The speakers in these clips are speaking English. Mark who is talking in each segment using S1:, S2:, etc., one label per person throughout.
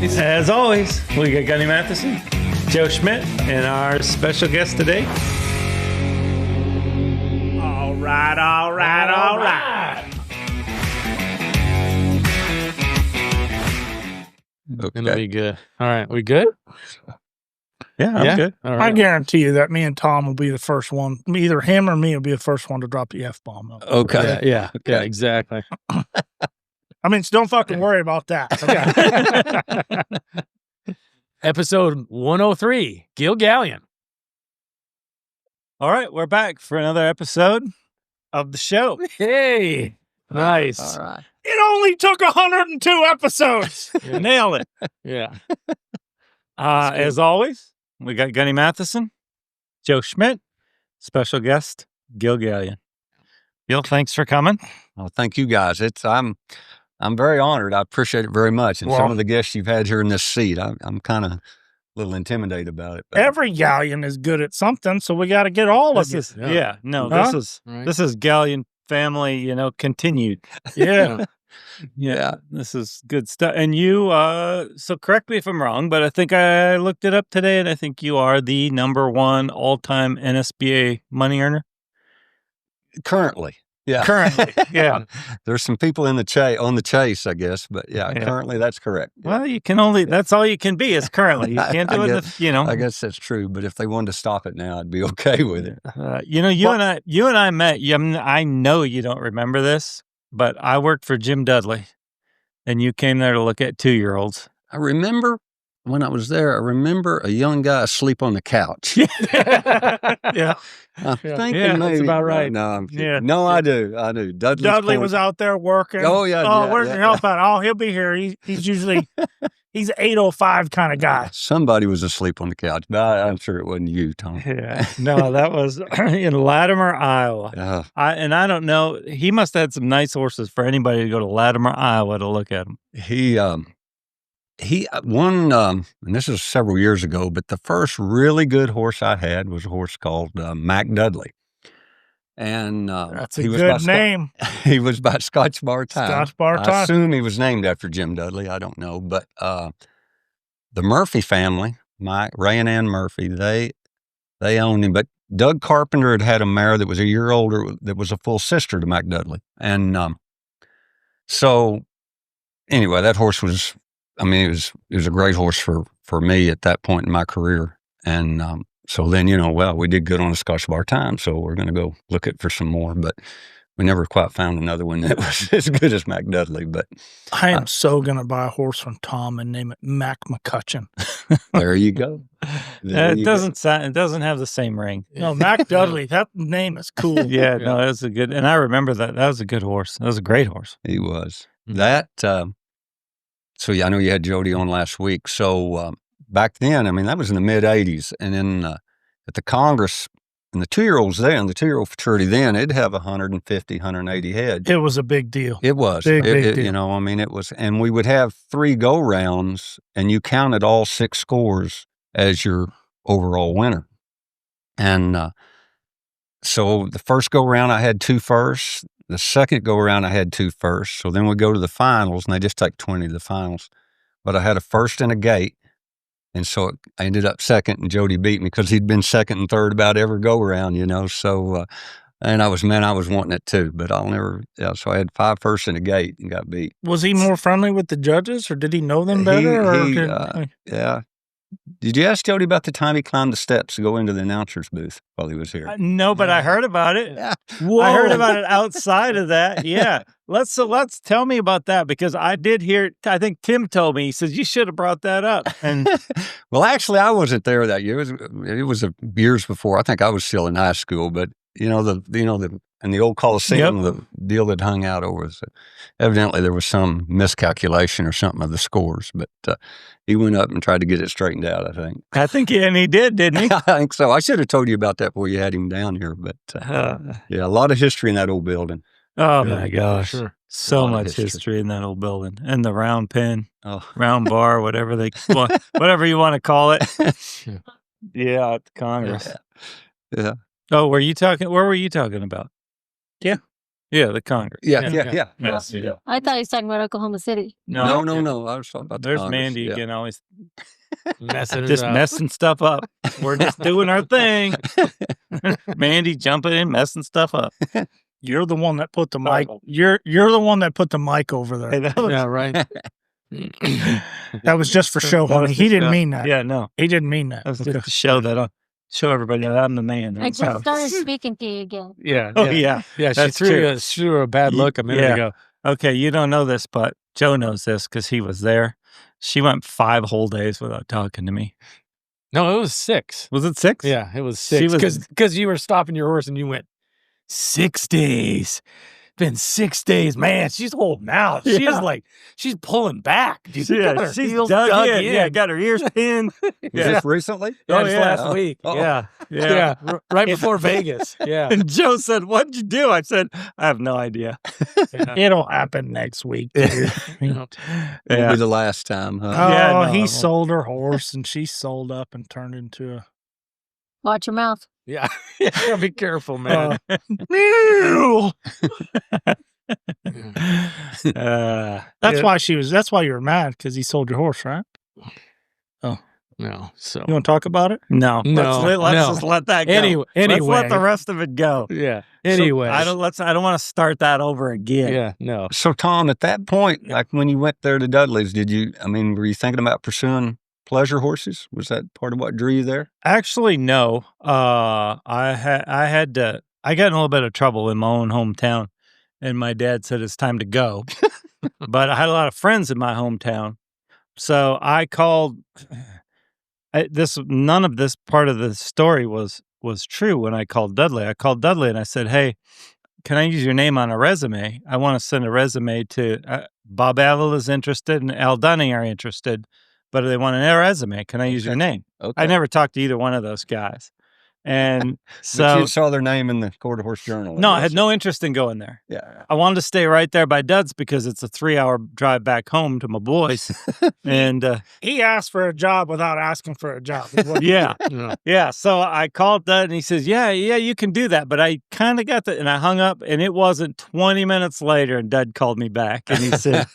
S1: As always, we got Gunny Matheson, Joe Schmidt, and our special guest today.
S2: All right.
S3: Okay.
S4: It'll be good. All right, we good?
S1: Yeah, I'm good.
S4: All
S2: I
S4: right.
S2: guarantee you that me and Tom will be the first one. Either him or me will be the first one to drop the F-bomb.
S3: Okay.
S4: Yeah,
S3: Okay.
S4: exactly.
S2: I mean, so don't fucking worry about that. Okay?
S4: Episode 103, Gil Galyean.
S1: All right, we're back for another episode of the show.
S4: Hey, nice.
S3: All right.
S2: It only took 102 episodes.
S1: Nailed it.
S4: Yeah.
S1: As always, we got Gunny Matheson, Joe Schmidt, special guest, Gil Galyean. Gil, thanks for coming.
S3: Well, thank you guys. I'm very honored. I appreciate it very much. And some
S2: Well-
S3: of the guests you've had here in this seat, I'm kind of a little intimidated about it. But
S2: Every galleon is good at something, so we got to get all of
S1: This
S2: it.
S1: is
S2: Huh?
S1: this is Galyean family, continued.
S2: Yeah.
S1: Yeah, this is good stuff. And you, so correct me if I'm wrong, but I think I looked it up today, and I think you are the #1 all-time NSBA money earner.
S3: currently, yeah.
S1: Currently, yeah.
S3: There's some people in the on the chase, I guess. But yeah,
S1: Yeah.
S3: currently that's correct. Yeah.
S1: Well, you can only, that's all you can be is currently. You can't do
S3: I
S1: it,
S3: guess-
S1: if,
S3: I guess that's true. But if they wanted to stop it now, I'd be okay with it.
S1: you and I met, I know you don't remember this, but I worked for Jim Dudley, and you came there to look at 2-year-olds.
S3: I remember when I was there, I remember a young guy asleep on the couch.
S2: Yeah.
S3: I'm thinking
S1: Yeah, that's
S3: maybe.
S1: about right.
S3: No, I'm kidding.
S1: Yeah.
S3: No, I do.
S2: Dudley was out there working.
S3: Oh, yeah,
S2: Oh,
S3: yeah,
S2: where's
S3: yeah.
S2: your help at? Oh, he'll be here. He's usually, he's 8:05 kind of guy.
S3: Somebody was asleep on the couch, but I'm sure it wasn't you, Tom.
S1: Yeah, no, that was in Latimer, Iowa. I don't know. He must have had some nice horses for anybody to go to Latimer, Iowa to look at them.
S3: He won, and this is several years ago, but the first really good horse I had was a horse called Mac Dudley. And
S2: That's a
S3: he was
S2: good
S3: by
S2: name.
S3: he was by Scotch Bar Time.
S2: Scotch Bar
S3: I
S2: Time.
S3: assume he was named after Jim Dudley. I don't know. But the Murphy family, Ray and Ann Murphy, they owned him. But Doug Carpenter had a mare that was a year older that was a full sister to Mac Dudley. And so anyway, that horse was, it was a great horse for me at that point in my career. And so then, we did good on the Scotch Bar Time, so we're going to go look for some more. But we never quite found another one that was as good as Mac Dudley. But
S2: I am so going to buy a horse from Tom and name it Mac McCutcheon.
S3: there you go.
S1: It doesn't have the same ring.
S2: No, Mac Dudley, that name is cool.
S1: Yeah, no, that's a good, and I remember that was a good horse. That was a great horse.
S3: He was.
S1: Mhm.
S3: That, so yeah, I know you had Jody on last week. So back then, that was in the mid-'80s. And then at the Congress, and the 2-year-olds then, the 2-year-old futurity then, it'd have 150, 180 heads.
S2: It was a big deal.
S3: It was.
S2: Big
S3: It-
S2: deal.
S3: it was. And we would have 3 go-rounds, and you counted all 6 scores as your overall winner. And so the first go-round, I had 2 firsts. The second go-around, I had 2 firsts. So then we go to the finals, and they just take 20 to the finals. But I had a first and a gate. And so I ended up second, and Jody beat me because he'd been second and third about every go-around, So, and I was wanting it too. But so I had 5 firsts and a gate and got beat.
S2: Was he more friendly with the judges, or did he know them better?
S3: Yeah. Did you ask Jody about the time he climbed the steps to go into the announcer's booth while he was here?
S1: No, but I heard about it.
S3: Yeah.
S1: I heard about it outside of that. Yeah. Let's tell me about that, because I did hear, I think Tim told me, he says, you should have brought that up. And
S3: Well, actually, I wasn't there that year. It was years before. I think I was still in high school, but in the old Coliseum, the deal that hung out over us, evidently there was some miscalculation or something of the scores, but he went up and tried to get it straightened out, I think.
S1: he did, didn't he?
S3: I think so. I should have told you about that before you had him down here, but yeah, a lot of history in that old building.
S1: Oh
S3: Yeah,
S1: my gosh.
S4: sure.
S1: So
S3: A lot of
S1: much
S3: history.
S1: history in that old building, and the round pen,
S3: Oh,
S1: round bar, whatever whatever you want to call it. Yeah, at the Congress.
S3: yeah.
S1: Oh, where were you talking about?
S2: Yeah.
S1: Yeah, the Congress.
S3: Yeah.
S1: Yes, yeah.
S5: I thought he was talking about Oklahoma City.
S3: No. I was talking about the
S1: There's
S3: Congress,
S1: Mandy
S3: yeah.
S1: again, always
S4: Messing
S1: just
S4: it up.
S1: messing stuff up. We're just doing our thing. Mandy jumping in, messing stuff up.
S2: You're the one that put the mic. You're the one that put the mic over there.
S1: Hey, that was,
S4: Yeah, right.
S2: That was just for show,
S1: that was
S2: honey. He
S1: just,
S2: didn't mean that.
S1: Yeah, no.
S2: He didn't mean that.
S1: That was just to show that show everybody that I'm the man.
S5: I just started speaking to you again.
S4: Yeah.
S1: Oh,
S4: yeah.
S1: yeah.
S4: She
S1: That's
S4: threw
S1: true.
S4: her a bad look a minute
S1: Yeah.
S4: ago.
S1: Okay, you don't know this, but Joe knows this because he was there. She went 5 whole days without talking to me.
S4: No, it was 6.
S1: Was it 6?
S4: Yeah, it was
S1: She
S4: 6.
S1: was-
S4: Because you were stopping your horse and you went, 6 days. Been 6 days. Man, she's holding out. She's
S1: Yeah.
S4: like, she's pulling back. Dude, you got her
S1: she's
S4: heels
S1: dug in.
S4: in.
S1: Yeah, got her ears pinned.
S3: Was this recently?
S4: Yeah,
S1: Oh,
S4: just
S1: yeah.
S4: last week.
S3: Oh.
S4: Yeah.
S1: Yeah.
S4: Right before Vegas. Yeah.
S1: And Joe said, "What'd you do?" I said, "I have no idea."
S4: Yeah.
S2: It'll happen next week. dude.
S3: It'll
S1: Yeah.
S3: be the last time, huh?
S2: Oh,
S1: Yeah, no, I
S2: he
S1: won't.
S2: sold her horse and she sold up and turned into a.
S5: Watch your mouth.
S4: Yeah. Yeah. Be careful, man.
S2: Meow. That's
S1: Yeah.
S2: why she was. That's why you were mad because he sold your horse, right?
S4: No. So,
S2: You want to talk about it?
S1: No,
S4: No,
S1: let's
S4: no.
S1: just let that go.
S4: Anyway-
S1: let's let the
S4: anyway.
S1: rest of it go.
S4: yeah.
S1: So,
S4: Anyway.
S1: I don't want to start that over again.
S4: Yeah. No.
S3: So, Tom, at that point, like when you went there to Dudley's, were you thinking about pursuing pleasure horses? Was that part of what drew you there?
S1: Actually, no. I got in a little bit of trouble in my own hometown, and my dad said it's time to go. But I had a lot of friends in my hometown, so I called. None of this part of the story was true when I called Dudley. I called Dudley and I said, "Hey, can I use your name on a resume? I want to send a resume to Bob Allen is interested and Al Dunning are interested, but they want a resume. Can I use your name?"
S3: Okay.
S1: I never talked to either one of those guys. And
S3: But
S1: so,
S3: you saw their name in the Quarter Horse Journal.
S1: no, I had no interest in going there.
S3: Yeah.
S1: I wanted to stay right there by Dud's because it's a 3-hour drive back home to my boys. And
S2: He asked for a job without asking for a job. is what he
S1: yeah,
S2: did.
S1: yeah. So I called Dud and he says, yeah, you can do that. But I kind of got and I hung up and it wasn't 20 minutes later and Dud called me back and he said,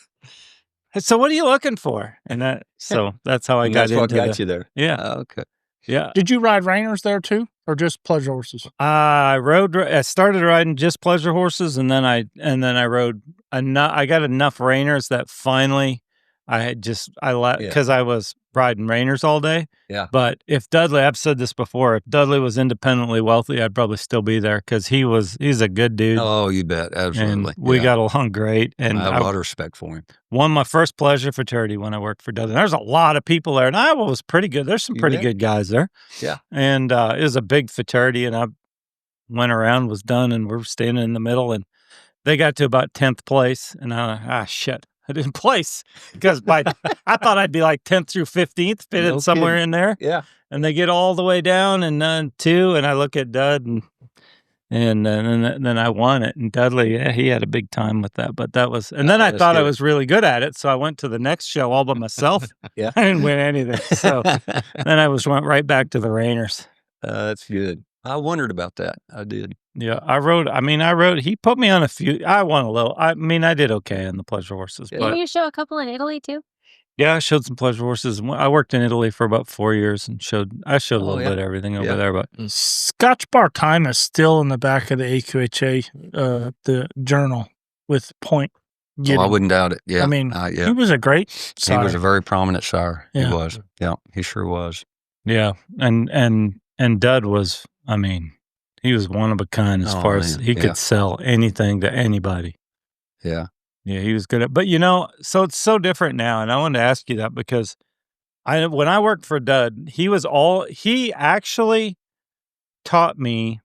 S1: "So what are you looking for?" And that's how I
S3: And
S1: got
S3: that's
S1: into
S3: what got you there.
S1: Yeah,
S3: Okay.
S1: yeah.
S2: Did you ride reiners there too, or just pleasure horses?
S1: I started riding just pleasure horses, and then I rode enough. I got enough reiners that finally I let
S3: Yeah.
S1: because I was riding reiners all day.
S3: Yeah.
S1: But if Dudley, I've said this before, if Dudley was independently wealthy, I'd probably still be there because he's a good dude.
S3: Oh, you bet. Absolutely.
S1: And we
S3: Yeah.
S1: got along great. And
S3: I have a
S1: I
S3: lot of respect for him.
S1: won my first pleasure fraternity when I worked for Dudley. There's a lot of people there, and Iowa was pretty good. There's some
S3: You
S1: pretty
S3: bet.
S1: good guys there.
S3: Yeah.
S1: And it was a big fraternity, and I went around, was done, and we're standing in the middle, and they got to about 10th place, and shit, I didn't place because I thought I'd be like 10th through 15th, fitted
S3: No
S1: somewhere
S3: kidding.
S1: in there,
S3: Yeah.
S1: and they get all the way down and none 2, and I look at Dud, and then I won it, and Dudley, yeah, he had a big time with that, but that was, and then I
S3: That's
S1: thought I
S3: good.
S1: was really good at it, so I went to the next show all by myself.
S3: Yeah.
S1: I didn't win anything, so then I went right back to the Rainers.
S3: That's good. I wondered about that. I did.
S1: Yeah, I rode. He put me on a few. I won a little. I did okay on the pleasure horses.
S3: Yeah.
S1: But
S5: Didn't you show a couple in Italy too?
S1: yeah, I showed some pleasure horses. I worked in Italy for about 4 years and I showed a
S3: Oh,
S1: little
S3: yeah.
S1: bit of everything over
S3: Yeah.
S1: there. But
S2: Scotch Bar Time is still in the back of the AQHA, the journal with point.
S3: Oh, I
S2: Getting.
S3: wouldn't doubt it. Yeah.
S2: I mean,
S3: yeah.
S2: he was a great
S3: He
S2: sire.
S3: was a very prominent sire.
S2: Yeah.
S3: He was. Yeah. He sure was.
S1: yeah, and Dud was. He was one of a kind as
S3: Oh,
S1: far as
S3: man.
S1: he
S3: Yeah.
S1: could sell anything to anybody.
S3: Yeah.
S1: Yeah, he was good at. But so it's so different now, and I wanted to ask you that because when I worked for Dud, he actually taught me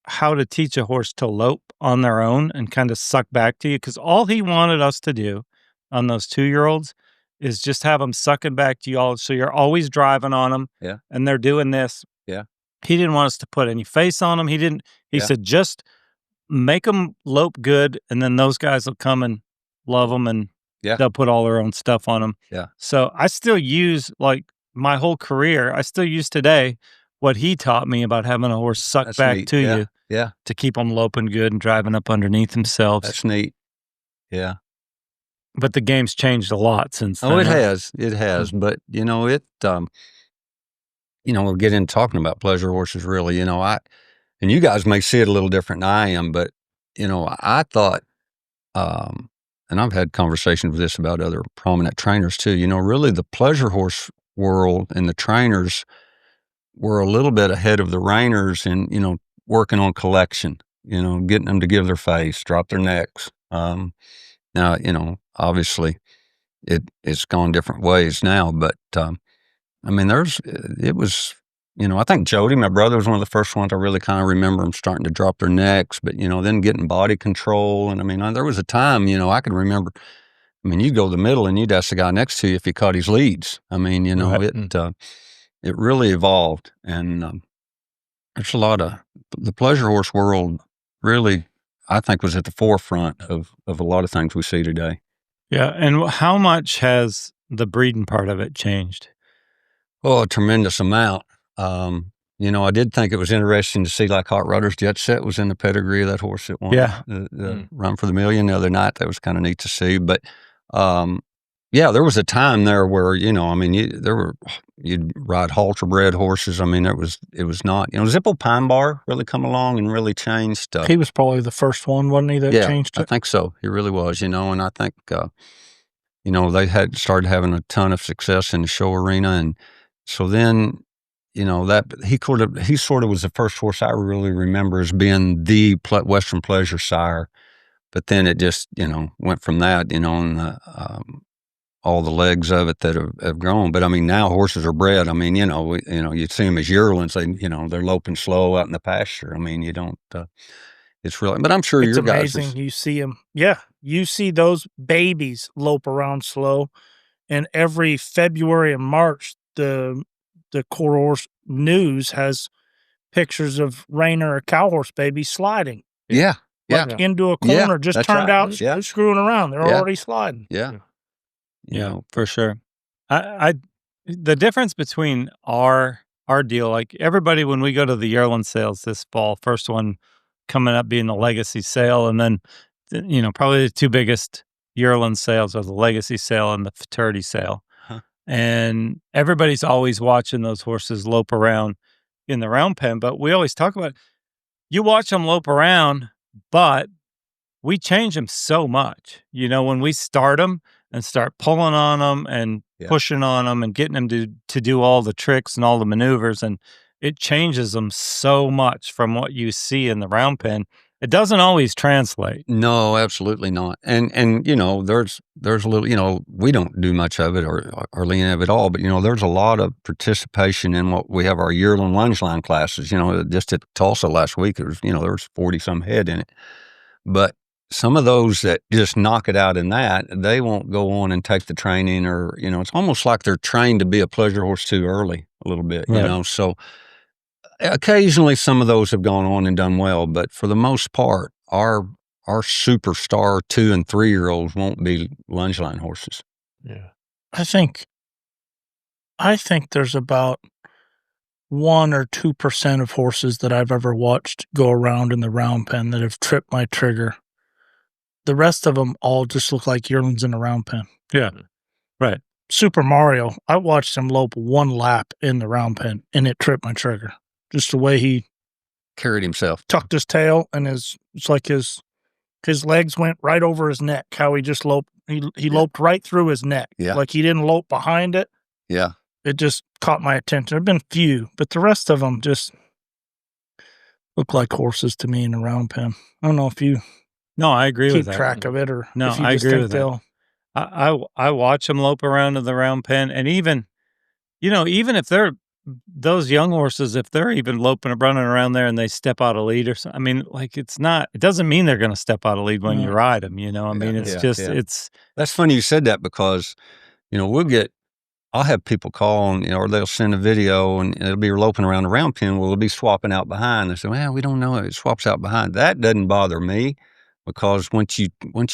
S1: how to teach a horse to lope on their own and kind of suck back to you because all he wanted us to do on those 2-year-olds is just have them sucking back to you all, so you're always driving on them.
S3: Yeah.
S1: And they're doing this.
S3: Yeah.
S1: He didn't want us to put any face on them. He
S3: Yeah.
S1: said just make them lope good, and then those guys will come and love them, and
S3: Yeah.
S1: they'll put all their own stuff on them.
S3: Yeah.
S1: So I still use, like, my whole career, I still use today what he taught me about having a horse suck
S3: That's
S1: back
S3: neat.
S1: to
S3: Yeah.
S1: you
S3: Yeah.
S1: to keep them loping good and driving up underneath themselves.
S3: That's neat. Yeah.
S1: But the game's changed a lot since then.
S3: Oh, it has. It has. But, we'll get into talking about pleasure horses really, and you guys may see it a little different than I am, but, I thought, and I've had conversations with this about other prominent trainers too, really the pleasure horse world and the trainers were a little bit ahead of the reiners in, working on collection, getting them to give their face, drop their necks. Now, obviously it's gone different ways now, but, it was, I think Jody, my brother, was one of the first ones I really kind of remember them starting to drop their necks, but, then getting body control. And there was a time, I could remember, you'd go to the middle and you'd ask the guy next to you if he caught his leads. It really evolved. And there's a lot of, the pleasure horse world really, I think, was at the forefront of a lot of things we see today.
S1: Yeah. And how much has the breeding part of it changed?
S3: Oh, a tremendous amount. I did think it was interesting to see like Hot Rudder's Jet Set was in the pedigree of that horse that won the Run for the Million the other night. That was kind of neat to see. But there was a time there where, you'd ride halter bred horses. It was not, Zippo Pine Bar really come along and really changed stuff.
S2: He was probably the first one, wasn't he, that changed it?
S3: I think so. He really was, and I think, they had started having a ton of success in the show arena. And so then, that he sort of was the first horse I really remember as being the Western Pleasure sire. But then it just, went from that, and all the legs of it that have grown. But now horses are bred. You see them as yearlings. They're loping slow out in the pasture. You don't. It's really. But I'm sure
S2: it's
S3: your
S2: amazing.
S3: guys.
S2: You see them. Yeah, you see those babies lope around slow, and every February and March, the Quarter Horse News has pictures of Rainer or cow horse babies sliding.
S3: Yeah.
S2: Into a corner, just turned out, screwing around. They're already sliding.
S1: Yeah, for sure. The difference between our deal, like everybody, when we go to the yearling sales this fall, first one coming up being the Legacy sale, and then, probably the two biggest yearling sales are the Legacy sale and the Futurity sale.
S3: Huh.
S1: And everybody's always watching those horses lope around in the round pen, but we always talk about, you watch them lope around, but we change them so much. When we start them and start pulling on them and pushing on them and getting them to do all the tricks and all the maneuvers, and it changes them so much from what you see in the round pen. It doesn't always translate.
S3: No, absolutely not. And there's a little, we don't do much of it or lean of it all, but there's a lot of participation in what we have our yearling lunge line classes. Just at Tulsa last week, there was 40 some head in it. But some of those that just knock it out in that, they won't go on and take the training, or, it's almost like they're trained to be a pleasure horse too early a little bit, so occasionally some of those have gone on and done well, but for the most part, our superstar 2 and 3 year olds won't be lunge line horses.
S2: Yeah. I think there's about 1 or 2% of horses that I've ever watched go around in the round pen that have tripped my trigger. The rest of them all just look like yearlings in a round pen.
S1: Yeah. Right.
S2: Super Mario, I watched him lope 1 lap in the round pen and it tripped my trigger. Just the way he
S3: carried himself,
S2: tucked his tail, and it's like his legs went right over his neck. How he just loped, he loped right through his neck.
S3: Yeah.
S2: Like he didn't lope behind it.
S3: Yeah.
S2: It just caught my attention. There've been few, but the rest of them just look like horses to me in the round pen. I don't know if you
S1: No, I agree with that.
S2: keep track of it, or
S1: No,
S2: if you
S1: I
S2: just
S1: agree
S2: think
S1: with that.
S2: they'll.
S1: I watch them lope around in the round pen, and even if they're those young horses, if they're even running around there and they step out of lead or something, it doesn't mean they're going to step out of lead when you ride them,
S3: That's funny you said that, because, I'll have people call and, or they'll send a video and it'll be loping around the round pen. Well, it'll be swapping out behind. They say, well, we don't know. It swaps out behind. That doesn't bother me, because once you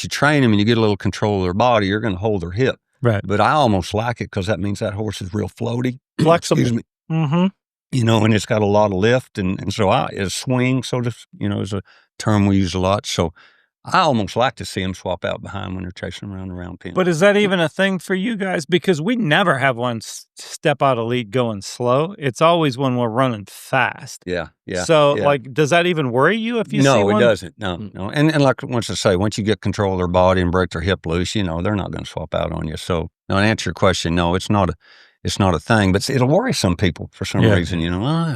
S3: train them and you get a little control of their body, you're going to hold their hip.
S1: Right.
S3: But I almost like it, because that means that horse is real floaty.
S2: Flexible.
S3: Excuse me.
S2: Mm-hmm.
S3: and it's got a lot of lift, and so a swing, so to, is a term we use a lot. So I almost like to see them swap out behind when they're chasing around the round pen.
S1: But is that even a thing for you guys? Because we never have one step out of lead going slow. It's always when we're running fast.
S3: Yeah.
S1: So,
S3: yeah.
S1: like, does that even worry you if you see
S3: No,
S1: one?
S3: it doesn't. No. And like once I say, once you get control of their body and break their hip loose, they're not going to swap out on you. So, to answer your question, no, it's not a thing. But it'll worry some people for some reason.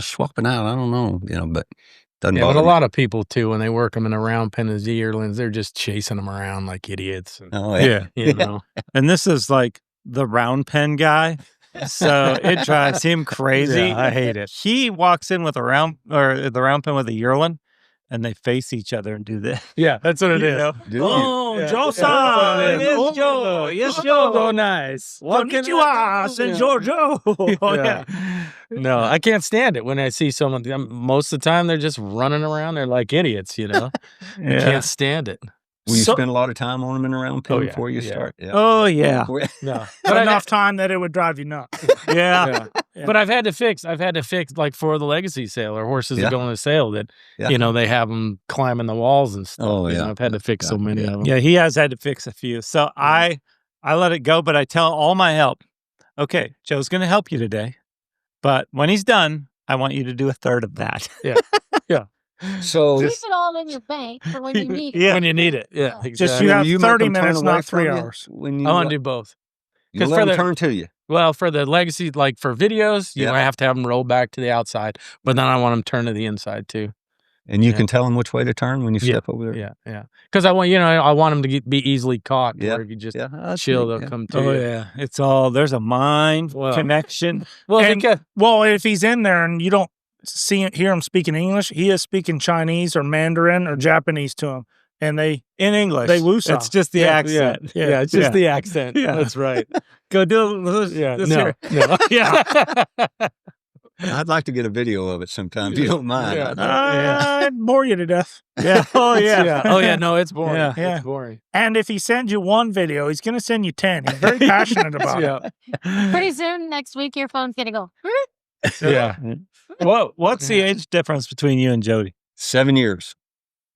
S3: Swapping out. I don't know. But doesn't bother
S4: but a
S3: me.
S4: lot of people too, when they work them in a round pen as yearlings, they're just chasing them around like idiots. And,
S3: Oh yeah.
S1: And this is like the round pen guy. So it drives him crazy.
S4: Yeah, I hate it.
S1: He walks in with the round pen with a yearling, and they face each other and do this.
S4: Yeah, that's what it is.
S2: Oh,
S4: Yeah.
S2: Joe-san.
S4: Yes, Joe. Yes, Joe. Oh, nice.
S2: Konnichiwa, Senor Joe. Oh,
S4: Yeah. No, I can't stand it when I see someone. Most of the time, they're just running around. They're like idiots, I can't stand it.
S3: Will you spend a lot of time on them in a round pen
S4: Oh, yeah,
S3: before you
S4: yeah.
S3: start? Yeah.
S1: Oh, yeah.
S4: No,
S2: But enough time that it would drive you nuts.
S1: Yeah.
S4: But I've had to fix like for the legacy sale or horses that go on the sale that,
S3: Yeah.
S4: they have them climbing the walls and stuff.
S3: Oh, yeah.
S4: I've had to fix so many of them.
S1: Yeah, he has had to fix a few. So I let it go, but I tell all my help, okay, Joe's going to help you today. But when he's done, I want you to do a third of that.
S3: So
S5: Keep it all in your bank for when you need it.
S1: Yeah.
S4: When you need it. Yeah, exactly.
S2: Just you have
S3: make
S2: 30
S3: them turn
S2: minutes,
S3: away
S2: not
S3: from
S2: 3
S3: you
S2: hours.
S3: When you
S4: I want to do both.
S3: you
S4: 'cause
S3: let
S4: for
S3: them
S4: the-
S3: turn to you.
S4: Well, for the legacy, like for videos,
S3: Yeah.
S4: I have to have them roll back to the outside, but then I want them turned to the inside too.
S3: And you
S4: Yeah.
S3: can tell them which way to turn when you
S4: Yeah.
S3: step over there.
S4: Yeah. Because I want them to be easily caught.
S3: Yeah.
S4: Where if you just
S3: Yeah. That's
S4: chill,
S3: neat,
S4: they'll
S3: yeah.
S4: come to
S1: Oh,
S4: you.
S1: yeah. It's all, there's a mind connection.
S4: Well,
S2: And-
S4: because
S2: Well, if he's in there and you don't hear him speaking English, he is speaking Chinese or Mandarin or Japanese to him. And they
S1: In English.
S2: They woosah.
S1: It's just the accent.
S2: Yeah.
S4: it's just the accent.
S1: Yeah.
S4: That's right.
S1: Go do it.
S4: Yeah,
S1: This
S4: no,
S1: here.
S4: no.
S1: Yeah.
S3: I'd like to get a video of it sometime if you don't mind.
S4: Yeah.
S2: I'd bore you to death.
S1: Yeah. Oh, yeah.
S4: Yeah. Oh yeah, no, it's boring.
S1: Yeah.
S2: Yeah.
S4: It's boring.
S2: And if he sends you one video, he's going to send you 10. He's very passionate about it.
S4: Yeah.
S5: Pretty soon, next week, your phone's going to go.
S4: Yeah.
S1: What's the age difference between you and Jody?
S3: 7 years.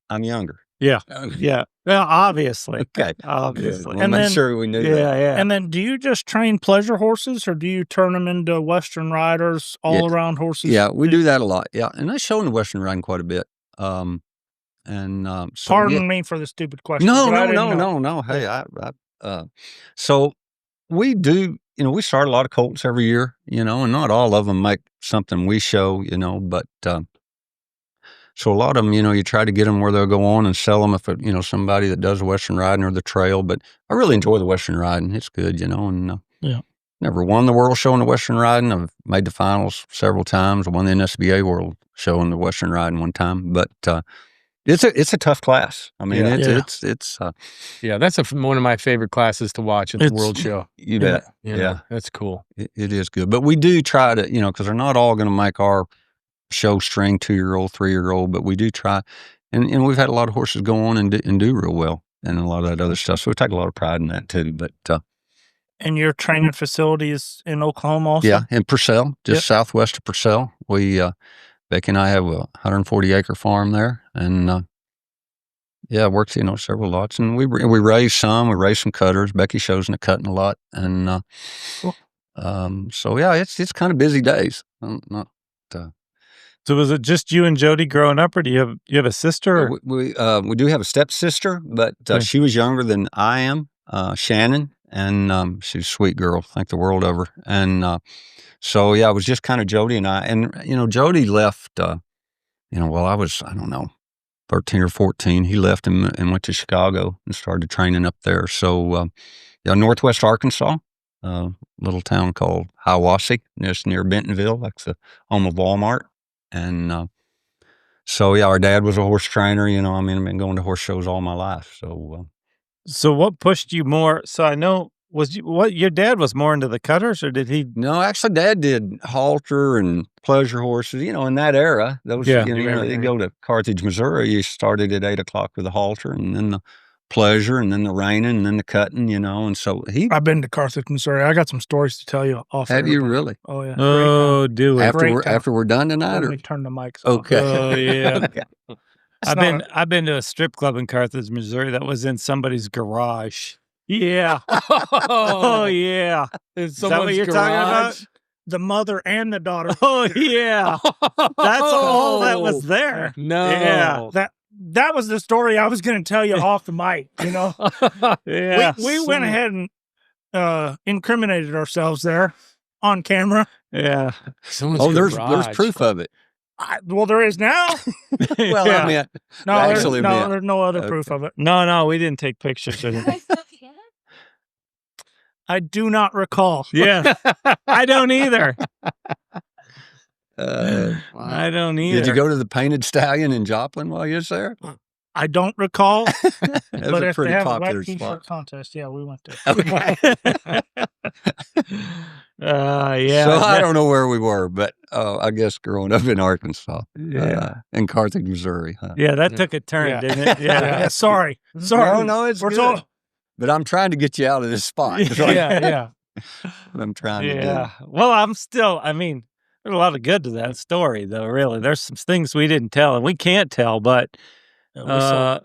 S3: I'm younger.
S1: Yeah.
S3: Okay.
S1: Yeah. Well, obviously.
S3: Okay.
S1: Obviously.
S3: Well,
S2: And
S3: make
S2: then-
S3: sure we knew that.
S1: Yeah. Yeah.
S2: And then do you just train pleasure horses or do you turn them into Western riders, all around horses?
S3: Yeah, we do that a lot. Yeah, and I show in the Western riding quite a bit. So,
S2: Pardon
S3: yeah.
S2: me for the stupid question.
S3: No,
S2: but I
S3: no,
S2: didn't
S3: no,
S2: know.
S3: no, no. Hey, so we do. We start a lot of colts every year. And not all of them make something we show. But so a lot of them, you try to get them where they'll go on and sell them if somebody that does the Western riding or the trail. But I really enjoy the Western riding. It's good, and
S2: Yeah.
S3: Never won the world show in the Western riding. I've made the finals several times. I won the NSBA world show in the Western riding one time. But it's a tough class. I mean,
S4: Yeah.
S3: it's
S4: Yeah, that's one of my favorite classes to watch at the World Show.
S3: you bet.
S4: You know,
S3: Yeah.
S4: that's cool.
S3: It is good. But we do try to, because they're not all going to make our show string 2-year-old, 3-year-old, but we do try. And we've had a lot of horses go on and do real well and a lot of that other stuff. So we take a lot of pride in that too. But
S2: And your training facility is in Oklahoma also?
S3: yeah, in Purcell, just southwest of Purcell. We, Becky and I have a 140-acre farm there. And worked, several lots. And we raise some. We raise some cutters. Becky shows in the cutting a lot. And so, yeah, it's kind of busy days.
S1: So was it just you and Jody growing up, or do you have a sister? Or?
S3: We do have a stepsister, but she was younger than I am, Shannon, and she's a sweet girl. Thank the world of her. And so yeah, it was just kind of Jody and I. And Jody left. While I was 13 or 14, he left and went to Chicago and started training up there. So Northwest Arkansas, little town called Hiawassee, just near Bentonville, like the home of Walmart. And so, yeah, our dad was a horse trainer. I've been going to horse shows all my life. So,
S1: So what pushed you more? So I know, your dad was more into the cutters, or did he?
S3: no, actually, Dad did halter and pleasure horses. In that era, those,
S1: Yeah.
S3: they go to Carthage, Missouri. You started at 8 o'clock with a halter, and then the pleasure, and then the reining, and then the cutting, you know. And so
S2: I've been to Carthage, Missouri. I got some stories to tell you off.
S3: have you
S2: everybody.
S3: really?
S2: Oh yeah.
S1: Oh, do it.
S3: After we're done tonight,
S2: Let
S3: or
S2: me turn the mics off.
S3: okay?
S1: Oh yeah.
S3: Okay.
S1: I've been to a strip club in Carthage, Missouri that was in somebody's garage. Yeah. Oh yeah.
S4: Is
S1: that what you're talking about?
S2: The mother and the daughter.
S1: Oh yeah. That's all that was there.
S4: No.
S1: Yeah.
S2: That was the story I was going to tell you off the mic. You know.
S1: Yeah.
S2: We went ahead and incriminated ourselves there on camera.
S1: Yeah.
S3: Oh, there's proof of it.
S2: Well, there is now.
S3: Well,
S1: Yeah.
S3: I mean,
S2: No,
S3: actually,
S2: there's no other proof of it.
S1: No, we didn't take pictures of
S5: You
S1: it.
S5: guys still together?
S2: I do not recall.
S1: Yeah. I don't either.
S3: Wow.
S1: I don't either.
S3: Did you go to the Painted Stallion in Joplin while you was there?
S2: I don't recall.
S3: That was
S2: But
S3: a
S2: if
S3: pretty
S2: they have a
S3: popular
S2: wet t-shirt
S3: spot.
S2: contest, yeah, we went there.
S3: Okay.
S1: Yeah.
S3: So I don't know where we were, but I guess growing up in Arkansas,
S1: Yeah.
S3: in Carthage, Missouri. Huh?
S1: Yeah, that took a turn,
S4: Yeah.
S1: didn't it? Yeah.
S2: Yeah, sorry.
S3: No, it's
S2: We're
S3: good.
S2: told-
S3: But I'm trying to get you out of this spot. That's what
S2: yeah.
S3: I'm trying to
S1: Yeah. Well, I mean, there's a lot of good to that story, though, really. There's some things we didn't tell, and we can't tell, but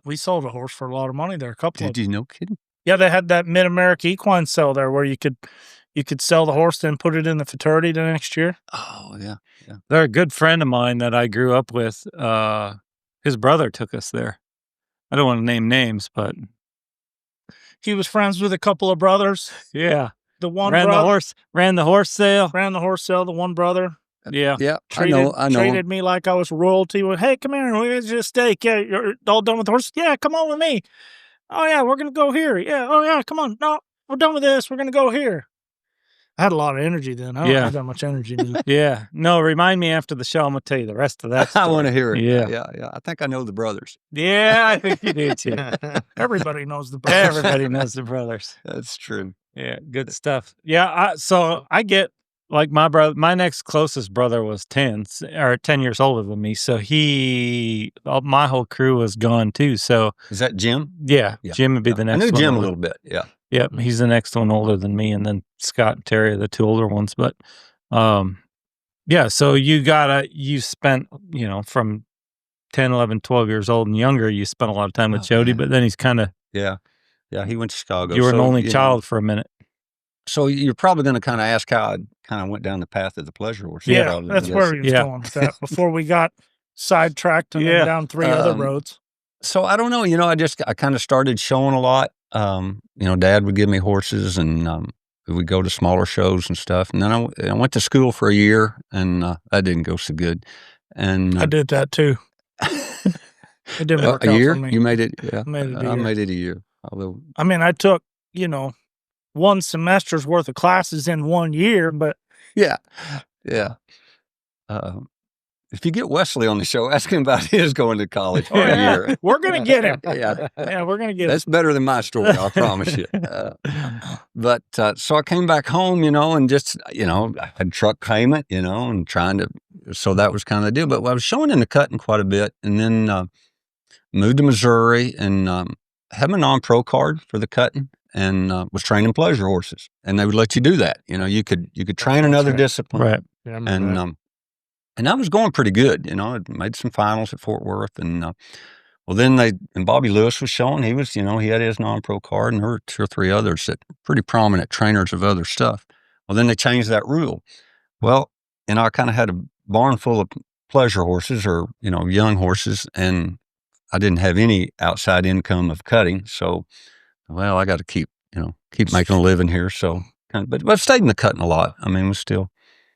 S2: We sold a horse for a lot of money there. A couple
S3: do.
S2: of
S3: Did you no kidding?
S2: Yeah, they had that Mid-America equine sale there where you could sell the horse, then put it in the fraternity the next year.
S3: Oh, yeah.
S1: they're a good friend of mine that I grew up with. His brother took us there. I don't want to name names, but
S2: He was friends with a couple of brothers.
S1: yeah.
S2: The one
S1: ran
S2: brother
S1: the horse sale.
S2: ran the horse sale. The one brother
S1: Yeah.
S3: Yeah,
S2: treated,
S3: I know.
S2: treated me like I was royalty. Well, hey, come here. We're gonna just steak. Yeah, you're all done with the horse. Yeah, come on with me. Oh yeah, we're gonna go here. Yeah. Oh yeah, come on. No, we're done with this. We're gonna go here. I had a lot of energy then. I don't have that much energy now.
S1: Yeah. No, remind me after the show. I'm going to tell you the rest of that story.
S3: I want to hear it.
S1: Yeah.
S3: Yeah. I think I know the brothers.
S1: Yeah, I think you do too.
S2: Everybody knows the brothers.
S1: Everybody knows the brothers.
S3: That's true.
S1: Yeah, good stuff. Yeah, so I get like my next closest brother was 10 years older than me. So my whole crew was gone too. So
S3: Is that Jim?
S1: yeah,
S3: Yeah.
S1: Jim would be the next
S3: I
S1: one.
S3: knew Jim a
S1: older.
S3: little bit. Yeah.
S1: Yep, he's the next one older than me, and then Scott and Terry are the two older ones. But yeah, so you spent, from 10, 11, 12 years old and younger, you spent a lot of time with Jody,
S3: man.
S1: but then he's kind of,
S3: Yeah. Yeah. He went to Chicago.
S1: you were an
S3: So,
S1: only
S3: you know,
S1: child for a minute.
S3: So you're probably going to kind of ask how I kind of went down the path of the pleasure horse.
S2: Yeah,
S3: probably, I
S2: that's
S3: guess.
S2: where he was
S1: Yeah.
S2: going with that before we got sidetracked and
S1: Yeah.
S2: then down three other
S3: Um,
S2: roads.
S3: So I don't know. I kind of started showing a lot. Dad would give me horses, and we'd go to smaller shows and stuff. And then I went to school for a year, and that didn't go so good. And
S2: I did that too. It didn't work
S3: a
S2: out
S3: year.
S2: for me.
S3: You made it. Yeah,
S2: Made it a
S3: I
S2: year.
S3: made it a year. Although
S2: I mean, I took, one semester's worth of classes in 1 year, but
S3: yeah. If you get Wesley on the show, ask him about his going to college for a year.
S2: we're going to get him.
S3: Yeah,
S2: Yeah, we're going to get him.
S3: that's better than my story, I promise you. But so I came back home, and just, I had truck payment, and trying to, so that was kind of the deal. But I was showing in the cutting quite a bit, and then moved to Missouri and had my non-pro card for the cutting, and was training pleasure horses, and they would let you do that. You could train another discipline,
S1: Right.
S4: Yeah, I remember that.
S3: and I was going pretty good. I'd made some finals at Fort Worth, and then Bobby Lewis was showing. He was, he had his non-pro card, and there were 2 or 3 others that pretty prominent trainers of other stuff. Well, then they changed that rule. Well, I kind of had a barn full of pleasure horses, or young horses, and I didn't have any outside income of cutting. So, well, I got to keep making a living here. So, but I've stayed in the cutting a lot. I mean, we still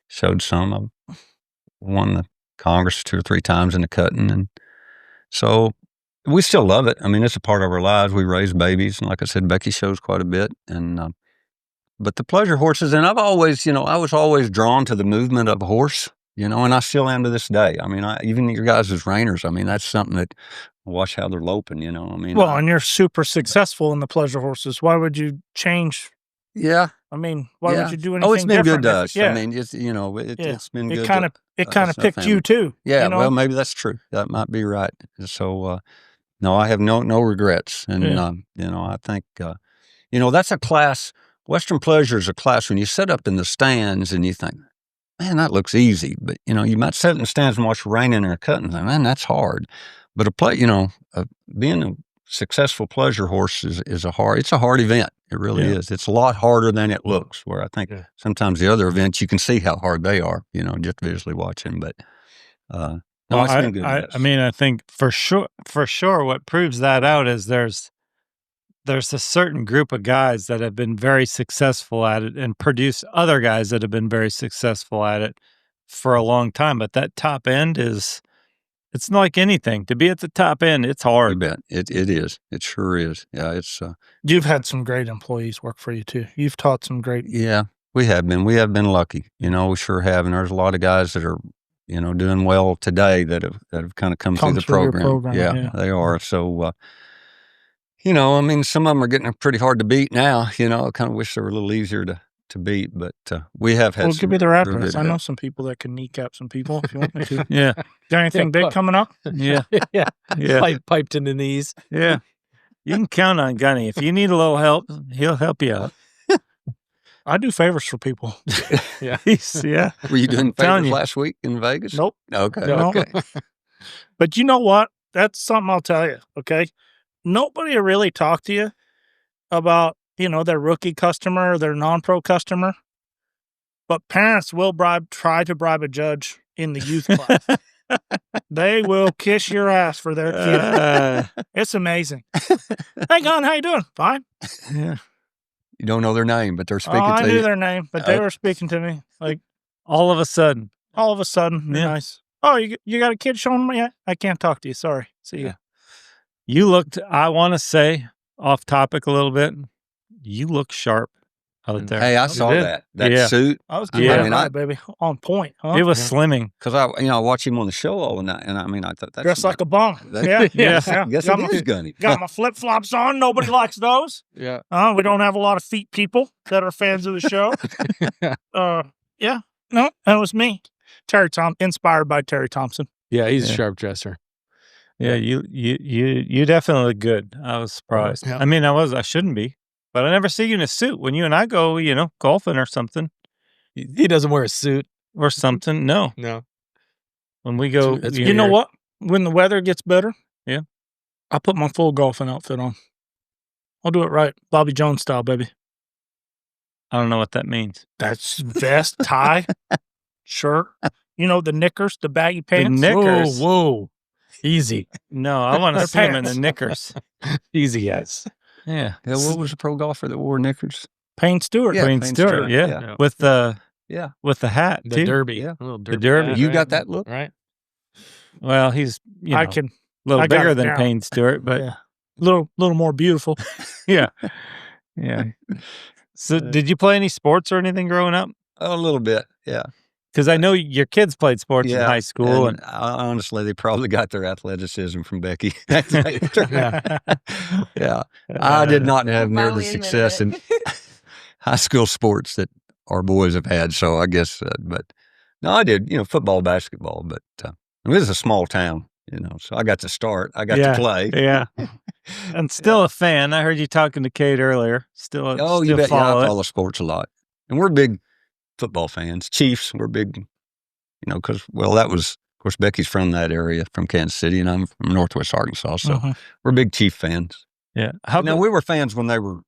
S3: showed some. I won the Congress 2 or 3 times in the cutting, and so we still love it. I mean, it's a part of our lives. We raise babies, and like I said, Becky shows quite a bit, and but the pleasure horses, and I've always, I was always drawn to the movement of a horse, and I still am to this day. I mean, even your guys as reiners, I mean, that's something that watch how they're loping, I mean.
S2: Well, and you're super successful in the pleasure horses. Why would you change?
S3: Yeah.
S2: I mean, why
S3: Yeah.
S2: would you do anything
S3: Oh, it's been
S2: different?
S3: good to us.
S2: Yeah.
S3: I mean, it's, it's been good.
S2: It kind of
S3: us,
S2: picked you
S3: family.
S2: too.
S3: Yeah,
S2: you know?
S3: well, maybe that's true. That might be right. So, No, I have no regrets. And, I think, that's a class. Western Pleasure is a class when you sit up in the stands and you think, man, that looks easy. But, you might sit in the stands and watch reining or cutting and think, man, that's hard. But being a successful pleasure horse is it's a hard event. It really is. It's a lot harder than it looks, where I think sometimes the other events, you can see how hard they are, just visually watching. But, no, it's been good.
S1: I mean, I think for sure what proves that out is there's a certain group of guys that have been very successful at it and produce other guys that have been very successful at it for a long time. But that top end it's not like anything. To be at the top end, it's hard.
S3: You bet. It is. It sure is. Yeah, it's...
S2: You've had some great employees work for you, too. You've taught some great...
S3: Yeah, we have been. We have been lucky. We sure have. And there's a lot of guys that are, doing well today that have kind of come through the program. Yeah, they are. So... some of them are getting pretty hard to beat now. I kind of wish they were a little easier to beat, but we have had.
S2: Well, give me their address. I know some people that can kneecap some people if you want me to.
S1: Yeah.
S2: Got anything big coming up?
S1: Yeah.
S4: Yeah. Piped in the knees.
S1: Yeah. You can count on Gunny. If you need a little help, he'll help you out.
S2: I do favors for people.
S1: Yeah.
S3: Were you doing favors last week in Vegas?
S2: Nope.
S3: Okay.
S2: No.
S3: Okay.
S2: But you know what? That's something I'll tell you. Okay. Nobody really talked to you about, their rookie customer or their non-pro customer. But parents will try to bribe a judge in the youth class. They will kiss your ass for their kid. It's amazing. Hey, Gun, how you doing? Fine.
S1: Yeah.
S3: You don't know their name, but they're speaking to you.
S2: I knew their name, but they were speaking to me. Like
S1: all of a sudden.
S2: Nice. Oh, you got a kid showing me? I can't talk to you. Sorry. See ya.
S1: You looked, I want to say, off topic a little bit, you look sharp out there.
S3: Hey, I saw that suit.
S2: I was good, baby. On point, huh?
S1: It was slimming.
S3: Because I watch him on the show all the night, and I thought that's...
S2: Dressed like a bum.
S3: Yeah. I guess it is Gunny.
S2: Got my flip-flops on. Nobody likes those.
S4: Yeah.
S2: We don't have a lot of feet people that are fans of the show. Yeah. No, that was me. Inspired by Terry Thompson.
S4: Yeah, he's a sharp dresser.
S1: Yeah, you definitely look good. I was surprised.
S2: Yeah.
S1: I mean, I shouldn't be, but I never see you in a suit when you and I go, golfing or something.
S4: He doesn't wear a suit
S1: or something. No. When we go,
S2: you know what? When the weather gets better,
S1: yeah,
S2: I put my full golfing outfit on. I'll do it right, Bobby Jones style, baby.
S1: I don't know what that means.
S2: That's vest, tie, shirt. The knickers, the baggy pants.
S1: The knickers.
S4: Whoa. Easy.
S1: No, I want to see him in the knickers.
S4: Easy, yes.
S1: Yeah.
S3: What was the pro golfer that wore knickers?
S2: Payne Stewart.
S1: Yeah, Payne Stewart. Yeah. With the hat,
S4: the
S1: too.
S4: derby.
S3: Yeah.
S1: The derby.
S3: Hat, you got that look?
S4: Right.
S1: Well, he's a little bigger than Payne Stewart, but
S2: a little more beautiful.
S1: Yeah. So did you play any sports or anything growing up?
S3: A little bit, yeah.
S1: Because I know your kids played sports in high school.
S3: And honestly, they probably got their athleticism from Becky. I did not have near the success in high school sports that our boys have had. So I guess, but no, I did, football, basketball. But it was a small town, so I got to start. I got to play.
S1: Yeah. And still a fan. I heard you talking to Kate earlier.
S3: You bet. I follow sports a lot. And we're big football fans. Chiefs, we're big, because, that was, of course, Becky's from that area, from Kansas City, and I'm from Northwest Arkansas, so we're big Chief fans.
S1: Yeah.
S3: We were fans when they were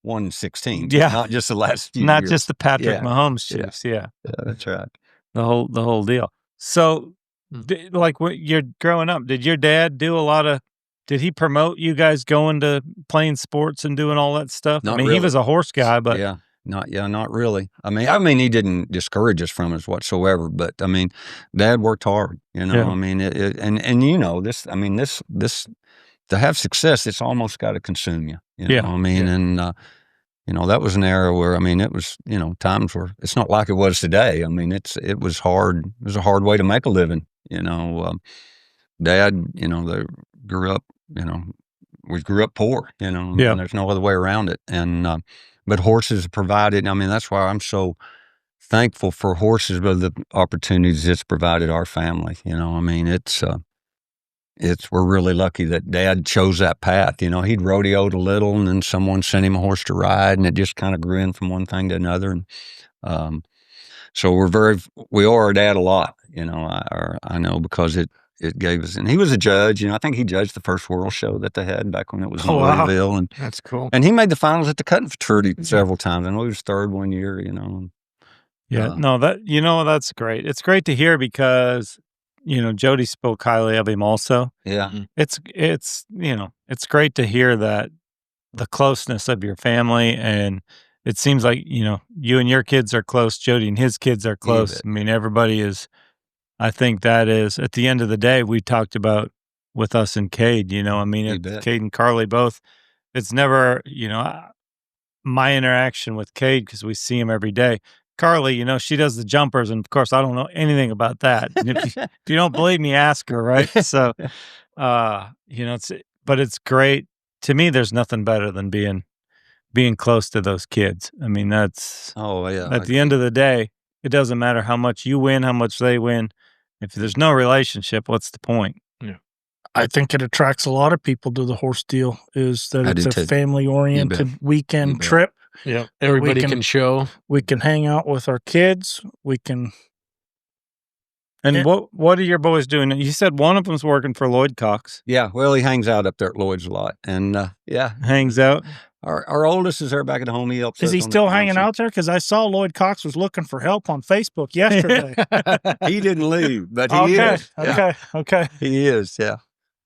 S3: 1-16.
S1: Yeah.
S3: Not just the last few
S1: Not
S3: years.
S1: just the Patrick Mahomes Chiefs. Yeah.
S3: That's right.
S1: The whole deal. So, like, when you're growing up, did your dad do did he promote you guys going to playing sports and doing all that stuff?
S3: Not
S1: he
S3: really.
S1: was a horse guy, but...
S3: Not really. I mean, he didn't discourage us from it whatsoever. But Dad worked hard.
S1: Yeah.
S3: This to have success, it's almost got to consume you. And that was an era where it was times where it's not like it was today. It was hard. It was a hard way to make a living. Dad, they grew up. We grew up poor. And there's no other way around it. And but horses provided, that's why I'm so thankful for horses, but the opportunities it's provided our family. It's, we're really lucky that Dad chose that path. You know, he'd rodeoed a little, and then someone sent him a horse to ride, and it just kind of grew in from one thing to another. And so we owe our dad a lot. You know, I know, because it gave us, and he was a judge. You know, I think he judged the first World Show that they had back when it was in Louisville, and
S4: That's cool.
S3: and he made the finals at the cutting fraternity several times. I know he was third one year. You know.
S1: Yeah, no, that's great. It's great to hear because, Jody spoke highly of him also.
S3: Yeah.
S1: It's it's great to hear that the closeness of your family, and it seems like, you and your kids are close, Jody and his kids are close. I mean, everybody is. I think that is, at the end of the day, we talked about with us and Cade, I mean, Cade and Carly both, it's never, my interaction with Cade, because we see him every day. Carly, she does the jumpers, and of course, I don't know anything about that. And if you don't believe me, ask her, right? So, but it's great. To me, there's nothing better than being close to those kids. I mean, that's, at the end of the day, it doesn't matter how much you win, how much they win. If there's no relationship, what's the point?
S2: Yeah. I think it attracts a lot of people to the horse deal, is that it's a family-oriented weekend trip.
S4: Yeah, everybody can show.
S2: We can hang out with our kids. We can.
S1: And what are your boys doing? You said one of them's working for Lloyd Cox.
S3: Yeah, well, he hangs out up there at Lloyd's a lot, and
S1: hangs out.
S3: Our oldest is there back at home. He helps.
S2: Is he still hanging out there? Because I saw Lloyd Cox was looking for help on Facebook yesterday.
S3: He didn't leave, but he is.
S2: Okay.
S3: He is. Yeah.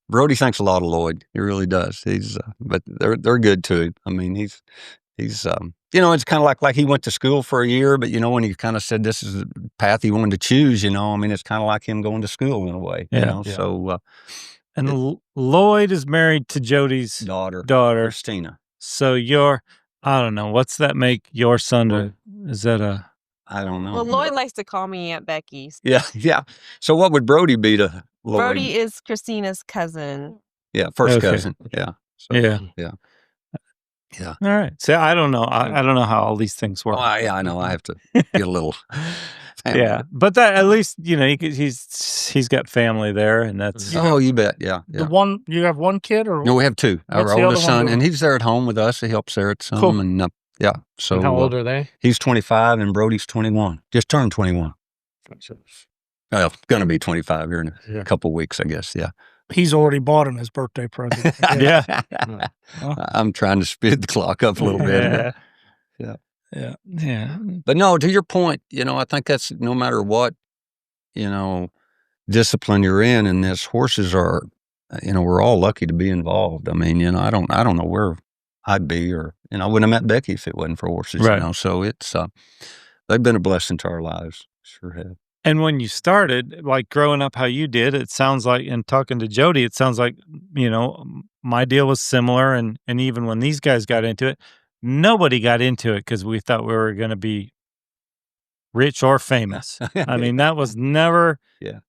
S3: Brody thinks a lot of Lloyd. He really does. But they're good too. I mean, he's it's kind of like he went to school for a year, but when he kind of said this is the path he wanted to choose, I mean, it's kind of like him going to school in a way. So.
S1: And Lloyd is married to Jody's daughter,
S3: Christina.
S1: So I don't know, what's that make your son to? Is that
S3: I don't know.
S6: Well, Lloyd likes to call me Aunt Becky.
S3: Yeah. So what would Brody be to Lloyd?
S6: Brody is Christina's cousin.
S3: Yeah, first cousin. Yeah. So,
S1: yeah. All right. So I don't know. I don't know how all these things work.
S3: Oh, I know. I have to get a little. Family.
S1: Yeah, but that at least he's got family there, and that's.
S3: Oh, you bet. Yeah.
S2: You have one kid, or
S3: no? We have two. Our oldest son, and he's there at home with us. He helps there at some,
S2: cool.
S3: And So
S4: and how old are they?
S3: He's 25, and Brody's 21. Just turned 21. Well, gonna be 25 here in a couple of weeks, I guess. Yeah.
S2: He's already bought him his birthday present.
S1: Yeah.
S3: I'm trying to speed the clock up a little bit.
S1: Yeah.
S3: But no, to your point, I think that's no matter what, discipline you're in, and this horses are, we're all lucky to be involved. I mean, I don't know where I'd be, or, I wouldn't have met Becky if it wasn't for horses,
S1: right.
S3: So it's, they've been a blessing to our lives. Sure have.
S1: And when you started, like growing up how you did, it sounds like, and talking to Jody, it sounds like, my deal was similar. And even when these guys got into it, nobody got into it because we thought we were going to be rich or famous. I mean, that was never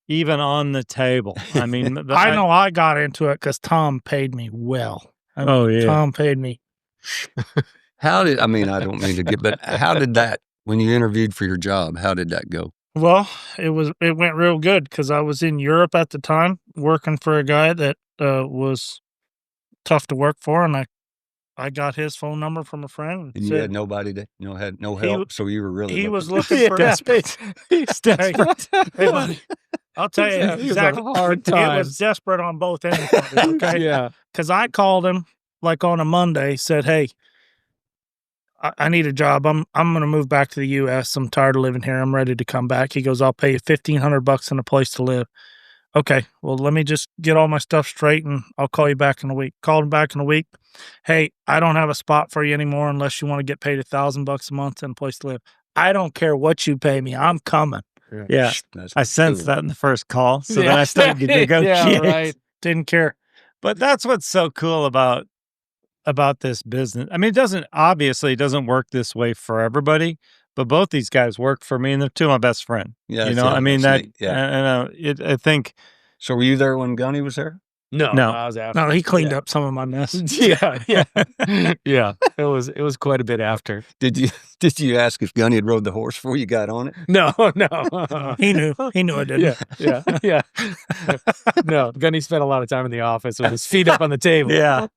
S1: even on the table. I mean,
S2: I know I got into it because Tom paid me well. Tom paid me.
S3: I don't mean to get, but how did that, when you interviewed for your job, how did that go?
S2: Well, it went real good because I was in Europe at the time working for a guy that was tough to work for, and I got his phone number from a friend.
S3: And you had nobody that had no help, so you were really.
S2: He was looking for desperate.
S1: He's desperate.
S2: Hey, buddy, I'll tell you exactly.
S4: Hard times.
S2: It was desperate on both ends. Okay,
S4: Yeah.
S2: Because I called him like on a Monday, said, "Hey, I need a job. I'm going to move back to the U.S. I'm tired of living here. I'm ready to come back." He goes, "I'll pay you $1,500 and a place to live." Okay, well, let me just get all my stuff straight, and I'll call you back in a week. Called him back in a week. "Hey, I don't have a spot for you anymore unless you want to get paid $1,000 a month and a place to live. I don't care what you pay me. I'm coming."
S1: Yeah, I sensed that in the first call, so then I started to negotiate.
S4: Yeah, right.
S2: Didn't care.
S1: But that's what's so cool about this business. I mean, it doesn't work this way for everybody, but both these guys work for me, and they're two of my best friends.
S3: Yeah,
S1: I mean that. Neat. Yeah, I think.
S3: So were you there when Gunny was there?
S4: No,
S1: No.
S4: I was after.
S2: No, he cleaned
S4: Yeah.
S2: up some of my mess.
S4: Yeah, yeah, yeah. It was quite a bit after.
S3: Did you ask if Gunny had rode the horse before you got on it?
S4: No, no.
S2: He knew I didn't.
S4: Yeah. No, Gunny spent a lot of time in the office with his feet up on the table.
S1: Yeah.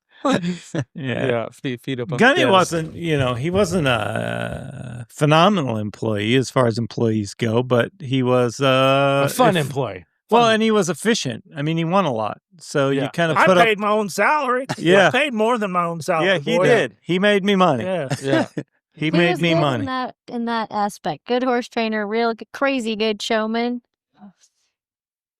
S4: Yeah. Feet up on
S1: Gunny
S4: the desk.
S1: wasn't, he wasn't a phenomenal employee as far as employees go, but he was
S4: a fun employee.
S1: Well, and he was efficient. I mean, he won a lot. So you
S4: Yeah.
S1: kind of
S2: I
S1: put up.
S2: paid my own salary.
S1: Yeah.
S2: I paid more than my own salary.
S1: Yeah, he
S2: boy.
S1: did. He made me money.
S2: Yeah.
S4: Yeah.
S1: He
S5: He
S1: made
S5: was
S1: me
S5: good
S1: money.
S5: in that aspect. Good horse trainer, crazy good showman.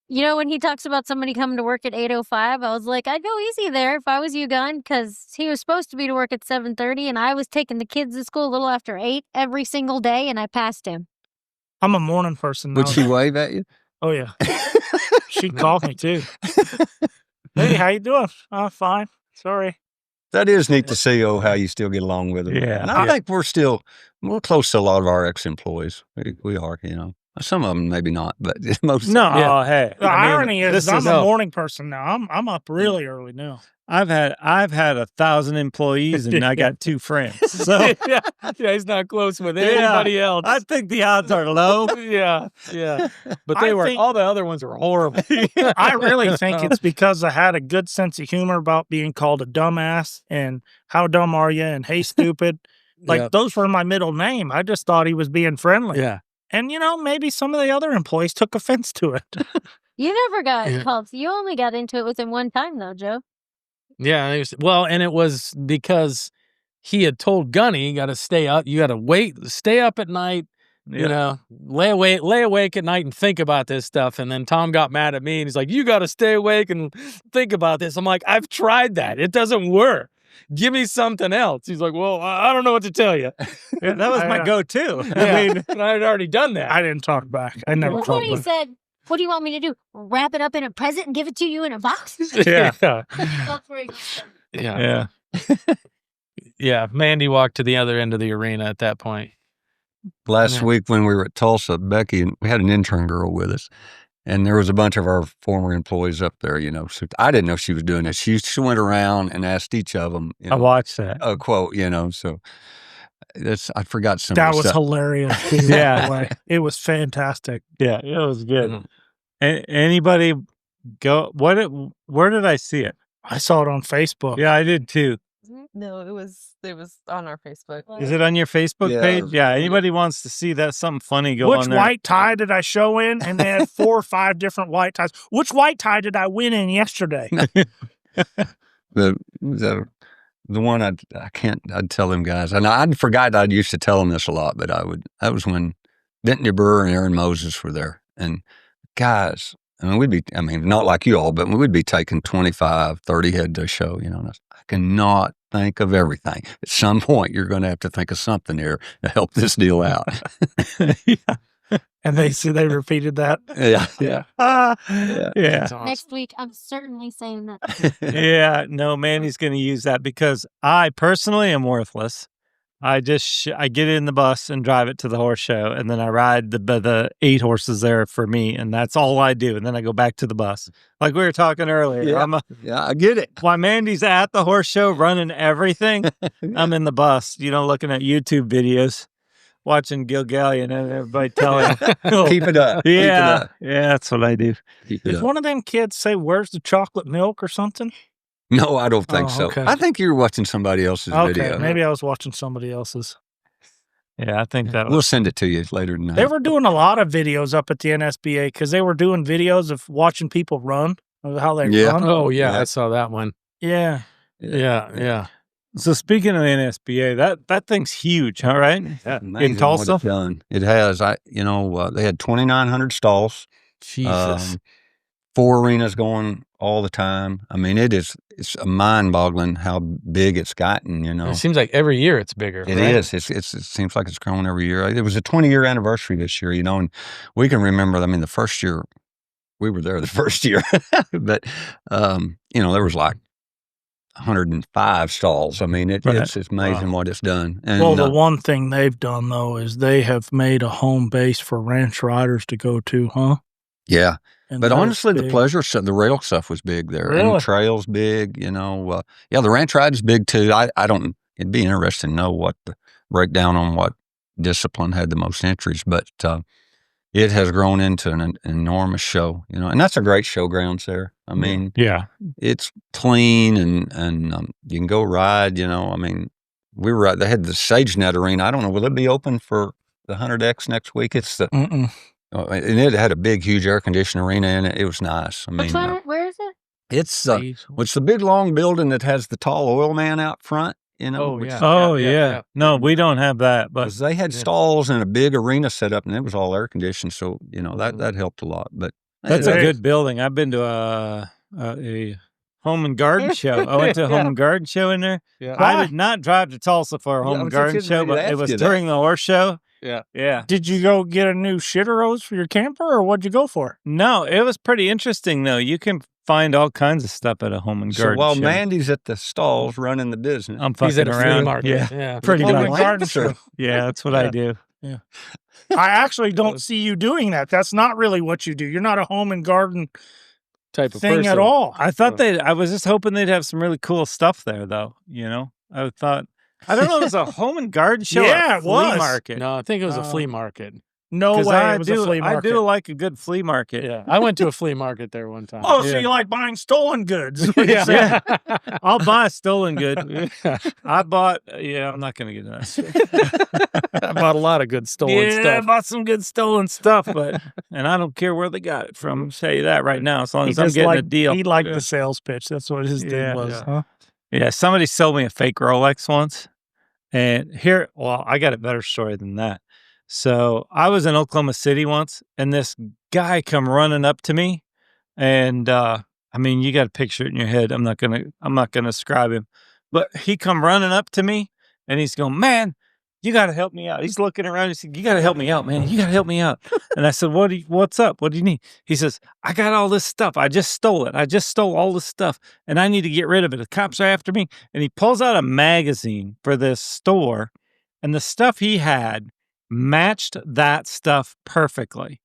S5: When he talks about somebody coming to work at 8:05, I was like, I'd go easy there if I was you, Gun, because he was supposed to be to work at 7:30, and I was taking the kids to school a little after 8 every single day, and I passed him.
S2: I'm a morning person now.
S3: Would she wave at you?
S2: Oh, yeah. She called me, too. Hey, how you doing? Oh, fine. Sorry.
S3: That is neat to see, how you still get along with them.
S1: Yeah.
S3: And I think we're close to a lot of our ex-employees. We are, Some of them maybe not, but most.
S1: No,
S4: Yeah.
S1: hey.
S2: The irony is, I'm a
S1: no.
S2: morning person now. I'm up really early now.
S1: I've had 1,000 employees and I got 2 friends. So
S4: yeah, he's not close with anybody else.
S1: I think the odds are low.
S4: yeah. But
S2: I
S4: they were
S2: think-
S4: all the other ones were horrible.
S2: I really think it's because I had a good sense of humor about being called a dumbass and how dumb are you and hey, stupid.
S4: Yeah.
S2: Those were my middle name. I just thought he was being friendly.
S4: Yeah.
S2: And, maybe some of the other employees took offense to it.
S5: You never got
S4: Yeah.
S5: called. You only got into it with him one time, though, Joe.
S4: Yeah. And it was because he had told Gunny, you got to stay up. You got to stay up at night, lay awake at night and think about this stuff. And then Tom got mad at me and he's like, you got to stay awake and think about this. I'm like, I've tried that. It doesn't work. Give me something else. He's like, well, I don't know what to tell you.
S1: Yeah, that was my go-to.
S4: I mean, I had already done that.
S2: I didn't talk back. I never
S5: Before
S2: talked
S5: he
S2: back.
S5: said, what do you want me to do? Wrap it up in a present and give it to you in a box?
S4: Yeah.
S5: That's where he goes.
S4: Yeah.
S1: Yeah.
S4: Yeah. Mandy walked to the other end of the arena at that point.
S3: Last
S4: Yeah.
S3: week when we were at Tulsa, Becky, and we had an intern girl with us, and there was a bunch of our former employees up there, So I didn't know she was doing it. She went around and asked each of them
S1: I watched that.
S3: a quote, So I forgot some
S2: That
S3: of the
S2: was
S3: stuff.
S2: hilarious. Too,
S1: Yeah.
S2: by the way. It was fantastic.
S1: Yeah, it was good.
S4: Mhm.
S1: Anybody go? Where did I see it?
S2: I saw it on Facebook.
S1: Yeah, I did too.
S6: No, it was on our Facebook.
S1: Is it on your Facebook
S3: Yeah,
S1: page? Yeah. Anybody wants to see that something funny go
S2: Which
S1: on there?
S2: white tie did I show in? And they had 4 or 5 different white ties. Which white tie did I win in yesterday?
S3: The one I'd tell them guys, and I forgot I used to tell them this a lot, but that was when Bentley Brewer and Aaron Moses were there. And guys, not like you all, but we'd be taking 25, 30 head to a show, and I cannot think of everything. At some point, you're going to have to think of something here to help this deal out.
S2: And they repeated that.
S3: Yeah.
S4: Yeah.
S1: Yeah.
S4: That's awesome.
S5: Next week, I'm certainly saying that.
S1: Yeah. No, Mandy's going to use that because I personally am worthless. I just I get in the bus and drive it to the horse show, and then I ride the 8 horses there for me, and that's all I do. And then I go back to the bus, like we were talking earlier.
S3: Yeah. Yeah, I get it.
S1: While Mandy's at the horse show running everything, I'm in the bus, looking at YouTube videos, watching Gil Galyean and everybody telling.
S3: Keep it up. Keep it
S1: Yeah,
S3: up.
S1: yeah, that's what I do.
S3: Keep it
S2: Did
S3: up.
S2: one of them kids say, "Where's the chocolate milk" or something?
S3: No, I don't think
S2: Oh,
S3: so.
S2: okay.
S3: I think you were watching somebody else's
S2: Okay,
S3: video.
S2: maybe I was watching somebody else's.
S1: Yeah, I think that
S3: We'll
S1: was.
S3: send it to you later tonight.
S2: They were doing a lot of videos up at the NSBA because they were doing videos of watching people run, of how they
S3: Yeah.
S2: run.
S4: Oh, yeah.
S3: Yeah.
S4: I saw that one.
S2: Yeah.
S4: Yeah.
S1: So speaking of the NSBA, that thing's huge, all right?
S3: Amazing
S1: Tulsa?
S3: what it's done. It has. They had 2,900 stalls.
S4: Jesus.
S3: 4 arenas going all the time. It's mind-boggling how big it's gotten,
S4: It seems like every year it's bigger.
S3: It
S4: right?
S3: is. It seems like it's growing every year. It was a 20-year anniversary this year, and we can remember, the first year, we were there the first year, but, there was like 105 stalls. It's amazing what it's done. And,
S2: Well, the one thing they've done, though, is they have made a home base for ranch riders to go to, huh?
S3: yeah.
S2: And
S3: But
S2: that was
S3: honestly, the
S2: big.
S3: pleasure stuff, the rail stuff was big there. And
S2: Really?
S3: the trails big, you know. Yeah, the ranch ride is big too. I don't, it'd be interesting to know what the breakdown on what discipline had the most entries, but it has grown into an enormous show, you know, and that's a great showgrounds there. I mean,
S1: Yeah.
S3: it's clean and you can go ride, you know. I mean, they had the SageNet Arena. I don't know, will it be open for the 100X next week? It's the,
S2: Mm-mm.
S3: and it had a big, huge air conditioned arena in it. It was nice. I mean,
S5: Which one? Where is it?
S3: it's the big long building that has the tall oil man out front, you know.
S4: Oh,
S3: which-
S4: yeah.
S1: Oh yeah. No, we don't have that, but
S3: 'cause they had stalls and a big arena set up, and it was all air conditioned. So, you know, that helped a lot. But
S1: that's
S3: it-
S1: a good building. I've been to a home and garden show. I went to a home and garden show in there.
S4: Yeah.
S1: I did not drive to Tulsa for a
S3: Yeah, I
S1: home and
S3: was
S1: garden
S3: just
S1: show,
S3: getting ready
S1: but
S3: to
S1: it
S3: ask
S1: was
S3: you that.
S1: during the horse show.
S4: Yeah.
S1: Yeah.
S2: Did you go get a new shitterose for your camper, or what'd you go for?
S1: No, it was pretty interesting though. You can find all kinds of stuff at a home and
S3: So
S1: garden
S3: while
S1: show.
S3: Mandy's at the stalls running the business,
S1: I'm fucking
S4: He's at a
S1: around.
S4: flea market.
S1: Yeah,
S4: Yeah.
S1: pretty
S2: Home
S1: much.
S2: and garden show.
S1: Yeah, that's what I do.
S2: I actually don't see you doing that. That's not really what you do. You're not a home and garden
S4: Type of
S2: thing
S4: person.
S2: at all.
S1: I thought I was just hoping they'd have some really cool stuff there, though. You know, I thought, I don't know, it was a home and garden show.
S2: Yeah,
S1: or a
S2: it
S1: flea
S2: was.
S1: market.
S4: No, I think it was a
S2: Oh.
S4: flea market.
S2: No
S1: 'Cause
S2: way
S1: I
S2: it was
S1: do,
S2: a flea market.
S1: I do like a good flea market.
S4: Yeah. I went to a flea market there one time.
S2: Oh, so
S1: Yeah.
S2: you like buying stolen goods?
S1: Yeah. I'll buy stolen good. I bought. Yeah, I'm not going to get into that.
S4: I bought a lot of good stolen
S1: I
S4: stuff.
S1: bought some good stolen stuff, but and I don't care where they got it from. I'll tell you that right now, as long as I'm getting a deal.
S2: He liked
S1: Yeah.
S2: the sales pitch. That's what his
S1: Yeah.
S2: thing was.
S4: Yeah.
S2: Huh?
S1: Yeah, somebody sold me a fake Rolex once. And I got a better story than that. So I was in Oklahoma City once, and this guy come running up to me. And I mean, you got to picture it in your head. I'm not gonna describe him. But he come running up to me and he's going, "Man, you got to help me out." He's looking around. He said, "You got to help me out, man. You got to help me out." And I said, "What's up? What do you need?" He says, "I got all this stuff. I just stole it. I just stole all this stuff and I need to get rid of it. The cops are after me." And he pulls out a magazine for this store, and the stuff he had matched that stuff perfectly.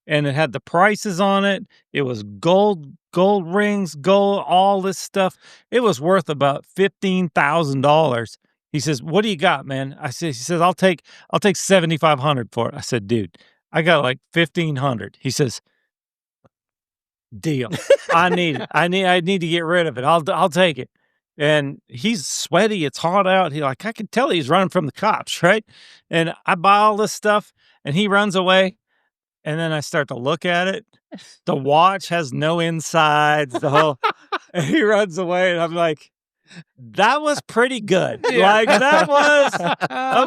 S1: And it had the prices on it. It was gold rings, gold, all this stuff. It was worth about $15,000. He says, "What do you got, man?" He says, I'll take $7,500 for it. I said, "Dude, I got like $1,500. He says, "Deal. I need it. I need to get rid of it. I'll take it." And he's sweaty. It's hot out. I could tell he's running from the cops, right? And I buy all this stuff, and he runs away. And then I start to look at it. The watch has no insides. And he runs away, and I'm like, that was pretty good. Like that was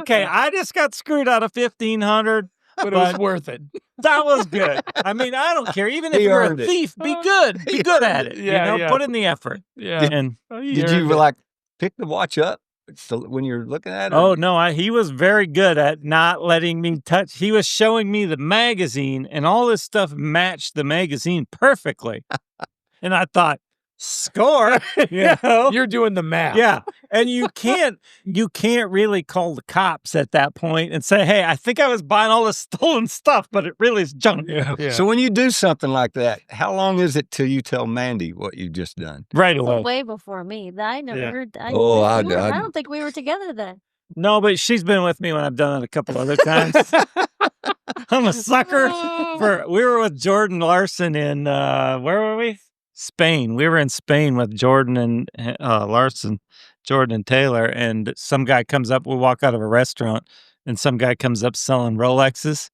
S1: okay. I just got screwed out of $1,500,
S4: but it was worth it.
S1: That was good. I mean, I don't care. Even if
S3: He
S1: you're a
S3: earned it.
S1: thief, be good. Be good at it.
S4: Yeah,
S1: you know, put in the effort.
S4: Yeah.
S1: And
S3: did you like pick the watch up when you're looking at it?
S1: oh no, he was very good at not letting me touch. He was showing me the magazine, and all this stuff matched the magazine perfectly. And I thought, score. You know?
S4: You're doing the math.
S1: Yeah. And you can't really call the cops at that point and say, "Hey, I think I was buying all this stolen stuff, but it really is junk."
S4: Yeah.
S3: So when you do something like that, how long is it till you tell Mandy what you've just done?
S1: Right away.
S5: Way before me. I never
S4: Yeah.
S5: heard.
S3: I
S5: don't think we were together then.
S1: No, but she's been with me when I've done it a couple other times. I'm a sucker we were with Jordan Larson in, where were we? Spain. We were in Spain with Jordan and Larson, Jordan and Taylor, and some guy comes up. We walk out of a restaurant, and some guy comes up selling Rolexes,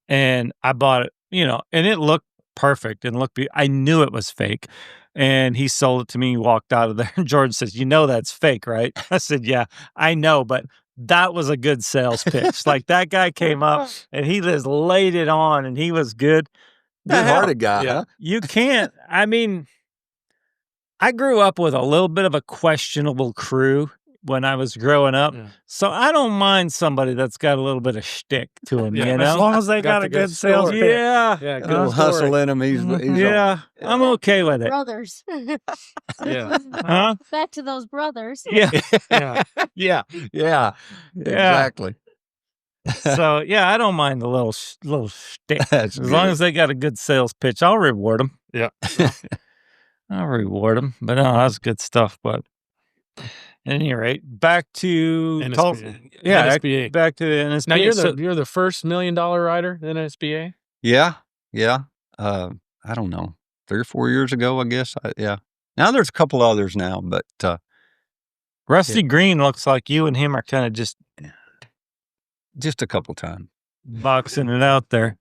S1: and I bought it, and it looked perfect and I knew it was fake. And he sold it to me. He walked out of there. And Jordan says, "You know that's fake, right?" I said, "Yeah, I know, but that was a good sales pitch." Like that guy came up and he just laid it on, and he was good.
S3: Good-hearted guy,
S4: Yeah.
S3: huh?
S1: You can't. I mean, I grew up with a little bit of a questionable crew when I was growing up.
S4: Yeah.
S1: So I don't mind somebody that's got a little bit of shtick to him,
S4: Yeah,
S1: you
S2: As
S1: know?
S2: long as they got
S4: the
S2: a
S4: good
S2: good sales
S4: story.
S2: pitch.
S1: Yeah.
S4: Yeah.
S3: A
S4: Good
S3: little
S4: story.
S3: hustle in him. He's
S1: Yeah. I'm okay with it.
S5: Brothers.
S4: Yeah.
S1: Huh?
S5: Back to those brothers.
S1: Yeah.
S4: Yeah.
S3: yeah. Exactly.
S1: So yeah, I don't mind the little shtick.
S3: That's
S1: As long
S3: good.
S1: as they got a good sales pitch, I'll reward them.
S2: Yeah.
S1: I'll reward them. But no, that's good stuff. But at any rate, back to
S4: NSBA.
S1: Yeah,
S4: NSBA.
S1: back to the NSBA.
S4: Now
S1: So-
S4: you're the first $1 million rider in NSBA.
S3: Yeah. I don't know, 3 or 4 years ago, I guess. Yeah. Now there's a couple others now, but
S1: Rusty Green looks like you and him are kind of just
S3: just a couple times.
S1: boxing it out there.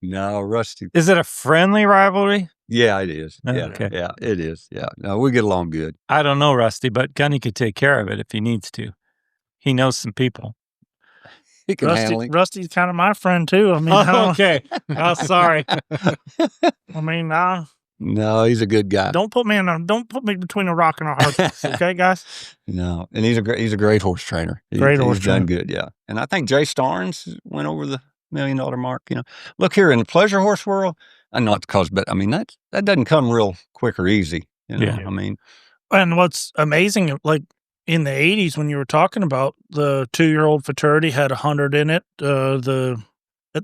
S3: No, Rusty.
S1: Is it a friendly rivalry?
S3: Yeah, it is.
S1: Oh,
S3: Yeah,
S1: okay.
S3: yeah, it is. Yeah. No, we get along good.
S1: I don't know Rusty, but Gunny could take care of it if he needs to. He knows some people.
S3: He can handle it.
S2: Rusty's kind of my friend too. I mean,
S1: Oh, okay. Oh, sorry.
S2: I mean,
S3: No, he's a good guy.
S2: don't put me between a rock and a hard place, okay, guys?
S3: No, and he's a great horse trainer.
S2: Great horse
S3: he's done
S2: trainer.
S3: good, yeah. And I think Jay Starnes went over the $1 million mark. Look here in the pleasure horse world. Not because, but I mean that doesn't come real quick or easy.
S1: Yeah.
S3: I mean,
S2: And what's amazing, like in the 80s, when you were talking about the 2-year-old fraternity had 100 in it, at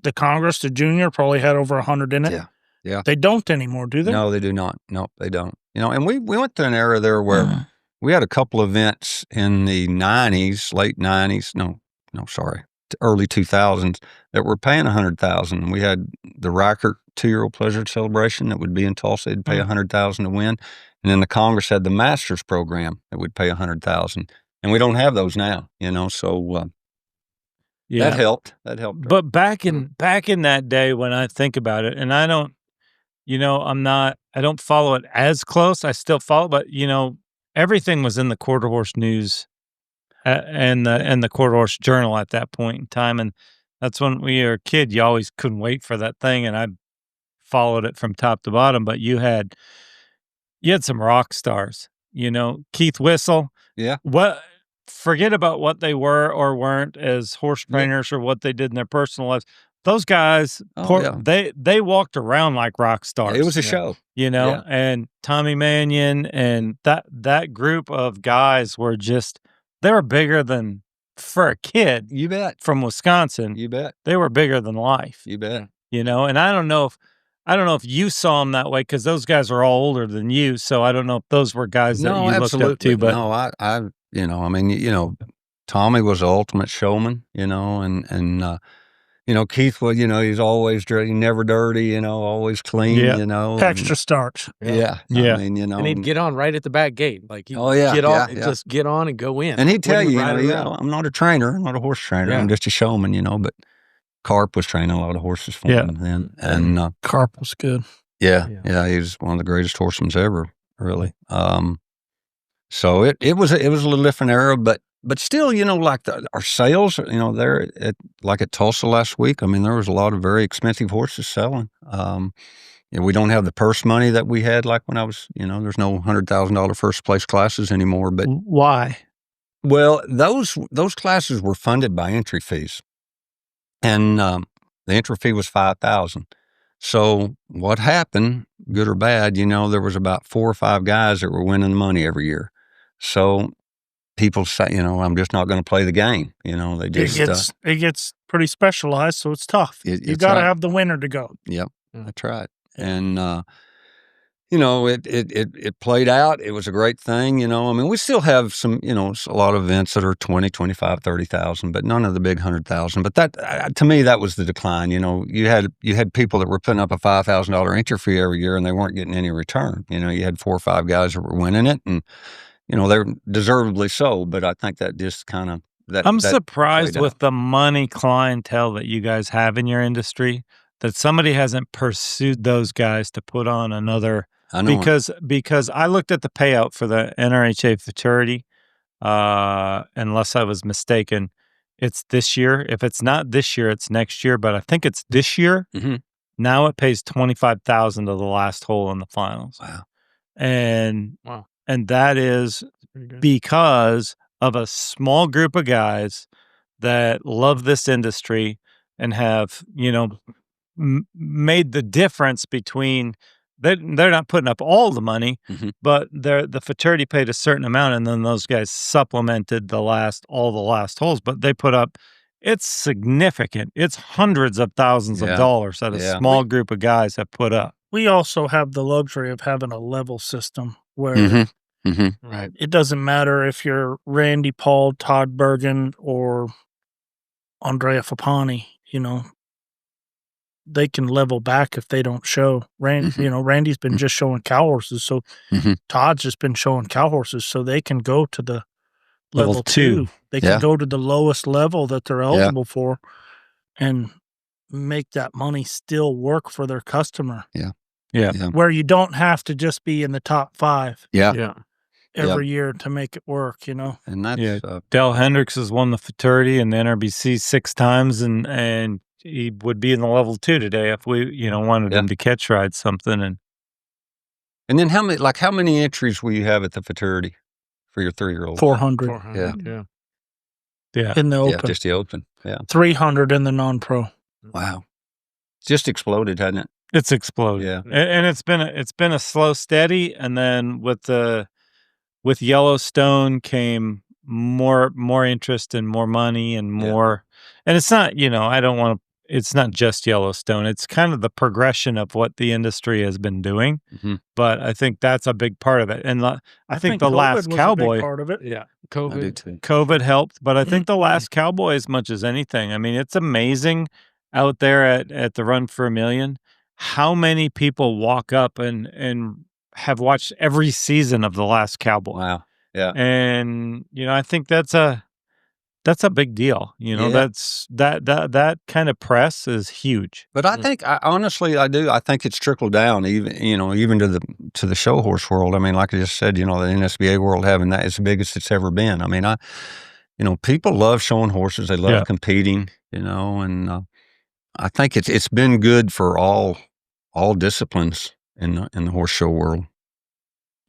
S2: the Congress, the junior probably had over 100 in it.
S3: Yeah. Yeah.
S2: They don't anymore, do they?
S3: no, they do not. No, they don't. And we went through an era there where we had a couple events in the 90s, late 90s. No, sorry, early 2000s that were paying 100,000. We had the Reichert 2-year-old pleasure celebration that would be in Tulsa. It'd pay 100,000 to win. And then the Congress had the Masters program that would pay 100,000. And we don't have those now, so
S1: Yeah.
S3: that helped. That helped.
S1: But back in that day, when I think about it, and I don't, I don't follow it as close. I still follow, but everything was in the Quarter Horse News and the Quarter Horse Journal at that point in time, and that's when we were a kid. You always couldn't wait for that thing, and I followed it from top to bottom. But you had some rock stars, Keith Whistle.
S3: Yeah.
S1: Forget about what they were or weren't as horse trainers or what they did in their personal lives. Those guys, they walked around like rock stars.
S3: It was a show.
S1: And Tommy Mannion and that group of guys were they were bigger than, for a kid
S3: You bet.
S1: from Wisconsin,
S3: You bet.
S1: they were bigger than life,
S3: You bet.
S1: and I don't know if you saw them that way, because those guys are all older than you. So I don't know if those were guys that you looked up to, but
S3: no, I mean, Tommy was the ultimate showman, and Keith was, he's always never dirty, always clean,
S1: Yeah.
S2: Extra starch.
S3: Yeah.
S1: Yeah.
S3: I mean,
S4: And he'd get on right at the back gate. Like,
S3: Oh, yeah,
S4: get on,
S3: yeah, yeah.
S4: just get on and go in.
S3: and he'd tell
S4: Wouldn't
S3: you,
S4: ride around.
S3: I'm not a trainer, I'm not a horse trainer,
S4: Yeah.
S3: I'm just a showman, but Carp was training a lot of horses for
S1: Yeah.
S3: him then. And
S2: Carp was good.
S3: yeah,
S4: Yeah.
S3: he was one of the greatest horsemen ever, really. So it was a little different era, but still, like our sales, there at Tulsa last week, I mean, there was a lot of very expensive horses selling. We don't have the purse money that we had like when I was, there's no $100,000 first place classes anymore. But
S2: Why?
S3: well, those classes were funded by entry fees, and the entry fee was $5,000. So what happened, good or bad, there was about 4 or 5 guys that were winning the money every year. So people say, I'm just not going to play the game. They just
S2: It gets pretty specialized, so it's tough. You
S3: it's
S2: got to
S3: right.
S2: have the winner to go.
S3: That's right. And it played out. It was a great thing. I mean, we still have some, a lot of events that are 20, 25, 30,000, but none of the big 100,000. But that, to me, that was the decline. You had people that were putting up a $5,000 entry fee every year and they weren't getting any return. You had 4 or 5 guys that were winning it, and they're deservedly so. But I think that just kind of
S1: I'm surprised
S3: played
S1: with
S3: out.
S1: the money clientele that you guys have in your industry that somebody hasn't pursued those guys to put on another.
S3: I know.
S1: Because I looked at the payout for the NRHA futurity, unless I was mistaken, it's this year. If it's not this year, it's next year. But I think it's this year.
S3: Mhm.
S1: Now it pays $25,000 to the last hole in the finals.
S3: Wow.
S1: And
S4: Wow.
S1: and that is
S2: Pretty good.
S1: because of a small group of guys that love this industry and have, made the difference between they're not putting up all the money,
S3: Mhm.
S1: but the fraternity paid a certain amount, and then those guys supplemented all the last holes. But they put up it's significant. It's hundreds of thousands of dollars that a small group of guys have put up.
S2: We also have the luxury of having a level system where
S4: Right.
S2: it doesn't matter if you're Randy Paul, Todd Bergen, or Andrea Fapani, you know, they can level back if they don't show. You know, Randy's been just showing cow horses, so Todd's just been showing cow horses, so they can go to the level 2. They can go to the lowest level that they're eligible for and make that money still work for their customer. Where you don't have to just be in the top 5 every year to make it work, you know?
S3: And that's
S1: Dale Hendricks has won the fraternity and the NRBC 6 times, and he would be in the level 2 today if we, you know, wanted him to catch ride something.
S3: And then how many entries will you have at the fraternity for your 3-year-old?
S2: 400.
S1: Yeah.
S2: In the open.
S3: Yeah, just the open. Yeah.
S2: 300 in the non-pro.
S3: Wow. It's just exploded, hasn't it?
S1: It's exploded.
S3: Yeah.
S1: And it's been a slow steady, and then with Yellowstone came more interest and more money and more, and it's not, you know, it's not just Yellowstone. It's kind of the progression of what the industry has been doing. But I think that's a big part of it. And I think the
S2: COVID
S1: last
S2: was
S1: Cowboy,
S2: a big part of it.
S4: Yeah.
S3: I do too.
S1: COVID helped, but I think the last Cowboy as much as anything. I mean, it's amazing out there at the Run for a Million how many people walk up and have watched every season of the last Cowboy.
S3: Wow. Yeah.
S1: And, you know, I think that's a big deal. You know, that's that kind of press is huge.
S3: But I think, honestly, I do. I think it's trickled down even to the show horse world. I mean, like I just said, you know, the NSBA world having that is the biggest it's ever been. I mean, you know, people love showing horses. They love competing, you know, and I think it's been good for all disciplines in the horse show world.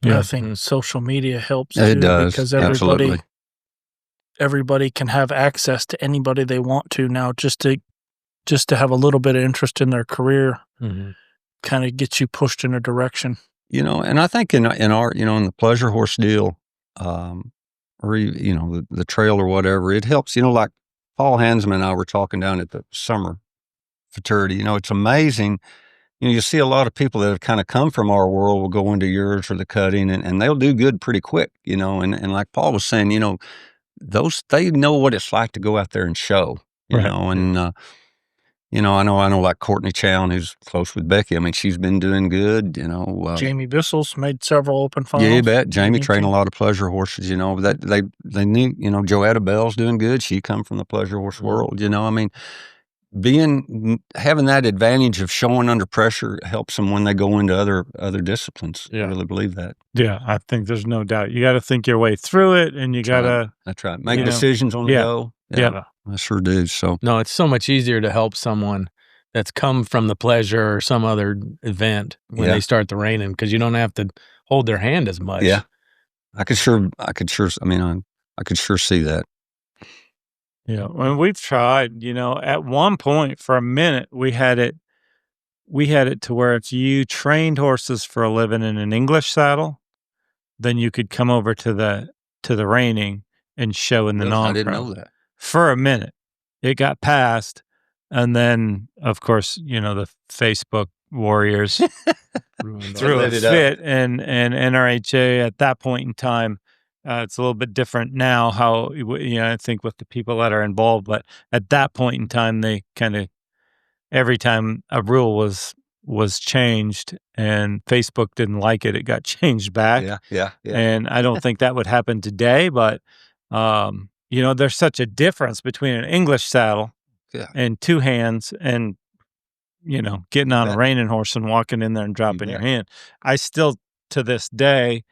S2: Yeah, I think social media helps
S3: It
S2: too,
S3: does.
S2: because
S3: Absolutely.
S2: everybody can have access to anybody they want to now, just to have a little bit of interest in their career, kind of gets you pushed in a direction.
S3: You know, and I think in our, you know, in the pleasure horse deal, or you know, the trail or whatever, it helps. You know, like Paul Hansman and I were talking down at the summer fraternity. You know, it's amazing. You know, you see a lot of people that have kind of come from our world will go into yours or the cutting, and they'll do good pretty quick. You know, and like Paul was saying, you know, they know what it's like to go out there and show. You know, and you know, I know like Courtney Chown, who's close with Becky. I mean, she's been doing good, you know.
S2: Jamie Bissell's made several open finals.
S3: Yeah, you bet. Jamie trained a lot of pleasure horses, you know. That they need, you know, Joetta Bell's doing good. She come from the pleasure horse world, you know. I mean, having that advantage of showing under pressure helps them when they go into other disciplines. I really believe that.
S1: Yeah, I think there's no doubt. You got to think your way through it, and you got to.
S3: That's right. Make decisions on the go.
S1: Yeah,
S3: I sure do. So
S4: no, it's so much easier to help someone that's come from the pleasure or some other event when they start the reining, because you don't have to hold their hand as much.
S3: Yeah, I could sure. I mean, I could sure see that.
S1: Yeah, when we've tried, you know, at one point for a minute we had it to where if you trained horses for a living in an English saddle, then you could come over to the reining and show in the non-pro.
S3: I didn't know that.
S1: For a minute, it got passed, and then of course, you know, the Facebook warriors threw a fit, and NRHA at that point in time. It's a little bit different now how, you know, I think with the people that are involved, but at that point in time, they kind of, every time a rule was changed and Facebook didn't like it, it got changed back.
S3: Yeah.
S1: And I don't think that would happen today, but, you know, there's such a difference between an English saddle and two hands and, you know, getting on a reining horse and walking in there and dropping your hand. I still, to this day,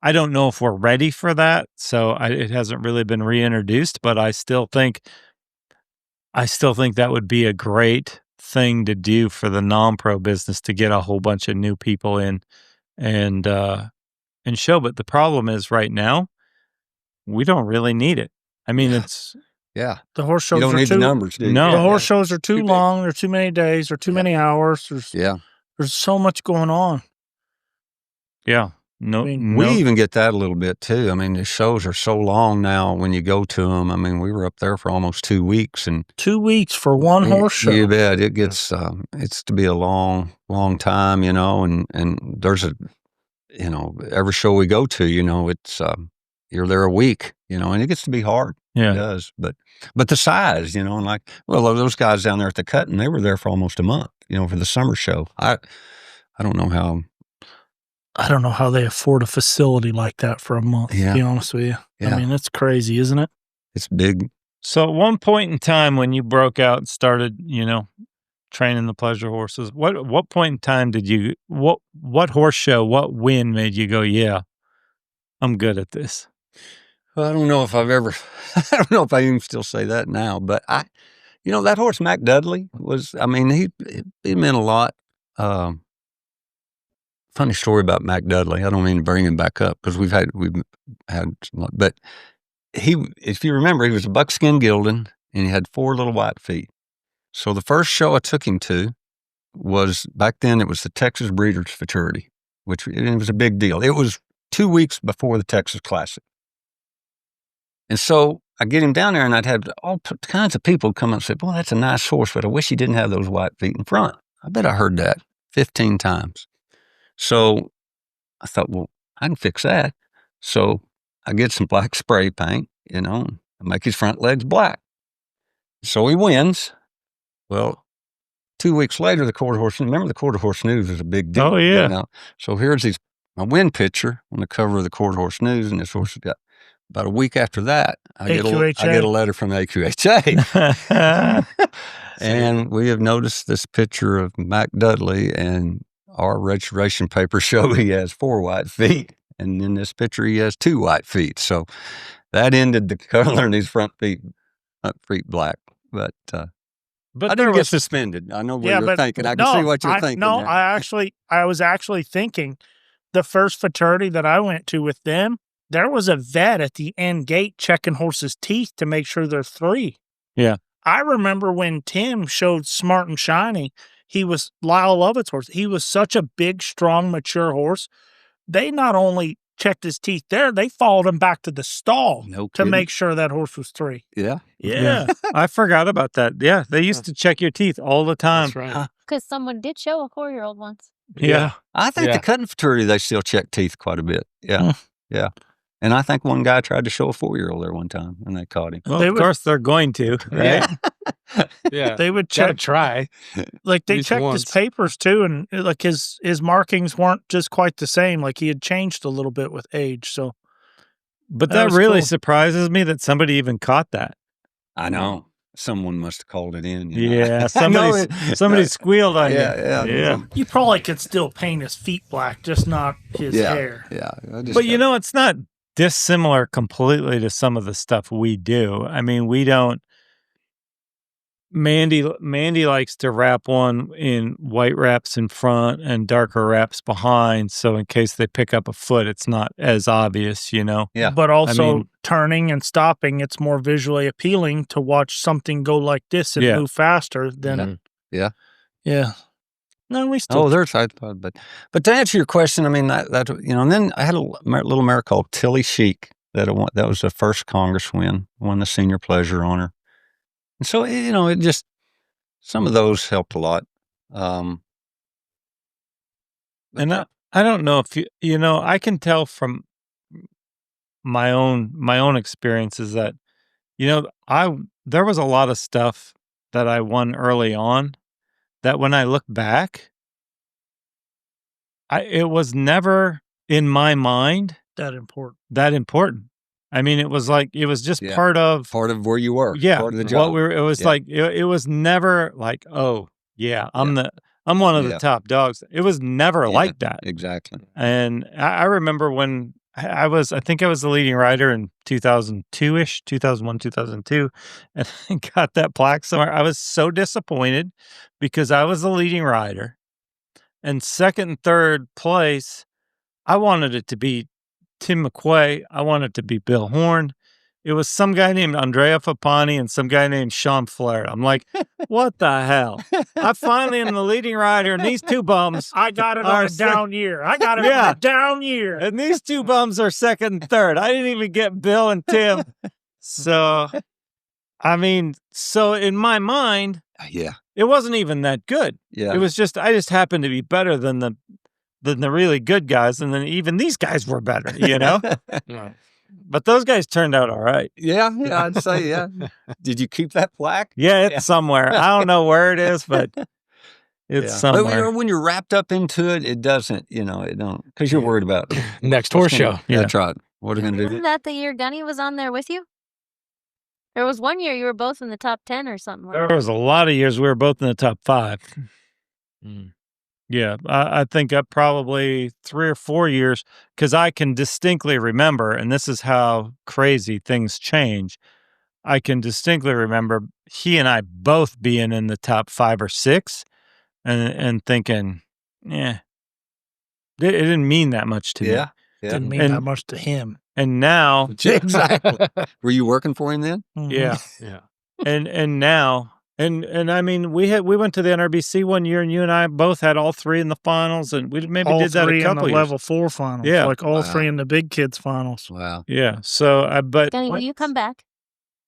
S1: I don't know if we're ready for that, so it hasn't really been reintroduced. But I still think that would be a great thing to do for the non-pro business, to get a whole bunch of new people in and show. But the problem is, right now, we don't really need it. I mean, it's
S2: the horse shows.
S3: You don't need the numbers, do you?
S1: No,
S2: the horse shows are too long. There's too many days. Or too many hours. There's so much going on.
S1: Yeah. No,
S2: I mean,
S3: We
S1: no.
S3: even get that a little bit too. I mean, the shows are so long now when you go to them. I mean, we were up there for almost 2 weeks, and
S2: 2 weeks for one horse show.
S3: You bet. It gets, it's to be a long, long time, and there's every show we go to, it's, you're there a week, and it gets to be hard.
S1: Yeah.
S3: It does. But the size, and like, well, those guys down there at the Cutting, they were there for almost a month, for the summer show. I don't know how.
S2: I don't know how they afford a facility like that for a month, to be honest with you.
S3: Yeah.
S2: I mean, it's crazy, isn't it?
S3: It's big.
S1: So at one point in time when you broke out and started, training the pleasure horses, what point in time did you what horse show, what win made you go, yeah, I'm good at this?
S3: Well, I don't know if I've ever, I don't know if I even still say that now, but that horse, Mac Dudley, was, I mean, he meant a lot. Funny story about Mac Dudley. I don't mean to bring him back up because we've had, but if you remember, he was a buckskin gelding and he had 4 little white feet. So the first show I took him to was, back then it was the Texas Breeders' Futurity, which it was a big deal. It was 2 weeks before the Texas Classic. And so I get him down there and I'd have all kinds of people come up and say, "Well, that's a nice horse, but I wish he didn't have those white feet in front." I bet I heard that 15 times. So I thought, well, I can fix that. So I get some black spray paint, and make his front legs black. So he wins. Well, 2 weeks later, the Quarter Horse News was a big deal.
S1: Oh, yeah.
S3: So here's my win picture on the cover of the Quarter Horse News, and this horse has got, about a week after that, I get a letter from the AQHA. And we have noticed this picture of Mac Dudley, and our registration papers show he has 4 white feet. And in this picture, he has 2 white feet. So that ended the coloring his front feet black. But I didn't get suspended. I know what you're thinking. I can see what you're thinking.
S2: No,
S3: there.
S2: I was actually thinking the first fraternity that I went to with them, there was a vet at the end gate checking horses' teeth to make sure they're 3.
S1: Yeah.
S2: I remember when Tim showed Smart and Shiny, he was Lyle Lovett's horse. He was such a big, strong, mature horse. They not only checked his teeth there, they followed him back to the stall to make sure that horse was 3.
S3: Yeah.
S2: Yeah.
S1: I forgot about that. Yeah. They used to check your teeth all the time.
S4: That's right.
S5: Because someone did show a 4-year-old once.
S1: Yeah.
S3: I think
S4: Yeah.
S3: the Cutting Fraternity, they still check teeth quite a bit. Yeah. Yeah. And I think one guy tried to show a 4-year-old there one time, and they caught him.
S1: Well, of course they're going to, right?
S4: Yeah.
S2: They would
S4: Gotta
S2: check,
S4: try.
S2: like they
S4: At least
S2: checked his
S4: once.
S2: papers too, and like his markings weren't just quite the same. Like he had changed a little bit with age. So,
S1: But
S2: That
S1: that
S2: was
S1: really
S2: cool.
S1: surprises me that somebody even caught that.
S3: I know. Someone must have called it in.
S1: Yeah,
S3: I know
S1: somebody squealed on
S3: Yeah,
S1: you.
S3: yeah.
S1: Yeah.
S2: you probably could still paint his feet black, just not his hair.
S3: Yeah.
S1: But it's not dissimilar completely to some of the stuff we do. I mean, we don't. Mandy likes to wrap one in white wraps in front and darker wraps behind, so in case they pick up a foot, it's not as obvious,
S3: Yeah.
S2: But also
S1: mean-
S2: turning and stopping, it's more visually appealing to watch something go like this and
S1: Yeah.
S2: move faster than.
S3: Yeah.
S2: Yeah. No, we still.
S3: Oh, there's, but to answer your question, I mean, that and then I had a little mare called Tilly Chic that was the first Congress won the senior pleasure on her. And so, it just, some of those helped a lot.
S1: And I don't know if I can tell from my own experiences that, there was a lot of stuff that I won early on that when I look back, it was never in my mind
S2: that important.
S1: I mean, it was just
S3: Yeah.
S1: part of
S3: Where you were.
S1: Yeah,
S3: Part of the job.
S1: it was
S3: Yeah.
S1: like it was never like, oh yeah, I'm one of the
S3: Yeah.
S1: top dogs. It was never
S3: Yeah.
S1: like that.
S3: Exactly.
S1: And I remember when I think I was the leading rider in 2002-ish, 2001, 2002, and I got that plaque somewhere. I was so disappointed because I was the leading rider, and second and third place, I wanted it to be Tim McQuay. I wanted it to be Bill Horn. it was some guy named Andrea Fapani and some guy named Sean Flair. I'm like, what the hell? I finally am the leading rider, and these two bums.
S2: I got it on a down year. I got it on a down year.
S1: And these two bums are second and third. I didn't even get Bill and Tim. So, I mean, so in my mind,
S3: Yeah.
S1: it wasn't even that good.
S3: Yeah.
S1: It was just, I just happened to be better than the really good guys. And then even these guys were better, you know? But those guys turned out all right.
S3: Yeah, I'd say, yeah. Did you keep that plaque?
S1: Yeah, it's somewhere. I don't know where it is, but it's somewhere.
S3: But when you're wrapped up into it, it doesn't, it don't, because you're worried about
S4: Next horse show.
S3: Yeah, that's right. What are we going to do?
S5: Wasn't that the year Gunny was on there with you? There was one year you were both in the top 10 or something.
S1: There was a lot of years we were both in the top 5. Yeah, I think up probably 3 or 4 years, because I can distinctly remember, and this is how crazy things change. I can distinctly remember he and I both being in the top 5 or 6 and thinking, it didn't mean that much to me.
S3: Yeah.
S2: Didn't mean that much to him.
S1: And now,
S3: Exactly. Were you working for him then?
S1: yeah.
S4: Yeah.
S1: And now, and I mean, we went to the NRBC one year, and you and I both had all 3 in the finals, and we maybe
S2: All
S1: did that a
S2: 3
S1: couple
S2: in the
S1: years.
S2: level 4 finals.
S1: Yeah.
S2: Like all
S3: Wow.
S2: 3 in the big kids finals.
S3: Wow.
S1: Yeah. So, but
S5: Gunny, will you come back?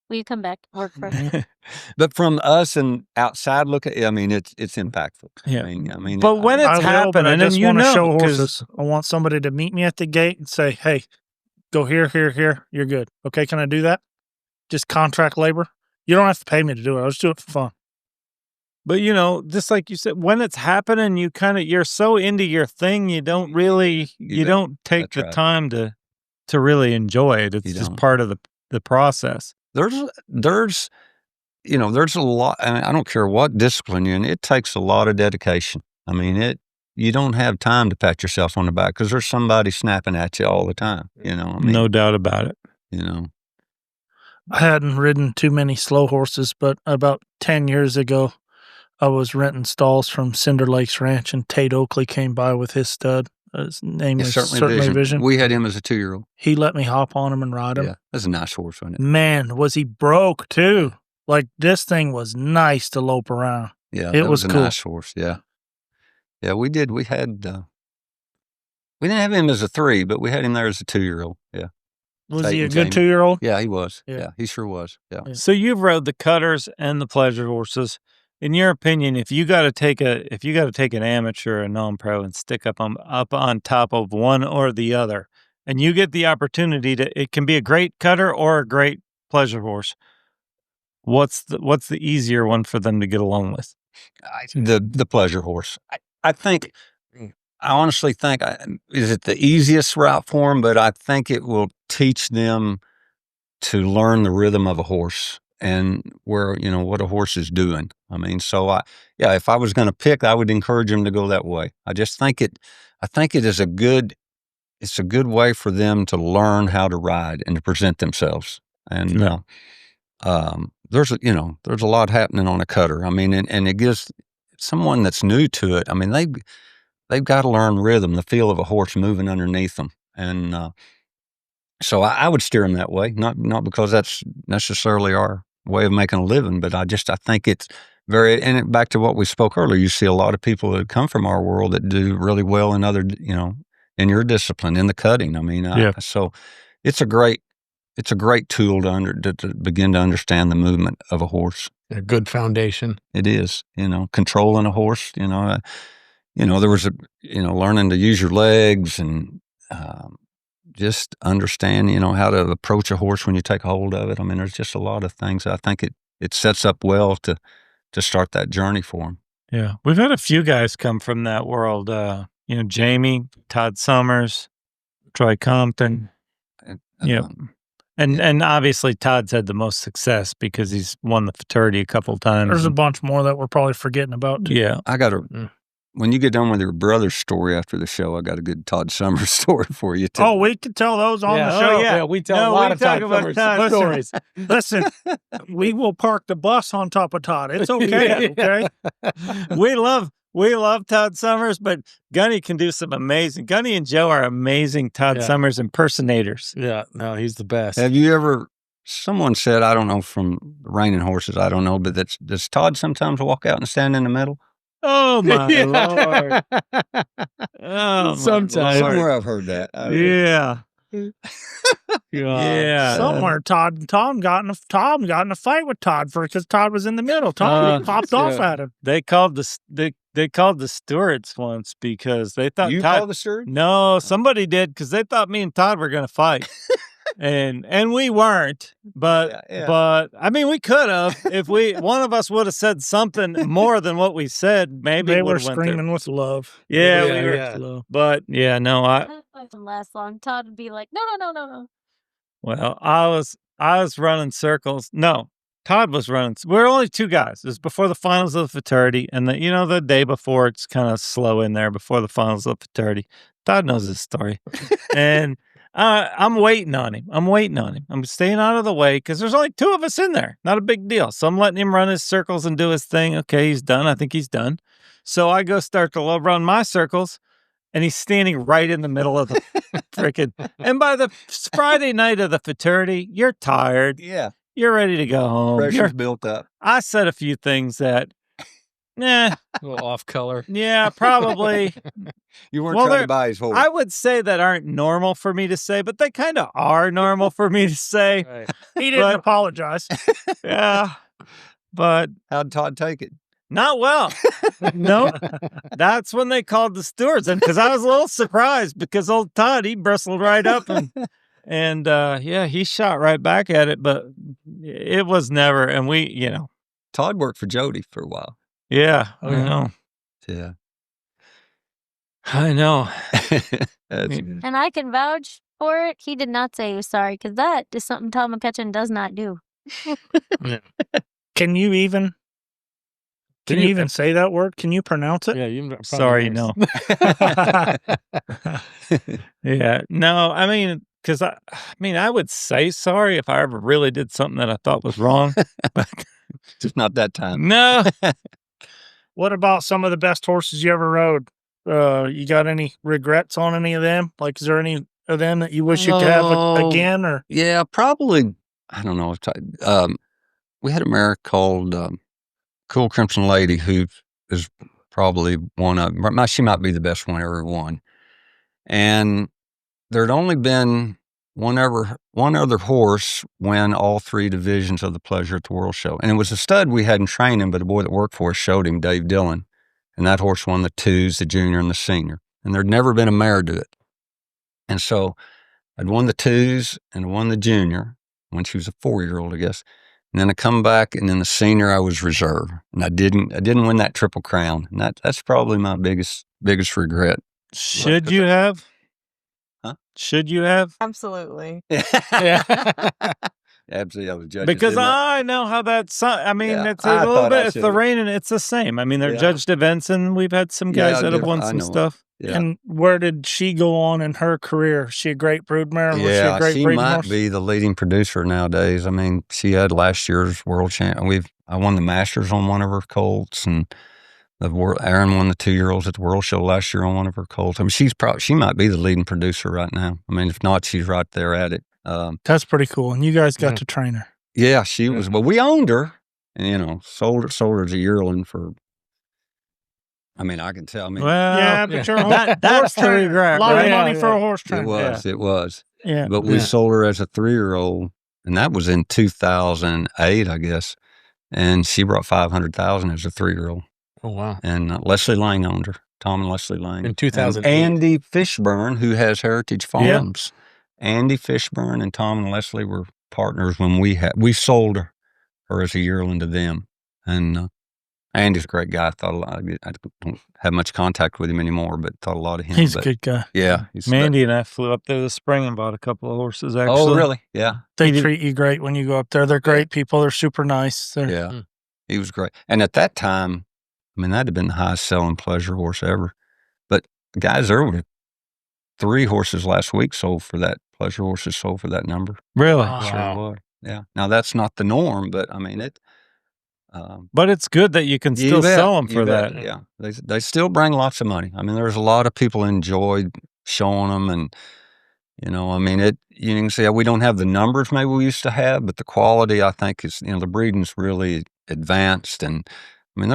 S5: Will you come back and work for us?
S3: But from us and outside looking, I mean, it's impactful.
S1: Yeah.
S3: I mean,
S1: But when
S2: I
S1: it's
S2: will,
S1: happening,
S2: but I
S1: and
S2: just
S1: you
S2: want to
S1: know,
S2: show
S1: 'cause-
S2: horses. I want somebody to meet me at the gate and say, hey, go here, here, here. You're good. Okay, can I do that? Just contract labor. You don't have to pay me to do it. I'll just do it for fun.
S1: But just like you said, when it's happening, you're so into your thing, you don't really, you don't take
S3: That's
S1: the
S3: right.
S1: time to really enjoy it. It's
S3: You
S1: just
S3: don't.
S1: part of the process.
S3: there's a lot. I mean, I don't care what discipline you're in. It takes a lot of dedication. I mean, you don't have time to pat yourself on the back because there's somebody snapping at you all the time. I mean,
S1: No doubt about it.
S2: I hadn't ridden too many slow horses, but about 10 years ago, I was renting stalls from Cinder Lakes Ranch, and Tate Oakley came by with his stud. His name
S3: it's
S2: is Certainly Vision.
S3: We had him as a 2-year-old.
S2: He let me hop on him and ride him.
S3: Yeah, that's a nice horse, wasn't it?
S2: Man, was he broke too. Like, this thing was nice to lope around.
S3: Yeah,
S2: It
S3: that
S2: was
S3: a
S2: cool.
S3: nice horse. Yeah, yeah, we did. We had. We didn't have him as a 3, but we had him there as a 2-year-old. Yeah,
S2: Was
S3: Tate
S2: he a
S3: and
S2: good
S3: Jamie.
S2: 2-year-old?
S3: yeah, he was.
S2: Yeah.
S3: Yeah, he sure was. Yeah.
S2: Yeah.
S1: So you've rode the cutters and the pleasure horses. In your opinion, if you got to take an amateur, a non-pro, and stick up on top of one or the other, and you get the opportunity it can be a great cutter or a great pleasure horse. What's the easier one for them to get along with?
S3: The pleasure horse. I think. I honestly think, is it the easiest route for them? But I think it will teach them to learn the rhythm of a horse and what a horse is doing. I mean, so if I was going to pick, I would encourage them to go that way. I just think I think it is it's a good way for them to learn how to ride and to present themselves. And, there's a lot happening on a cutter. I mean, and it gives someone that's new to it. I mean, they've got to learn rhythm, the feel of a horse moving underneath them. And, so I would steer them that way, not because that's necessarily our way of making a living, but I think it's back to what we spoke earlier, you see a lot of people that come from our world that do really well in other, in your discipline, in the cutting. I mean, so it's a great tool to begin to understand the movement of a horse.
S4: A good foundation.
S3: It is, controlling a horse, there was learning to use your legs and, just understand, how to approach a horse when you take hold of it. I mean, there's just a lot of things. I think it sets up well to start that journey for them.
S1: Yeah. We've had a few guys come from that world. Jamie, Todd Summers, Troy Compton. Yeah. And obviously Todd's had the most success because he's won the fraternity a couple times.
S2: There's a bunch more that we're probably forgetting about too.
S1: Yeah.
S3: I got when you get done with your brother's story after the show, I got a good Todd Summers story for you too.
S2: Oh, we could tell those on the show.
S4: Yeah, we tell a lot of Todd Summers stories.
S2: Listen, we will park the bus on top of Todd. It's okay. Okay.
S1: We love Todd Summers, but Gunny can do some amazing. Gunny and Joe are amazing Todd Summers impersonators.
S4: Yeah, no, he's the best.
S3: Have you ever Someone said, I don't know, from reining horses, I don't know, but does Todd sometimes walk out and stand in the middle?
S1: Oh my
S4: Yeah.
S1: Lord! Oh my
S4: Sometimes.
S1: Lord.
S3: Somewhere I've heard that.
S1: Yeah.
S2: Yeah, somewhere Tom got in a fight with Todd because Todd was in the middle. Tom popped off at him.
S1: They called they called the stewards once because they thought
S3: You
S1: Todd.
S3: called the steward?
S1: No, somebody did because they thought me and Todd were going to fight, and we weren't. But I mean, we could have if one of us would have said something more than what we said. Maybe
S2: They
S1: it
S2: were
S1: would've went through.
S2: screaming with love.
S1: Yeah,
S2: They
S1: we
S2: were
S1: were.
S2: with love.
S1: But yeah, no,
S5: That doesn't last long. Todd would be like, no.
S1: Well, I was running circles. No, Todd was running. We're only two guys. It was before the finals of the fraternity, and the day before it's kind of slow in there before the finals of the fraternity. Todd knows this story, and I'm waiting on him. I'm staying out of the way because there's only two of us in there. Not a big deal. So I'm letting him run his circles and do his thing. Okay, he's done. I think he's done. So I go start to run my circles. And he's standing right in the middle of the freaking. And by the Friday night of the fraternity, you're tired.
S3: Yeah.
S1: You're ready to go home.
S3: Pressure's built up.
S1: I said a few things that,
S4: A little off color.
S1: yeah, probably.
S3: You weren't trying to buy his horse.
S1: I would say that aren't normal for me to say, but they kind of are normal for me to say.
S4: Right.
S2: He didn't apologize.
S1: Yeah. But
S3: how'd Todd take it?
S1: not well. No, that's when they called the stewards, and because I was a little surprised because old Todd, he bristled right up and yeah, he shot right back at it, but it was never. And
S3: Todd worked for Jody for a while.
S1: yeah, I know.
S3: Yeah,
S1: I know.
S5: And I can vouch for it. He did not say he was sorry because that is something Tom McCutcheon does not do.
S2: Can you even say that word? Can you pronounce it?
S4: Yeah, you.
S1: Sorry, no. Yeah, no. I mean, because I would say sorry if I ever really did something that I thought was wrong, but
S3: just not that time.
S1: no.
S2: What about some of the best horses you ever rode? You got any regrets on any of them? Like, is there any of them that you wish you could have again? Or
S3: Yeah, probably. I don't know. We had a mare called Cool Crimson Lady, who is probably one of. She might be the best one I ever won. And there'd only been one other horse win all three divisions of the Pleasure at the World Show, and it was a stud we had in training, but the boy that worked for us showed him, Dave Dillon, and that horse won the twos, the junior, and the senior. And there'd never been a mare do it. And so I'd won the twos and won the junior when she was a 4-year-old, I guess. And then I come back, and then the senior I was reserve, and I didn't win that Triple Crown. And that's probably my biggest regret.
S1: Should you have?
S3: Huh?
S1: Should you have?
S6: Absolutely.
S3: Yeah. Absolutely, I was judged.
S1: Because I know how that's. I mean,
S3: Yeah,
S1: it's
S3: I
S1: a little
S3: thought I
S1: bit. It's the
S3: should've.
S1: reining. It's the same. I mean, they're
S3: Yeah.
S1: judged events, and we've had some guys that have won
S3: I
S1: some
S3: know.
S1: stuff.
S3: Yeah.
S2: and where did she go on in her career? Is she a great broodmare? Was she a
S3: Yeah,
S2: great
S3: she
S2: breeding
S3: might
S2: horse?
S3: be the leading producer nowadays. I mean, she had last year's world champ. I won the Masters on one of her colts, and Aaron won the 2-year-olds at the World Show last year on one of her colts. I mean, she might be the leading producer right now. I mean, if not, she's right there at it.
S2: That's pretty cool. And you guys got to train her.
S3: Yeah, she was. Well, we owned her, and sold her as a yearling for. I mean, I can tell. I mean,
S1: Well,
S2: yeah, but you're a
S1: that's
S2: horse
S1: the
S2: trainer.
S1: regret,
S2: A lot
S1: right?
S2: of money
S1: Yeah,
S2: for
S1: yeah.
S2: a horse trainer.
S3: it was.
S2: Yeah.
S3: But we sold her as a 3-year-old, and that was in 2008, I guess. And she brought $500,000 as a 3-year-old.
S4: Oh, wow.
S3: And Leslie Lang owned her. Tom and Leslie Lang.
S4: In 2008.
S3: Andy Fishburne, who has Heritage Farms. Andy Fishburne and Tom and Leslie were partners when we sold her as a yearling to them. And Andy's a great guy. I thought a lot. I don't have much contact with him anymore, but thought a lot of him.
S2: He's a good guy.
S3: Yeah.
S1: Mandy and I flew up there this spring and bought a couple of horses. Actually,
S3: Oh, really? Yeah.
S2: They treat you great when you go up there. They're great people. They're super nice.
S3: Yeah. He was great. And at that time, I mean, that'd have been the highest selling pleasure horse ever. But guys, there were 3 horses last week sold for that. Pleasure horses sold for that number.
S1: Really?
S3: Sure was. Yeah. Now that's not the norm, but I mean it.
S1: But it's good that you can still sell them for that.
S3: Yeah, they still bring lots of money. I mean, there's a lot of people enjoyed showing them, and You know, I mean, you can say we don't have the numbers maybe we used to have, but the quality, I think, is, the breeding's really advanced. And I mean,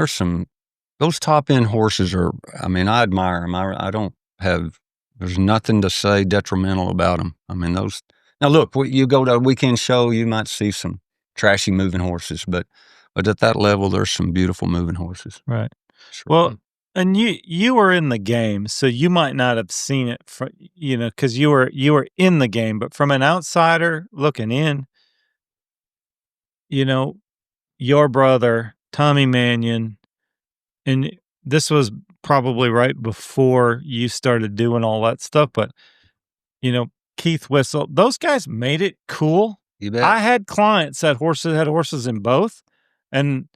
S3: those top end horses are, I mean, I admire them. I don't have, there's nothing to say detrimental about them. I mean, now look, you go to a weekend show, you might see some trashy moving horses, but at that level, there's some beautiful moving horses.
S1: Right.
S3: Sure.
S1: Well, and you were in the game, so you might not have seen it from, because you were in the game, but from an outsider looking in, your brother, Tommy Mannion, and this was probably right before you started doing all that stuff, but, Keith Whistle, those guys made it cool.
S3: You bet.
S1: I had clients that had horses in both, and,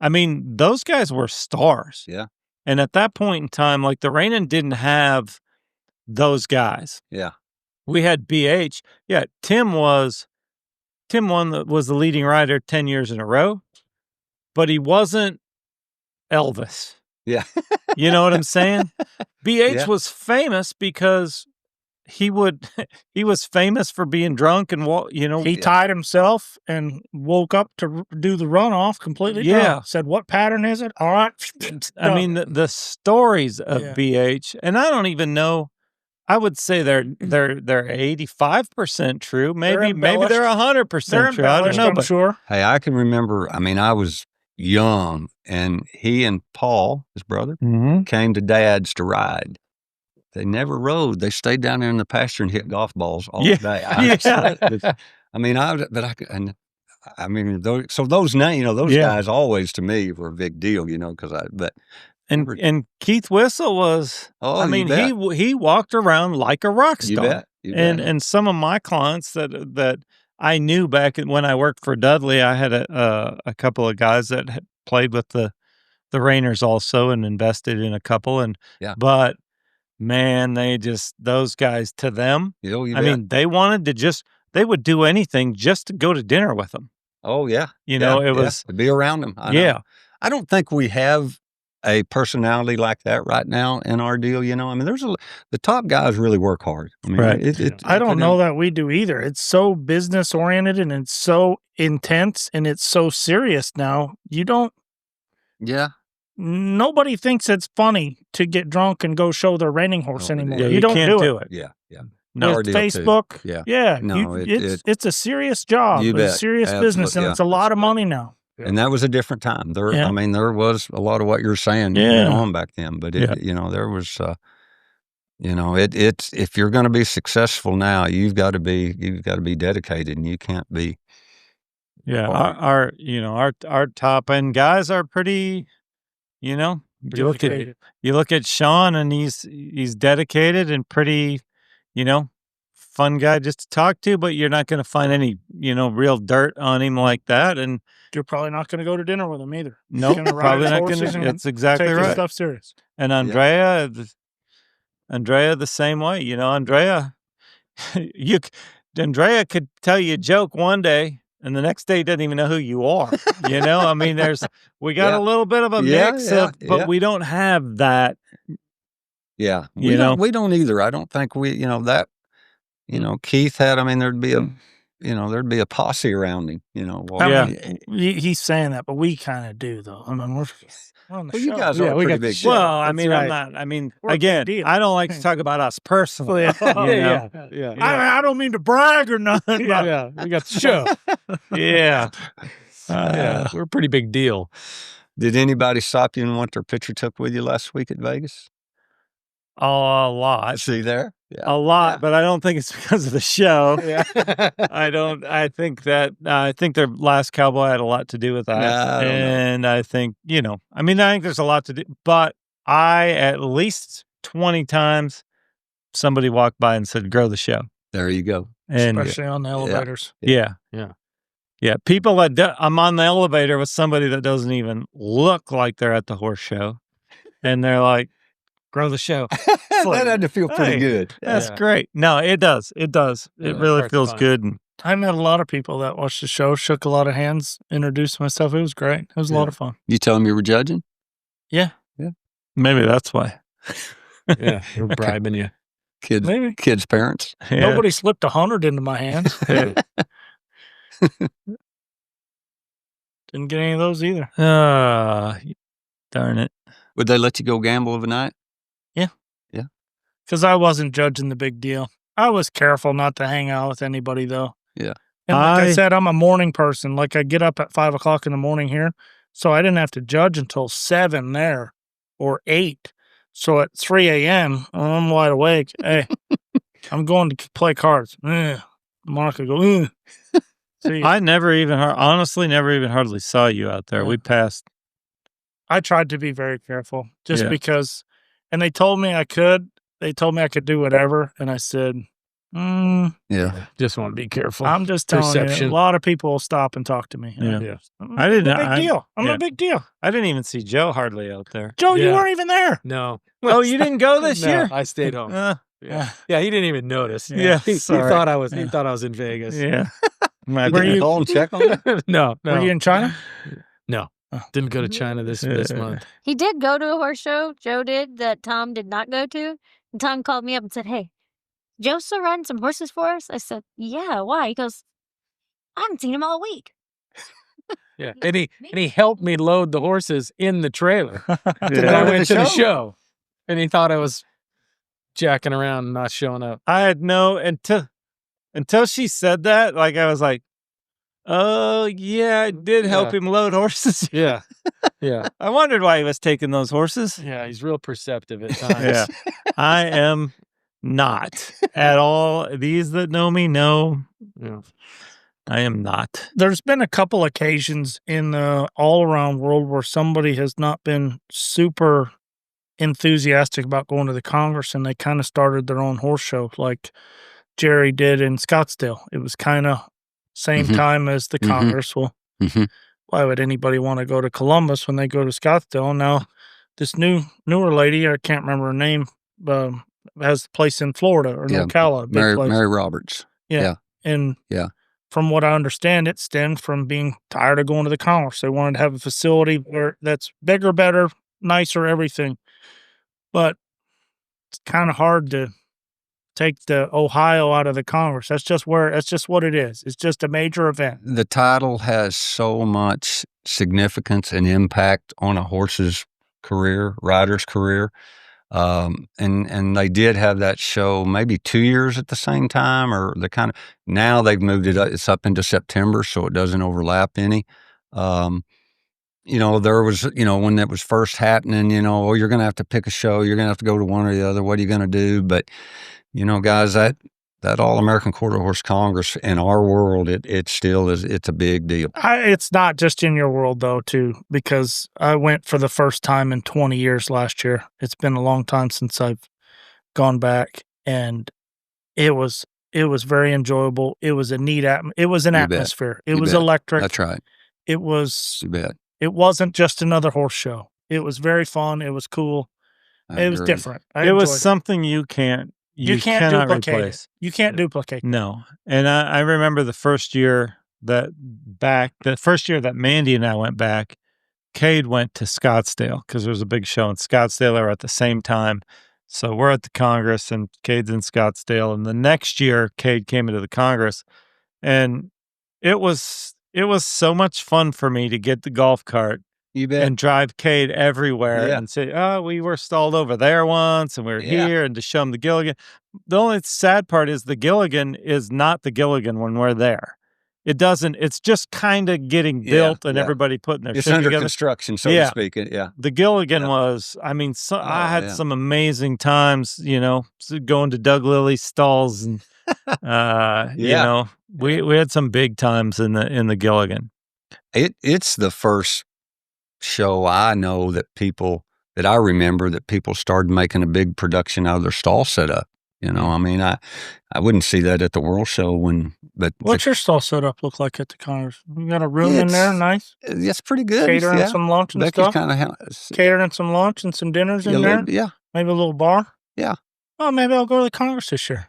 S1: I mean, those guys were stars.
S3: Yeah.
S1: And at that point in time, like the Reining didn't have those guys.
S3: Yeah.
S1: We had BH. Yeah, Tim was the leading rider 10 years in a row, but he wasn't Elvis.
S3: Yeah.
S1: You know what I'm saying? BH
S3: Yeah.
S1: was famous because he was famous for being drunk and
S2: He tied himself and woke up to do the runoff completely
S1: Yeah.
S2: drunk. Said, "What pattern is it?" All right.
S1: I mean, the stories of
S2: Yeah.
S1: BH, and I don't even know. I would say they're 85% true. Maybe
S2: embellished.
S1: they're 100% true. I don't know,
S2: I'm
S1: but
S2: sure.
S3: Hey, I can remember, I mean, I was young, and he and Paul, his brother, came to Dad's to ride. They never rode. They stayed down there in the pasture and hit golf balls all day. So those names, those guys always to me were a big deal,
S1: and Keith Whistle was.
S3: Oh,
S1: I mean, he walked around like a rock star.
S3: You bet.
S1: And some of my clients that I knew back when I worked for Dudley, I had a couple of guys that had played with the Reiners also and invested in a couple, but man, those guys, to them, I mean, they would do anything just to go to dinner with them.
S3: Oh yeah,
S1: it was
S3: to be around them. I don't think we have a personality like that right now in our deal. I mean, the top guys really work hard. I mean,
S1: right.
S2: I don't know that we do either. It's so business oriented and it's so intense and it's so serious now.
S3: Yeah.
S2: Nobody thinks it's funny to get drunk and go show their reining horse anymore.
S1: Yeah,
S2: you don't
S1: can't
S2: do
S1: it.
S3: Yeah, yeah.
S2: With Facebook,
S3: Yeah. No,
S2: it's a serious job.
S3: You
S2: It's
S3: bet.
S2: a serious business, and it's a lot of money now.
S3: And that was a different time. I mean, there was a lot of what you're saying going on back then, but there was, it's if you're going to be successful now, you've got to be dedicated, and you can't be.
S1: Yeah, our top end guys are pretty. You look at Sean, and he's dedicated and pretty, fun guy just to talk to, but you're not going to find any, real dirt on him like that. And
S2: you're probably not going to go to dinner with him either.
S1: No, probably not going to. That's exactly right.
S2: Take stuff serious.
S1: And Andrea, the same way. Andrea could tell you a joke one day, and the next day doesn't even know who you are. I mean, we got a little bit of a mix but we don't have that.
S3: Yeah. We don't either. I don't think Keith had, I mean, there'd be a posse around him,
S2: He's saying that, but we kind of do though. I mean, we're on the show.
S3: You guys are pretty big.
S1: Well, I mean, again, I don't like to talk about us personally.
S2: I don't mean to brag or nothing.
S4: We got the show. We're a pretty big deal.
S3: Did anybody stop you and want their picture took with you last week at Vegas?
S1: Oh, a lot.
S3: See there? Yeah.
S1: A lot, but I don't think it's because of the show. I think their last Cowboy had a lot to do with that. I think, I think there's a lot to do, but at least 20 times somebody walked by and said, grow the show.
S3: There you go.
S1: And
S2: especially on the elevators.
S1: Yeah. People I'm on the elevator with somebody that doesn't even look like they're at the horse show. And they're like, grow the show.
S3: That had to feel pretty good.
S1: That's great. No, it does. It does. It really feels good. And
S2: I met a lot of people that watched the show, shook a lot of hands, introduced myself. It was great. It was a lot of fun.
S3: You tell them you were judging?
S2: Yeah.
S1: Maybe that's why.
S4: We're bribing you.
S2: Maybe.
S3: kids' parents.
S1: Yeah.
S2: Nobody slipped 100 into my hands. Didn't get any of those either.
S1: Darn it.
S3: Would they let you go gamble of a night?
S2: Because I wasn't judging the big deal. I was careful not to hang out with anybody, though.
S3: Yeah.
S2: And like I said, I'm a morning person. Like, I get up at 5 o'clock in the morning here, so I didn't have to judge until 7 there or 8. So at 3 a.m., I'm wide awake. Hey, I'm going to play cards. Monica go, See,
S1: I never even, honestly, never even hardly saw you out there.
S2: Yeah.
S1: We passed.
S2: I tried to be very careful just
S1: Yeah.
S2: because, and they told me I could. They told me I could do whatever, and I said,
S3: Yeah.
S4: Just want to be careful.
S2: I'm just telling
S4: Perception.
S2: you, a lot of people will stop and talk to me.
S1: Yeah.
S2: I'm
S1: I didn't-
S2: a big deal. I'm
S1: yeah.
S2: a big deal.
S1: I didn't even see Joe hardly out there.
S2: Joe, you
S4: Yeah.
S2: weren't even there.
S4: No.
S1: Oh, you didn't go this
S4: No,
S1: year?
S4: I stayed home.
S1: Yeah.
S4: Yeah, he didn't even notice.
S1: Yeah,
S4: he
S1: sorry.
S4: thought I was. He
S1: Yeah.
S4: thought I was in Vegas.
S1: Yeah.
S2: Were you-
S3: call and check on that?
S4: No,
S2: Were you in China?
S4: no. Didn't go to China this month.
S5: He did go to a horse show. Joe did that Tom did not go to. And Tom called me up and said, "Hey, Joe still riding some horses for us?" I said, "Yeah, why?" He goes, "I haven't seen him all week."
S4: Yeah, and he helped me load the horses in the trailer. And
S1: Yeah.
S4: I went to the show, and he thought I was jacking around and not showing up.
S1: I had no, until she said that, like, I was like, oh, yeah, I did help him load horses.
S4: Yeah, yeah,
S1: I wondered why he was taking those horses.
S4: yeah. He's real perceptive at times.
S1: Yeah. I am not at all. These that know me know
S4: Yeah.
S1: I am not.
S2: There's been a couple occasions in the all-around world where somebody has not been super enthusiastic about going to the Congress, and they kind of started their own horse show, like Jerry did in Scottsdale. It was kind of same
S3: Mhm.
S2: time as the
S3: Mhm.
S2: Congress. Well,
S3: Mhm.
S2: why would anybody want to go to Columbus when they go to Scottsdale? Now, this newer lady, I can't remember her name, has a place in Florida or
S3: Yeah,
S2: Ocala, a big place.
S3: Mary Roberts.
S2: And
S3: Yeah.
S2: from what I understand, it stemmed from being tired of going to the Congress. They wanted to have a facility where that's bigger, better, nicer, everything. But it's kind of hard to take the Ohio out of the Congress. That's just what it is. It's just a major event.
S3: The title has so much significance and impact on a horse's career, rider's career. And they did have that show maybe 2 years at the same time, or now they've moved it up. It's up into September, so it doesn't overlap any. There was, when that was first happening, you're going to have to pick a show. You're going to have to go to one or the other. What are you going to do? But, guys, that All-American Quarter Horse Congress in our world, it still is, it's a big deal.
S2: It's not just in your world, though, too, because I went for the first time in 20 years last year. It's been a long time since I've gone back, and it was very enjoyable. It was a neat it was an
S3: You bet.
S2: atmosphere. It
S3: You
S2: was
S3: bet.
S2: electric.
S3: That's right.
S2: It was.
S3: You bet.
S2: It wasn't just another horse show. It was very fun. It was cool.
S3: I
S2: It was
S3: agree.
S2: different.
S1: It was
S2: enjoyed it.
S1: something you
S2: can't
S1: cannot
S2: duplicate
S1: replace.
S2: it. You can't duplicate.
S1: No. And I remember the first year that Mandy and I went back, Cade went to Scottsdale because there was a big show in Scottsdale. They were at the same time. So we're at the Congress and Cade's in Scottsdale. And the next year, Cade came into the Congress, and it was so much fun for me to get the golf cart
S3: You bet.
S1: and drive Cade everywhere
S3: Yeah.
S1: and say, oh, we were stalled over there once and we were
S3: Yeah.
S1: here, and to show him the Gilligan. The only sad part is the Gilligan is not the Gilligan when we're there. It's just kind of getting
S3: Yeah,
S1: built and
S3: yeah.
S1: everybody putting their
S3: It's
S1: shit
S3: under
S1: together.
S3: construction, so
S1: Yeah.
S3: to speak. Yeah.
S1: The Gilligan
S3: Yeah.
S1: was, I mean, I had
S3: yeah.
S1: some amazing times, going to Doug Lilly's stalls and, we had some big times in the Gilligan.
S3: It's the first show I know that I remember that people started making a big production out of their stall setup. I mean, I wouldn't see that at the World Show
S2: What's your stall setup look like at the Congress? You got a room in there, nice?
S3: It's pretty good.
S2: Catering
S3: yeah.
S2: some lunch and
S3: Becky's
S2: stuff?
S3: kind of
S2: Catering some lunch and some dinners in there?
S3: Yeah.
S2: Maybe a little bar?
S3: Yeah.
S2: Oh, maybe I'll go to the Congress this year.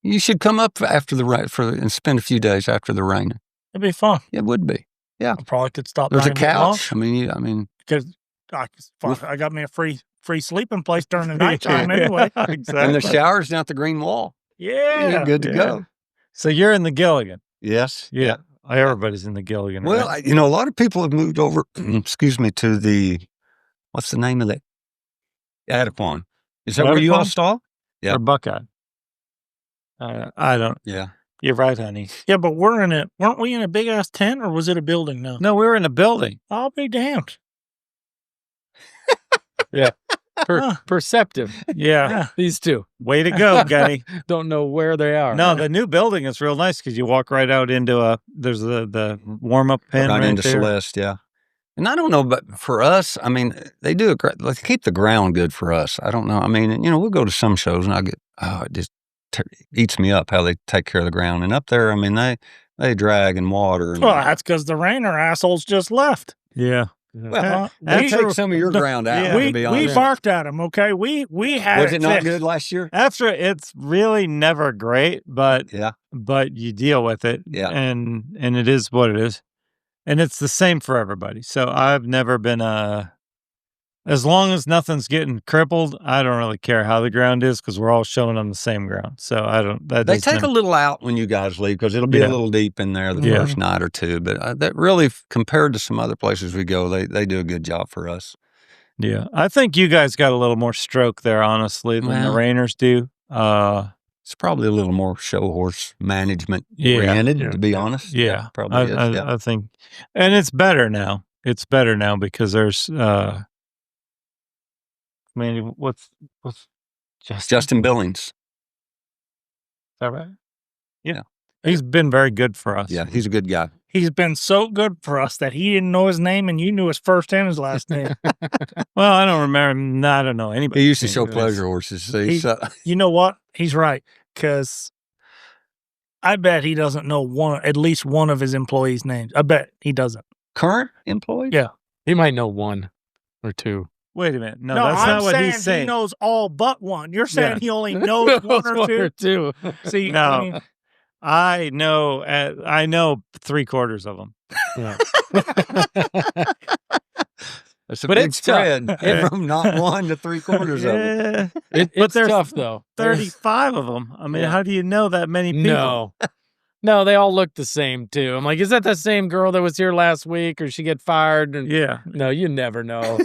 S3: You should come up after the rain and spend a few days after the rain.
S2: It'd be fun.
S3: It would be.
S2: I probably could stop
S3: There's
S2: by
S3: a
S2: and get lunch.
S3: couch. I mean,
S2: Because I got me a free free sleeping place during the nighttime anyway.
S1: Exactly.
S3: And the shower's down at the green wall.
S2: Yeah.
S3: You're good to go.
S1: So you're in the Gilligan.
S3: Yes.
S1: Yeah. Everybody's in the Gilligan.
S3: Well,
S1: right?
S3: a lot of people have moved over, excuse me, to the, what's the name of that? Adequan. Is that where you all
S1: Adequan?
S3: stall? Yeah.
S1: Or Buckeye. I don't.
S3: Yeah.
S1: You're right, honey.
S2: Yeah, but weren't we in a big ass tent or was it a building now?
S1: No, we were in a building.
S2: I'll be damned.
S4: Perceptive.
S1: Yeah.
S4: These two
S1: Way to go, Gunny.
S4: don't know where they are.
S1: No, the new building is real nice because you walk right out into there's the warm-up pen
S3: Right into
S1: there.
S3: Celeste, yeah. And I don't know, but for us, I mean, they do they keep the ground good for us. I don't know. I mean, we'll go to some shows and it just eats me up how they take care of the ground. And up there, I mean, they drag and water. And,
S2: Well, that's because the Rainer assholes just left.
S1: Yeah.
S3: well,
S1: that
S3: they take some of your ground out,
S1: yeah.
S3: to be
S2: We
S3: honest.
S2: barked at them, okay? We had
S3: Was it not
S2: fixed.
S3: good last year?
S1: After it's really never great, but
S3: Yeah.
S1: you deal with it.
S3: Yeah.
S1: And it is what it is. And it's the same for everybody. So I've never been as long as nothing's getting crippled, I don't really care how the ground is because we're all showing on the same ground. So I don't.
S3: They take a little out when you guys leave because it'll be a little deep in there the first night or two. But that really, compared to some other places we go, they do a good job for us.
S1: Yeah, I think you guys got a little more stroke there, honestly, than the Rainers do.
S3: It's probably a little more show horse management
S1: Yeah.
S3: oriented, to be honest.
S1: Yeah,
S3: probably is.
S1: I think, and it's better now. It's better now because there's. What's
S3: Justin Billings.
S1: Is that right? Yeah. He's been very good for us.
S3: Yeah, he's a good guy.
S2: He's been so good for us that he didn't know his name and you knew his first and his last name.
S1: Well, I don't remember. I don't know anybody.
S3: He used to show pleasure horses. See,
S2: You know what? He's right, because I bet he doesn't know at least one of his employees' names. I bet he doesn't.
S3: current employee?
S2: Yeah.
S4: He might know one or two.
S1: Wait a minute. No,
S2: No,
S1: that's
S2: I'm
S1: not what
S2: saying
S1: he's saying.
S2: he knows all but one. You're saying
S1: Yeah.
S2: he only knows one or two. See,
S1: No.
S2: I mean,
S1: I know 3/4 of them.
S4: Yeah.
S3: That's a
S4: But
S3: big
S4: it's tough.
S3: spread from not 1 to 3/4 of them.
S4: It's
S1: there's
S4: tough though.
S1: 35 of them. I mean, how do you know that many people?
S4: No, they all look the same too. I'm like, is that the same girl that was here last week, or she get fired? And
S1: Yeah.
S4: no, you never know.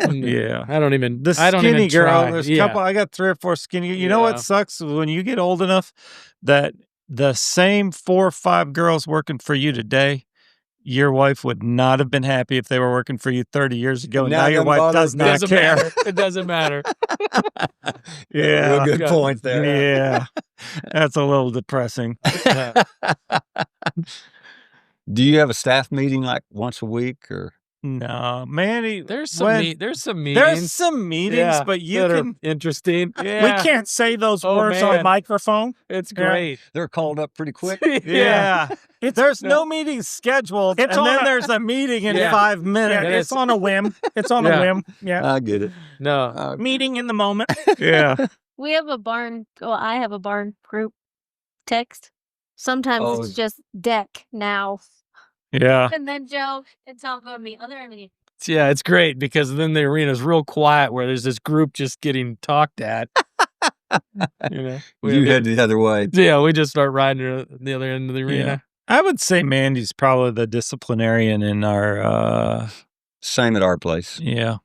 S1: Yeah.
S4: I don't even.
S1: The
S4: I don't
S1: skinny
S4: even
S1: girl.
S4: try.
S1: There's a
S4: Yeah.
S1: couple. I got 3 or 4 skinny. You know what
S4: Yeah.
S1: sucks when you get old enough that the same 4 or 5 girls working for you today, your wife would not have been happy if they were working for you 30 years ago. Now your wife does not
S4: Doesn't
S1: care.
S4: matter. It doesn't matter.
S1: Yeah.
S3: Real good point there.
S1: Yeah. That's a little depressing.
S3: Do you have a staff meeting like once a week or?
S1: No, Manny.
S4: There's some there's some meetings.
S1: There's some meetings, but you
S4: that are
S1: can.
S4: interesting.
S2: we can't say those words
S4: man.
S2: on microphone.
S4: It's
S2: Yeah.
S4: great.
S3: They're called up pretty quick.
S1: Yeah. There's no meetings scheduled,
S2: It's
S1: and
S2: on
S1: then
S2: a-
S1: there's a meeting in
S4: Yeah.
S1: 5 minutes.
S2: Yeah, it's on a whim. It's on
S4: Yeah.
S2: a whim. Yeah.
S3: I get it.
S4: No.
S2: Meeting in the moment.
S1: Yeah.
S5: We have a barn. Well, I have a barn group text. Sometimes
S3: Oh.
S5: it's just deck now.
S1: Yeah.
S5: And then Joe and Tom go to the other end of the
S4: Yeah, it's great because then the arena's real quiet where there's this group just getting talked at.
S3: You head the other way.
S4: Yeah, we just start riding to the other end of the arena.
S1: Yeah. I would say Mandy's probably the disciplinarian in our.
S3: Same at our place.
S1: Yeah.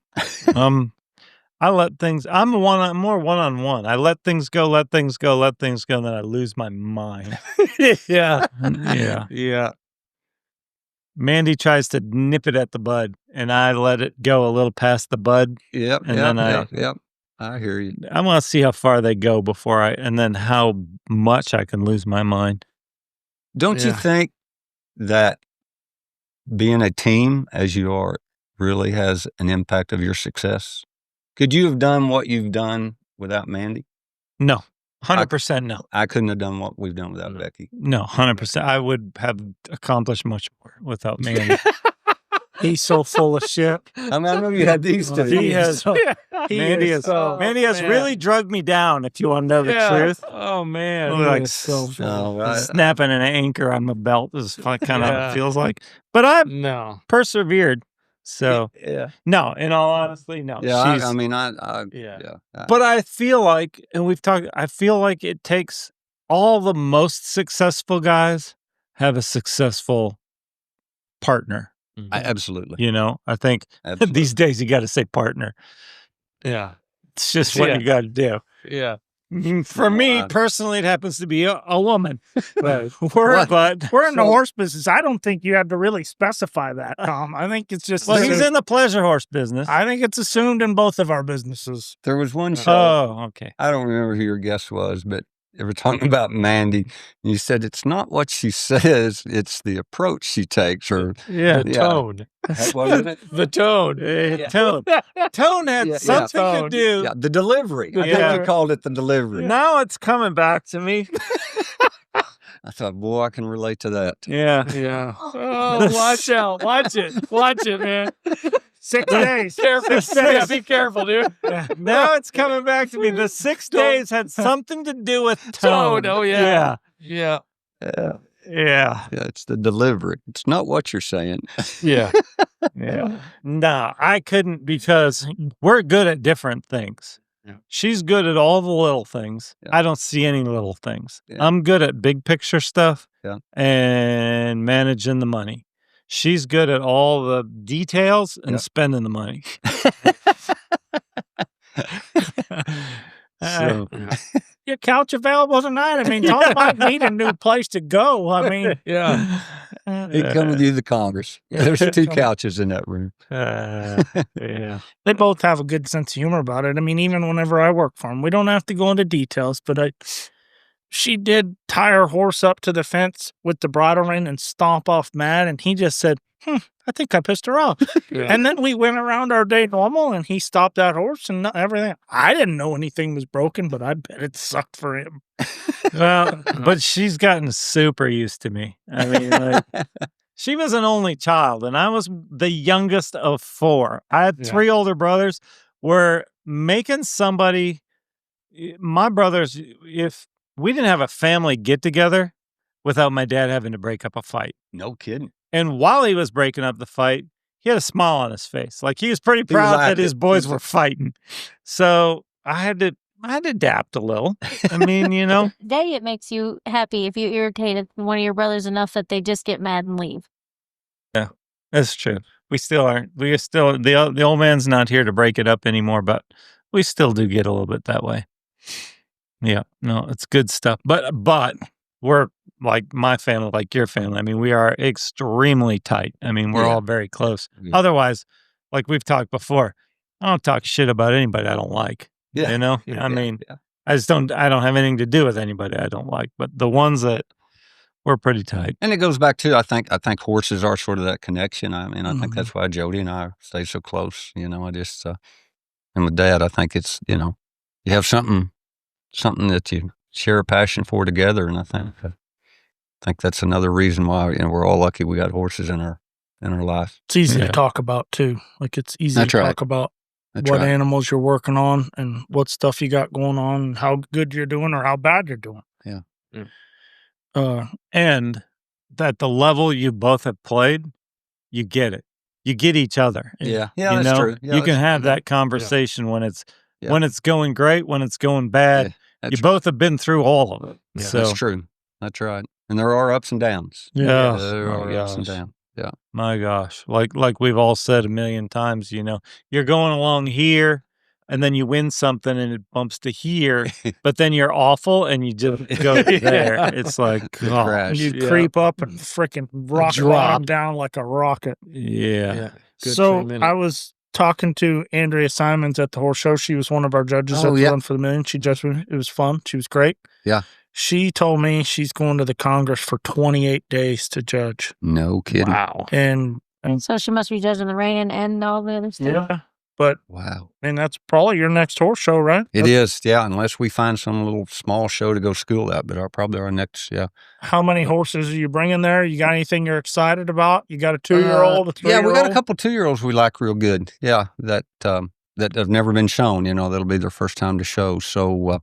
S1: I let things. I'm more one-on-one. I let things go, and then I lose my mind.
S4: Yeah.
S1: Yeah.
S4: Yeah.
S1: Mandy tries to nip it at the bud, and I let it go a little past the bud.
S3: Yep.
S1: And then
S3: I hear you.
S1: I want to see how far they go and then how much I can lose my mind.
S3: Don't you
S4: Yeah.
S3: think that being a team as you are really has an impact of your success? Could you have done what you've done without Mandy?
S1: No, 100% no.
S3: I couldn't have done what we've done without
S4: No.
S3: Becky.
S1: No, 100%. I would have accomplished much more without Mandy.
S2: He's so full of shit.
S3: I mean, I know you had these two.
S1: He has.
S2: Mandy is so.
S1: Mandy has really drugged me down, if you want to know the truth.
S4: Oh man.
S1: Like
S3: No, I-
S1: snapping an anchor on my belt is kind of how
S4: Yeah.
S1: it feels like. But I've
S4: No.
S1: persevered. So
S2: Yeah.
S1: no, in all honesty, no.
S3: Yeah,
S1: she's,
S3: I mean,
S2: Yeah.
S1: but I feel like, and we've talked, I feel like it takes all the most successful guys have a successful partner.
S3: Absolutely.
S1: You know, I think
S3: Absolutely.
S1: these days you got to say partner.
S4: Yeah.
S1: It's just what
S4: Yeah.
S1: you got to do.
S4: Yeah.
S1: For me
S3: Wow.
S1: personally, it happens to be a woman.
S2: But
S1: We're in the
S2: so-
S1: horse business.
S2: I don't think you have to really specify that, Tom. I think it's just
S1: Well, he's in the pleasure horse business.
S2: I think it's assumed in both of our businesses.
S3: There was one show.
S1: Oh, okay.
S3: I don't remember who your guest was, but they were talking about Mandy. And you said it's not what she says; it's the approach she takes. Or
S1: Yeah.
S4: The tone.
S3: that wasn't it.
S4: The tone.
S1: Tone. Tone had
S3: Yeah,
S1: something to
S4: tone.
S1: do.
S3: Yeah, the delivery. I think
S1: Yeah.
S3: you called it the delivery.
S1: Now it's coming back to me.
S3: I thought, boy, I can relate to that.
S1: Yeah.
S4: Yeah. Oh, watch out. Watch it. Watch it, man.
S2: 6 days.
S4: Careful. Yeah, be careful, dude.
S1: Now it's coming back to me. The 6 days had something to do with tone.
S4: Tone, oh, yeah. Yeah.
S3: Yeah,
S1: Yeah.
S3: yeah, it's the delivery. It's not what you're saying.
S4: Yeah.
S1: Yeah. No, I couldn't because we're good at different things.
S4: Yeah.
S1: She's good at all the little things.
S3: Yeah.
S1: I don't see any little things.
S3: Yeah.
S1: I'm good at big picture stuff
S3: Yeah.
S1: and managing the money. She's good at all the details and
S3: Yeah.
S1: spending the money.
S3: So,
S2: Your couch available tonight? I mean, Tom might need a new place to go. I mean,
S4: Yeah.
S3: he'd come with you to Congress. There's 2 couches in that room.
S1: Yeah.
S2: they both have a good sense of humor about it. I mean, even whenever I work for them, we don't have to go into details, but she did tie her horse up to the fence with the bridle rein and stomp off mad, and he just said, I think I pissed her off.
S4: Yeah.
S2: And then we went around our day normal, and he stopped that horse and everything. I didn't know anything was broken, but I bet it sucked for him.
S1: Well, but she's gotten super used to me. I mean, like, she was an only child, and I was the youngest of 4. I had
S4: Yeah.
S1: 3 older brothers. We're making somebody, my brothers, if we didn't have a family get together without my dad having to break up a fight.
S3: No kidding.
S1: And while he was breaking up the fight, he had a smile on his face. Like he was pretty
S3: He was
S1: proud that
S3: active.
S1: his boys were fighting. So I had to adapt a little. I mean, you know.
S5: Day it makes you happy if you irritated one of your brothers enough that they just get mad and leave.
S1: That's true. We still aren't. We are still the old man's not here to break it up anymore, but we still do get a little bit that way. Yeah, no, it's good stuff. But we're like my family, like your family. I mean, we are extremely tight. I mean, we're
S3: Yeah.
S1: all very close.
S3: Yeah.
S1: Otherwise, like we've talked before, I don't talk shit about anybody I don't like.
S3: Yeah.
S1: You know,
S3: Yeah,
S1: I mean,
S3: yeah.
S1: I don't have anything to do with anybody I don't like. But the ones that we're pretty tight.
S3: And it goes back to I think horses are sort of that connection. I mean, I think
S2: Mhm.
S3: that's why Jody and I stay so close. You know, I just and with Dad, I think it's you have something that you share a passion for together, and I think that's another reason why we're all lucky we got horses in our life.
S2: It's easy
S1: Yeah.
S2: to talk about, too. Like, it's easy
S3: That's
S2: to
S3: right.
S2: talk about
S3: That's
S2: what
S3: right.
S2: animals you're working on and what stuff you got going on and how good you're doing or how bad you're doing.
S3: Yeah.
S1: And that the level you both have played, you get it. You get each other.
S3: Yeah,
S1: You
S3: that's
S1: know,
S3: true. Yeah,
S1: you can
S3: that's-
S1: have that conversation when it's
S3: Yeah.
S1: when it's going great, when it's going bad.
S3: That's
S1: You both have been through all of it.
S4: Yeah,
S1: So
S3: That's true. That's right. And there are ups and downs.
S1: yeah,
S3: There
S1: my
S3: are ups and
S1: gosh.
S3: downs.
S1: My gosh. Like we've all said a million times, you're going along here and then you win something and it bumps to here, but then you're awful and you just go there. It's like,
S3: Good
S1: God.
S3: crash.
S2: You
S4: Yeah.
S2: creep up and freaking rock
S1: Drop.
S2: bottom down like a rocket.
S1: Yeah.
S4: Yeah. Good for
S2: So
S4: a minute.
S2: I was talking to Andrea Simons at the horse show. She was one of our judges
S3: Oh,
S2: at the
S3: yeah.
S2: Run for the Million. She judged me. It was fun. She was great.
S3: Yeah.
S2: She told me she's going to the Congress for 28 days to judge.
S3: No kidding.
S4: Wow.
S2: And
S5: So she must be judging the reining and all the other stuff.
S2: yeah, but
S3: Wow.
S2: I mean, that's probably your next horse show, right?
S3: It is, yeah, unless we find some little small show to go school at, but probably our next, yeah.
S2: How many horses are you bringing there? You got anything you're excited about? You got a 2-year-old, a 3-year-old?
S3: Yeah, we got a couple 2-year-olds we like real good. Yeah, that have never been shown. That'll be their first time to show. So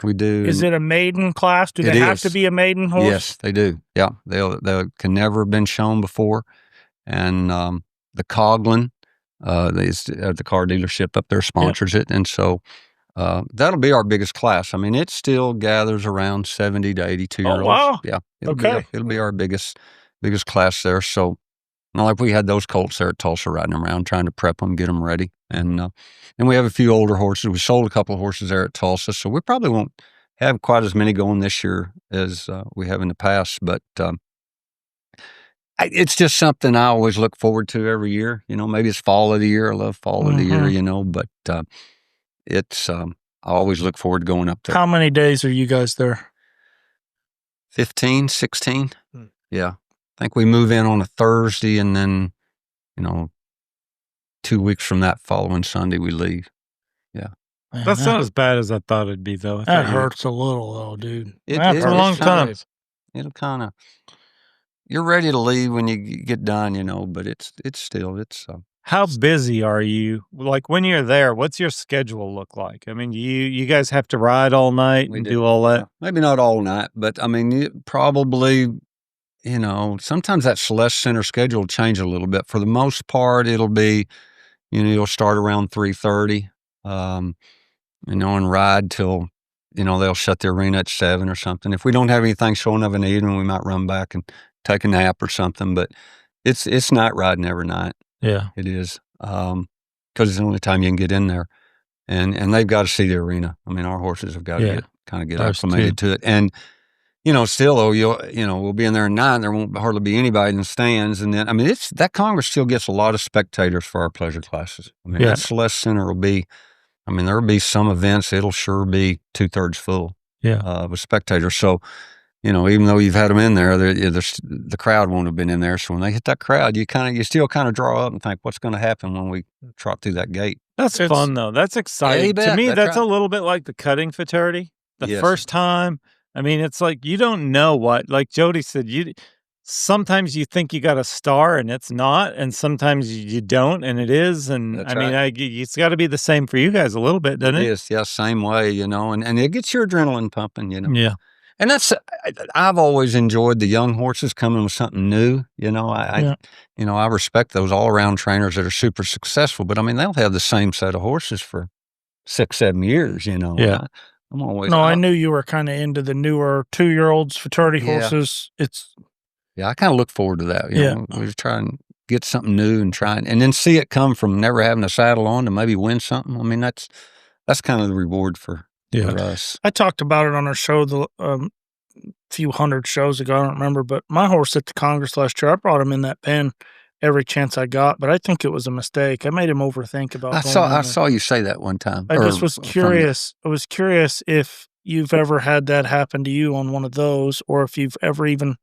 S3: we do.
S2: Is it a maiden class? Do
S3: It
S2: they have
S3: is.
S2: to be a maiden horse?
S3: Yes, they do. Yeah, they can never have been shown before, and the Coughlin, the car dealership up there sponsors it, and so that'll be our biggest class. I mean, it still gathers around 70 to 82-year-olds.
S2: wow.
S3: Yeah.
S2: Okay.
S3: It'll be our biggest class there. So, not like we had those colts there at Tulsa riding around trying to prep them, get them ready. And we have a few older horses. We sold a couple of horses there at Tulsa, so we probably won't have quite as many going this year as we have in the past. But it's just something I always look forward to every year. You know, maybe it's fall of the year. I love fall of the year, you know, but it's I always look forward to going up there.
S2: How many days are you guys there?
S3: 15, 16. Yeah. I think we move in on a Thursday, and then, you know, 2 weeks from that following Sunday, we leave. Yeah.
S2: Man,
S1: That's not as bad as I thought it'd be, though.
S2: That hurts a little, though, dude.
S1: After a long time.
S3: It'll kind of, you're ready to leave when you get done, you know, but it's still.
S1: How busy are you? Like, when you're there, what's your schedule look like? I mean, you guys have to ride all night and do all that?
S3: Maybe not all night, but I mean, probably, you know, sometimes that Celeste Center schedule will change a little bit. For the most part, it'll be, you know, you'll start around 3:30, you know, and ride till, you know, they'll shut the arena at 7 or something. If we don't have anything showing up in the evening, we might run back and take a nap or something. But it's night riding every night.
S1: Yeah.
S3: It is, because it's the only time you can get in there, and they've got to see the arena. I mean, our horses have got to get acclimated to it. And, you know, still though, we'll be in there at 9. There won't hardly be anybody in the stands, and then I mean, that Congress still gets a lot of spectators for our pleasure classes. I mean, that Celeste Center will be. I mean, there'll be some events. It'll sure be 2/3 full. With spectators. So, you know, even though you've had them in there, the crowd won't have been in there. So when they hit that crowd, you still kind of draw up and think, what's going to happen when we trot through that gate?
S1: That's fun, though. That's exciting. To me, that's a little bit like the cutting fraternity. The first time, I mean, it's like you don't know what, like Jody said, sometimes you think you got a star and it's not, and sometimes you don't and it is. And
S3: That's
S1: I mean, it's got to be the same for you guys a little bit, doesn't it?
S3: It is, yeah, same way, you know, and it gets your adrenaline pumping, you know.
S1: Yeah.
S3: And I've always enjoyed the young horses coming with something new. You know, I respect those all around trainers that are super successful, but I mean, they'll have the same set of horses for 6, 7 years, you know.
S1: Yeah.
S3: I'm always.
S2: No, I knew you were kind of into the newer 2-year-olds fraternity horses.
S3: Yeah, I kind of look forward to that. You know, we try and get something new and and then see it come from never having a saddle on to maybe win something. I mean, that's kind of the reward for us.
S2: I talked about it on our show the few hundred shows ago. I don't remember, but my horse at the Congress last year, I brought him in that pen every chance I got, but I think it was a mistake. I made him overthink about.
S3: I saw you say that one time.
S2: I just was curious. I was curious if you've ever had that happen to you on one of those, or if it's ever even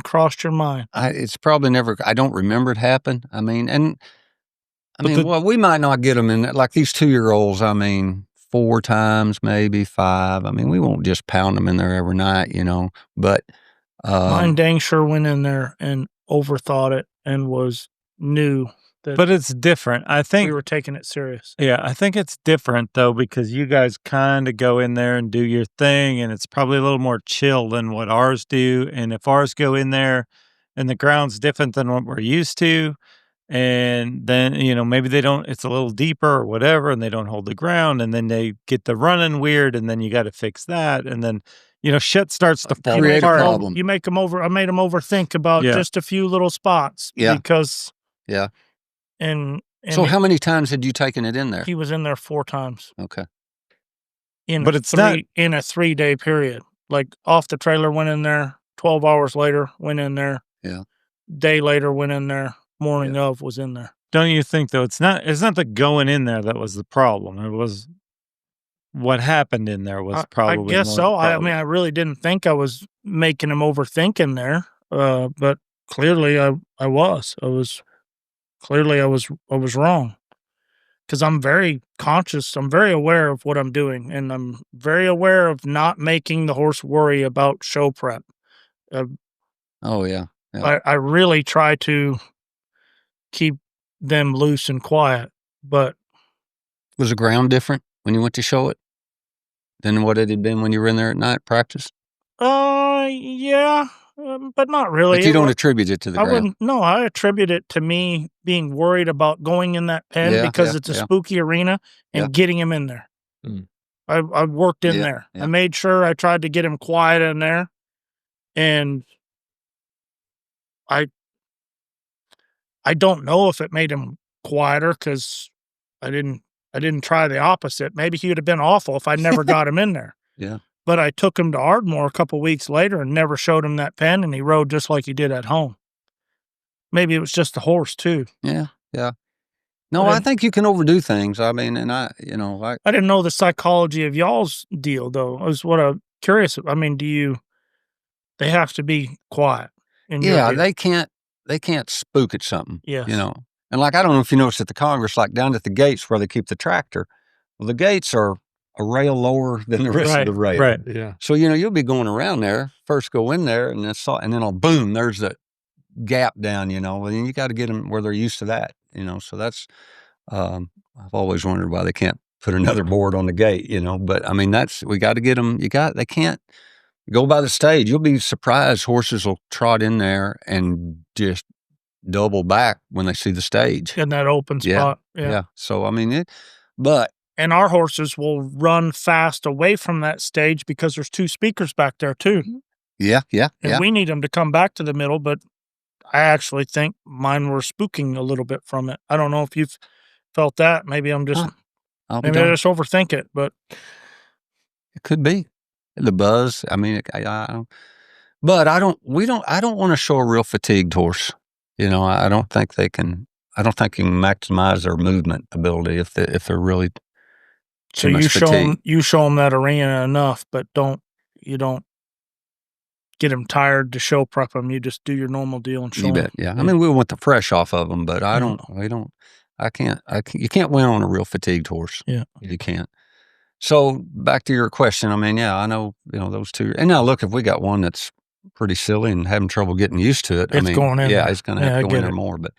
S2: crossed your mind.
S3: It's probably never. I don't remember it happen. I mean, we might not get them in like these 2-year-olds. I mean, 4 times, maybe 5. I mean, we won't just pound them in there every night, you know. But
S2: mine dang sure went in there and overthought it and knew that.
S1: But it's different. I think
S2: we were taking it serious.
S1: Yeah, I think it's different though, because you guys kind of go in there and do your thing, and it's probably a little more chill than what ours do. And if ours go in there and the ground's different than what we're used to, and then, you know, maybe it's a little deeper or whatever, and they don't hold the ground, and then they get the running weird, and then you got to fix that. And then, you know, shit starts to fall
S3: Create a
S1: apart.
S3: problem.
S2: You make them I made them overthink about just a few little spots.
S3: Yeah.
S2: Because.
S3: Yeah.
S2: And
S3: so how many times had you taken it in there?
S2: He was in there 4 times.
S3: Okay.
S2: But it's not in a 3-day period. Like off the trailer, went in there. 12 hours later, went in there.
S3: Yeah.
S2: Day later, went in there. Morning of was in there.
S1: Don't you think though? It's not the going in there that was the problem. It was what happened in there was probably.
S2: I guess so. I mean, I really didn't think I was making him overthink in there. But clearly I was. Clearly I was wrong, because I'm very conscious. I'm very aware of what I'm doing, and I'm very aware of not making the horse worry about show prep.
S3: Oh yeah.
S2: I really try to keep them loose and quiet. But
S3: was the ground different when you went to show it than what it had been when you were in there at night practice?
S2: Yeah. but not really.
S3: But you don't attribute it to the
S2: I
S3: ground.
S2: wouldn't. No, I attribute it to me being worried about going in that pen
S3: Yeah,
S2: because
S3: yeah,
S2: it's a
S3: yeah.
S2: spooky arena and
S3: Yeah.
S2: getting him in there.
S4: Mm.
S2: I worked in
S3: Yeah,
S2: there.
S3: yeah.
S2: I made sure I tried to get him quiet in there, and I don't know if it made him quieter because I didn't try the opposite. Maybe he would have been awful if I never got him in there.
S3: Yeah.
S2: But I took him to Ardmore a couple weeks later and never showed him that pen, and he rode just like he did at home. Maybe it was just the horse too.
S3: Yeah, yeah. No,
S2: I
S3: I
S2: didn't-
S3: think you can overdo things. I mean, and I
S2: didn't know the psychology of y'all's deal though. Is what I'm curious. I mean, they have to be quiet in your
S3: yeah,
S2: deal?
S3: they can't spook at something.
S2: Yes.
S3: You know, and like, I don't know if you noticed at the Congress, like down at the gates where they keep the tractor, well, the gates are a rail lower than the rest of the rail.
S1: Right.
S4: Yeah.
S3: So, you know, you'll be going around there, first go in there, and then boom, there's the gap down, you know, and you got to get them where they're used to that, you know. So that's, I've always wondered why they can't put another board on the gate, you know, but I mean, we got to get them, they can't go by the stage. You'll be surprised. Horses will trot in there and just double back when they see the stage.
S2: In that open
S3: Yeah,
S2: spot.
S3: Yeah. So, I mean, but
S2: And our horses will run fast away from that stage because there's two speakers back there too.
S3: yeah,
S2: And we need them to come back to the middle, but I actually think mine were spooking a little bit from it. I don't know if you've felt that. Maybe I'm just,
S3: I'll be
S2: maybe I
S3: darned.
S2: just overthink it, but
S3: It could be the buzz. I mean, but I don't want to show a real fatigued horse. You know, I don't think you can maximize their movement ability if they're really
S2: so
S3: too much fatigue.
S2: you show them that arena enough, but you don't get them tired to show prep them. You just do your normal deal and show
S3: You
S2: them.
S3: bet. Yeah. I mean, we want the fresh off of them, but
S2: Yeah.
S3: you can't win on a real fatigued horse.
S2: Yeah.
S3: You can't. So back to your question. I mean, yeah, I know, you know, those two. And now look, if we got one that's pretty silly and having trouble getting used to it,
S2: It's going in
S3: yeah,
S2: there.
S3: it's going to
S2: Yeah,
S3: have
S2: I
S3: to go
S2: get
S3: in there
S2: it.
S3: more. But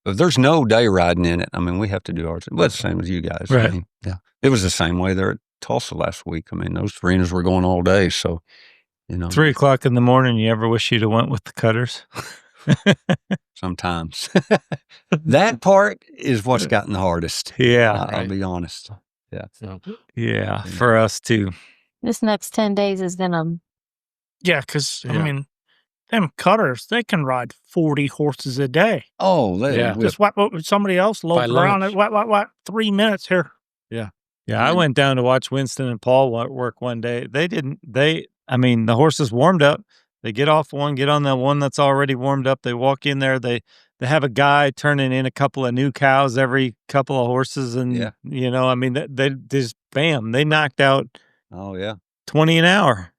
S3: if there's no day riding in it, I mean, we have to do ours. Well, it's the same as you guys.
S1: Right.
S3: I mean, yeah. It was the same way there at Tulsa last week. I mean, those arenas were going all day. So, you know,
S1: 3 o'clock in the morning. You ever wish you'd have went with the cutters?
S3: sometimes that part is what's gotten the hardest.
S1: Yeah.
S3: I'll be honest.
S4: So,
S1: Yeah. For us too.
S5: This next 10 days is gonna.
S2: Yeah, because I
S4: Yeah.
S2: mean, them cutters, they can ride 40 horses a day.
S3: Oh,
S1: Yeah.
S2: Just what somebody else lope around
S4: lunch.
S2: it. What? 3 minutes here.
S1: Yeah. I went down to watch Winston and Paul work one day. I mean, the horses warmed up. They get off one, get on the one that's already warmed up. They walk in there. They have a guy turning in a couple of new cows every couple of horses. And,
S3: Yeah.
S1: you know, I mean, they just, bam, they knocked out
S3: Oh, yeah.
S1: 20 an hour.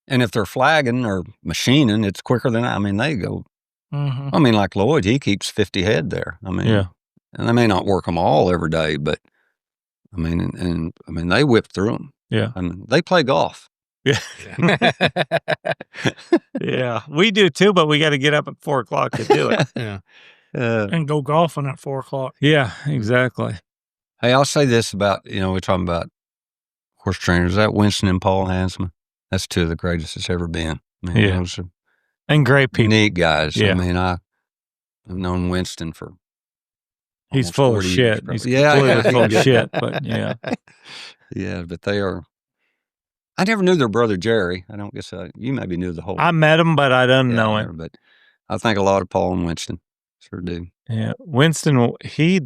S3: And if they're flagging or machining, it's quicker than, I mean, they go,
S2: Mm-hmm.
S3: I mean, like Lloyd, he keeps 50 head there. I mean,
S1: Yeah.
S3: and they may not work them all every day, but I mean, and I mean, they whip through them.
S1: Yeah.
S3: I mean, they play golf.
S1: Yeah. Yeah. We do too, but we got to get up at 4 o'clock to do it.
S4: yeah.
S2: And go golfing at 4 o'clock.
S1: Yeah, exactly.
S3: Hey, I'll say this about, you know, we're talking about horse trainers, that Winston and Paul Hansman, that's two of the greatest it's ever been. I mean,
S1: Yeah.
S3: those are
S1: And great people.
S3: neat guys.
S1: Yeah.
S3: I mean, I've known Winston for
S1: He's
S3: almost
S1: full of
S3: 40
S1: shit.
S3: years, probably.
S1: He's
S3: Yeah,
S1: completely
S3: yeah.
S1: full of shit, but yeah.
S3: Yeah, but they are. I never knew their brother Jerry. I don't guess you maybe knew the whole.
S1: I met him, but I don't
S3: yeah,
S1: know
S3: whatever,
S1: him.
S3: But I think a lot of Paul and Winston. Sure do.
S1: Yeah. Winston, he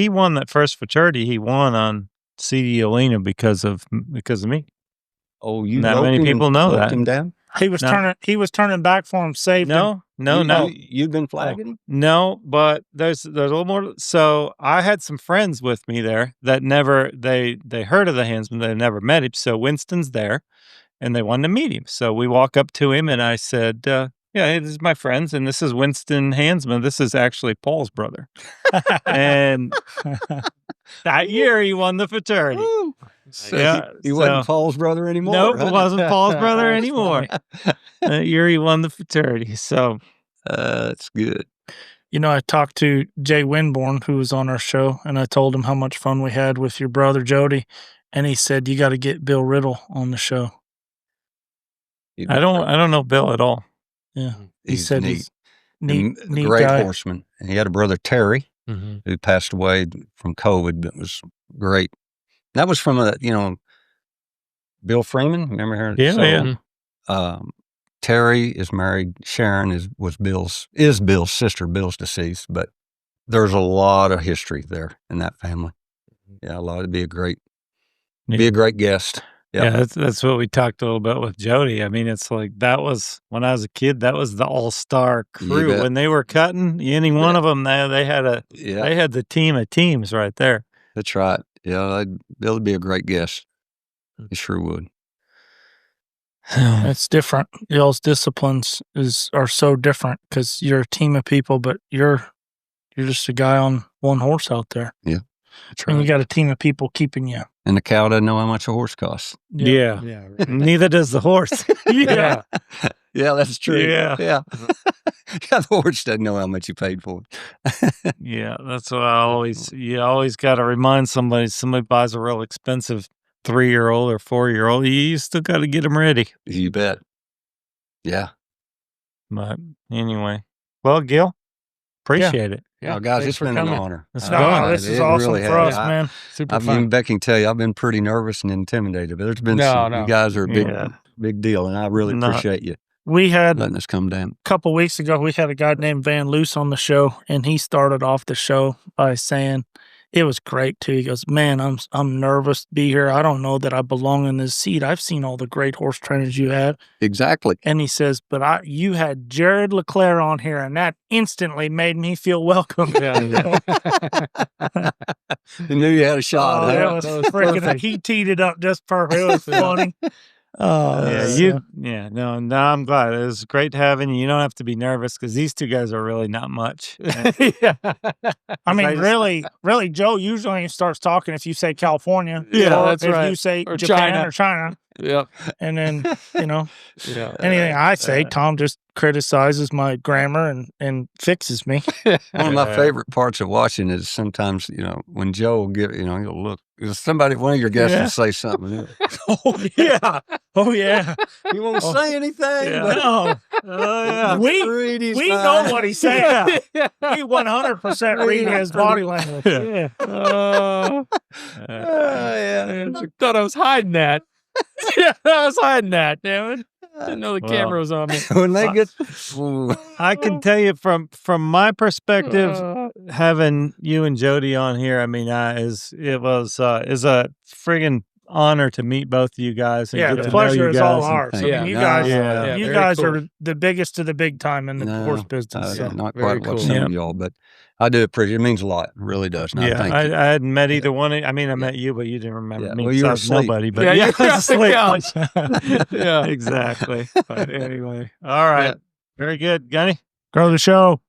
S1: won that first futurity. He won on CD Olena because of me.
S3: Oh, you
S1: Not
S3: loped
S1: many
S3: him
S1: people
S3: and
S1: know
S3: loped
S1: that.
S3: him down?
S2: He was turning back for him, saved him.
S1: No.
S3: You've been flagging him?
S1: No, but there's a little more. So I had some friends with me there that they heard of the Hansman, they've never met him. So Winston's there, and they wanted to meet him. So we walk up to him, and I said, "Yeah, hey, this is my friends, and this is Winston Hansman. This is actually Paul's brother." And that year he won the fraternity.
S3: So
S1: Yeah,
S3: he wasn't
S1: so-
S3: Paul's brother anymore.
S1: Nope,
S3: huh?
S1: it wasn't Paul's brother
S2: That's
S1: anymore. That year he won the fraternity. So
S3: That's good.
S2: You know, I talked to Jay Winborn, who was on our show, and I told him how much fun we had with your brother Jody, and he said, "You got to get Bill Riddle on the show."
S1: I don't know Bill at all.
S2: Yeah. He
S3: He's
S2: said
S3: neat.
S2: he's neat,
S3: A
S2: neat
S3: great
S2: guy.
S3: horseman. And he had a brother, Terry,
S4: Mm-hmm.
S3: who passed away from COVID. That was great. That was from Bill Freeman. Remember her?
S1: Yeah,
S3: So,
S1: yeah.
S3: Terry is married. Sharon is Bill's sister. Bill's deceased, but there's a lot of history there in that family. Yeah, it'd be a great guest. Yep.
S1: Yeah, that's what we talked a little bit with Jody. I mean, it's like that was when I was a kid. That was the all-star crew
S3: bet.
S1: when they were cutting. Any one of them, they had they had the team of teams right there.
S3: That's right. Yeah, Bill would be a great guest. He sure would.
S2: It's different. Y'all's disciplines are so different because you're a team of people, but you're just a guy on one horse out there.
S3: Yeah, that's
S2: And
S3: right.
S2: you got a team of people keeping you.
S3: And the cow doesn't know how much a horse costs.
S1: Yeah. Neither does the horse.
S2: Yeah.
S3: Yeah, that's true.
S1: Yeah.
S3: Yeah. Yeah, the horse doesn't know how much you paid for it.
S1: Yeah, that's what I always. You always got to remind somebody. Somebody buys a real expensive 3-year-old or 4-year-old. You still got to get them ready.
S3: You bet. Yeah.
S1: But anyway, well, Gil, appreciate it.
S3: Oh, guys,
S4: thanks
S3: it's
S4: for
S3: been an
S4: coming.
S3: honor.
S1: It's
S2: No,
S1: fun.
S2: this is
S3: It
S2: awesome
S3: really
S2: for
S3: has.
S2: us, man.
S4: Super
S3: I've
S4: fun.
S3: even Becky can tell you, I've been pretty nervous and intimidated, but there's been
S4: No.
S3: you guys are a
S1: Yeah.
S3: big deal, and I really
S1: No.
S3: appreciate you
S2: We had
S3: letting us come down.
S2: couple weeks ago, we had a guy named Van Loose on the show, and he started off the show by saying it was great too. He goes, "Man, I'm nervous to be here. I don't know that I belong in this seat. I've seen all the great horse trainers you had."
S3: Exactly.
S2: And he says, "But you had Jared Leclerc on here, and that instantly made me feel welcome."
S1: Yeah.
S3: You knew you had a shot.
S2: Oh,
S3: huh?
S2: that was freaking. He teed it up just perfect. It was funny.
S1: Yeah, no, I'm glad. It was great having you. You don't have to be nervous because these two guys are really not much.
S2: Yeah. I mean,
S1: I just-
S2: really, Joe usually only starts talking if you say California.
S4: Yeah,
S2: or
S4: that's
S2: if
S4: right.
S2: you say
S4: Or
S2: Japan
S4: China.
S2: or China.
S4: Yep.
S2: And then,
S4: Yeah.
S2: anything I say, Tom just criticizes my grammar and fixes me.
S3: One of my favorite parts of watching is sometimes, when Joe will give, he'll look, one of your guests
S2: Yeah.
S3: will say something.
S2: Oh, yeah. Oh, yeah.
S3: He won't say anything.
S1: Yeah.
S3: But
S2: No.
S1: yeah.
S2: We know what he's saying. We 100% read his body language. Yeah.
S3: yeah.
S4: I thought I was hiding that. Yeah, I was hiding that. Damn it! I didn't know the
S1: Well.
S4: camera was on me.
S3: When they get, ooh,
S1: I can tell you from my perspective,
S4: Uh,
S1: having you and Jody on here, I mean, is a friggin' honor to meet both of you guys. And
S2: Yeah,
S1: get
S2: the
S1: to know
S2: pleasure
S1: you
S2: is all
S1: guys.
S2: ours. I
S3: Yeah.
S2: mean, you
S3: No,
S2: guys,
S1: yeah.
S2: you
S4: very
S2: guys
S4: cool.
S2: are the biggest of the big time in the
S3: No,
S2: horse business. So.
S3: not
S4: Very
S3: quite like
S4: cool.
S3: some
S1: Yeah.
S3: of y'all, but I do appreciate it. It means a lot. It really does. No,
S1: Yeah,
S3: thank
S1: I
S3: you.
S1: hadn't met either one. I mean, I met you, but you didn't remember
S3: Yeah,
S1: me.
S3: well, you
S1: so
S3: were
S1: I was
S3: asleep.
S1: nobody. But
S4: Yeah,
S1: yeah,
S4: you
S1: I was asleep.
S4: yeah. Yeah.
S1: Exactly. But anyway, all right,
S3: Yeah.
S1: very good, Gunny.
S2: Grow the show.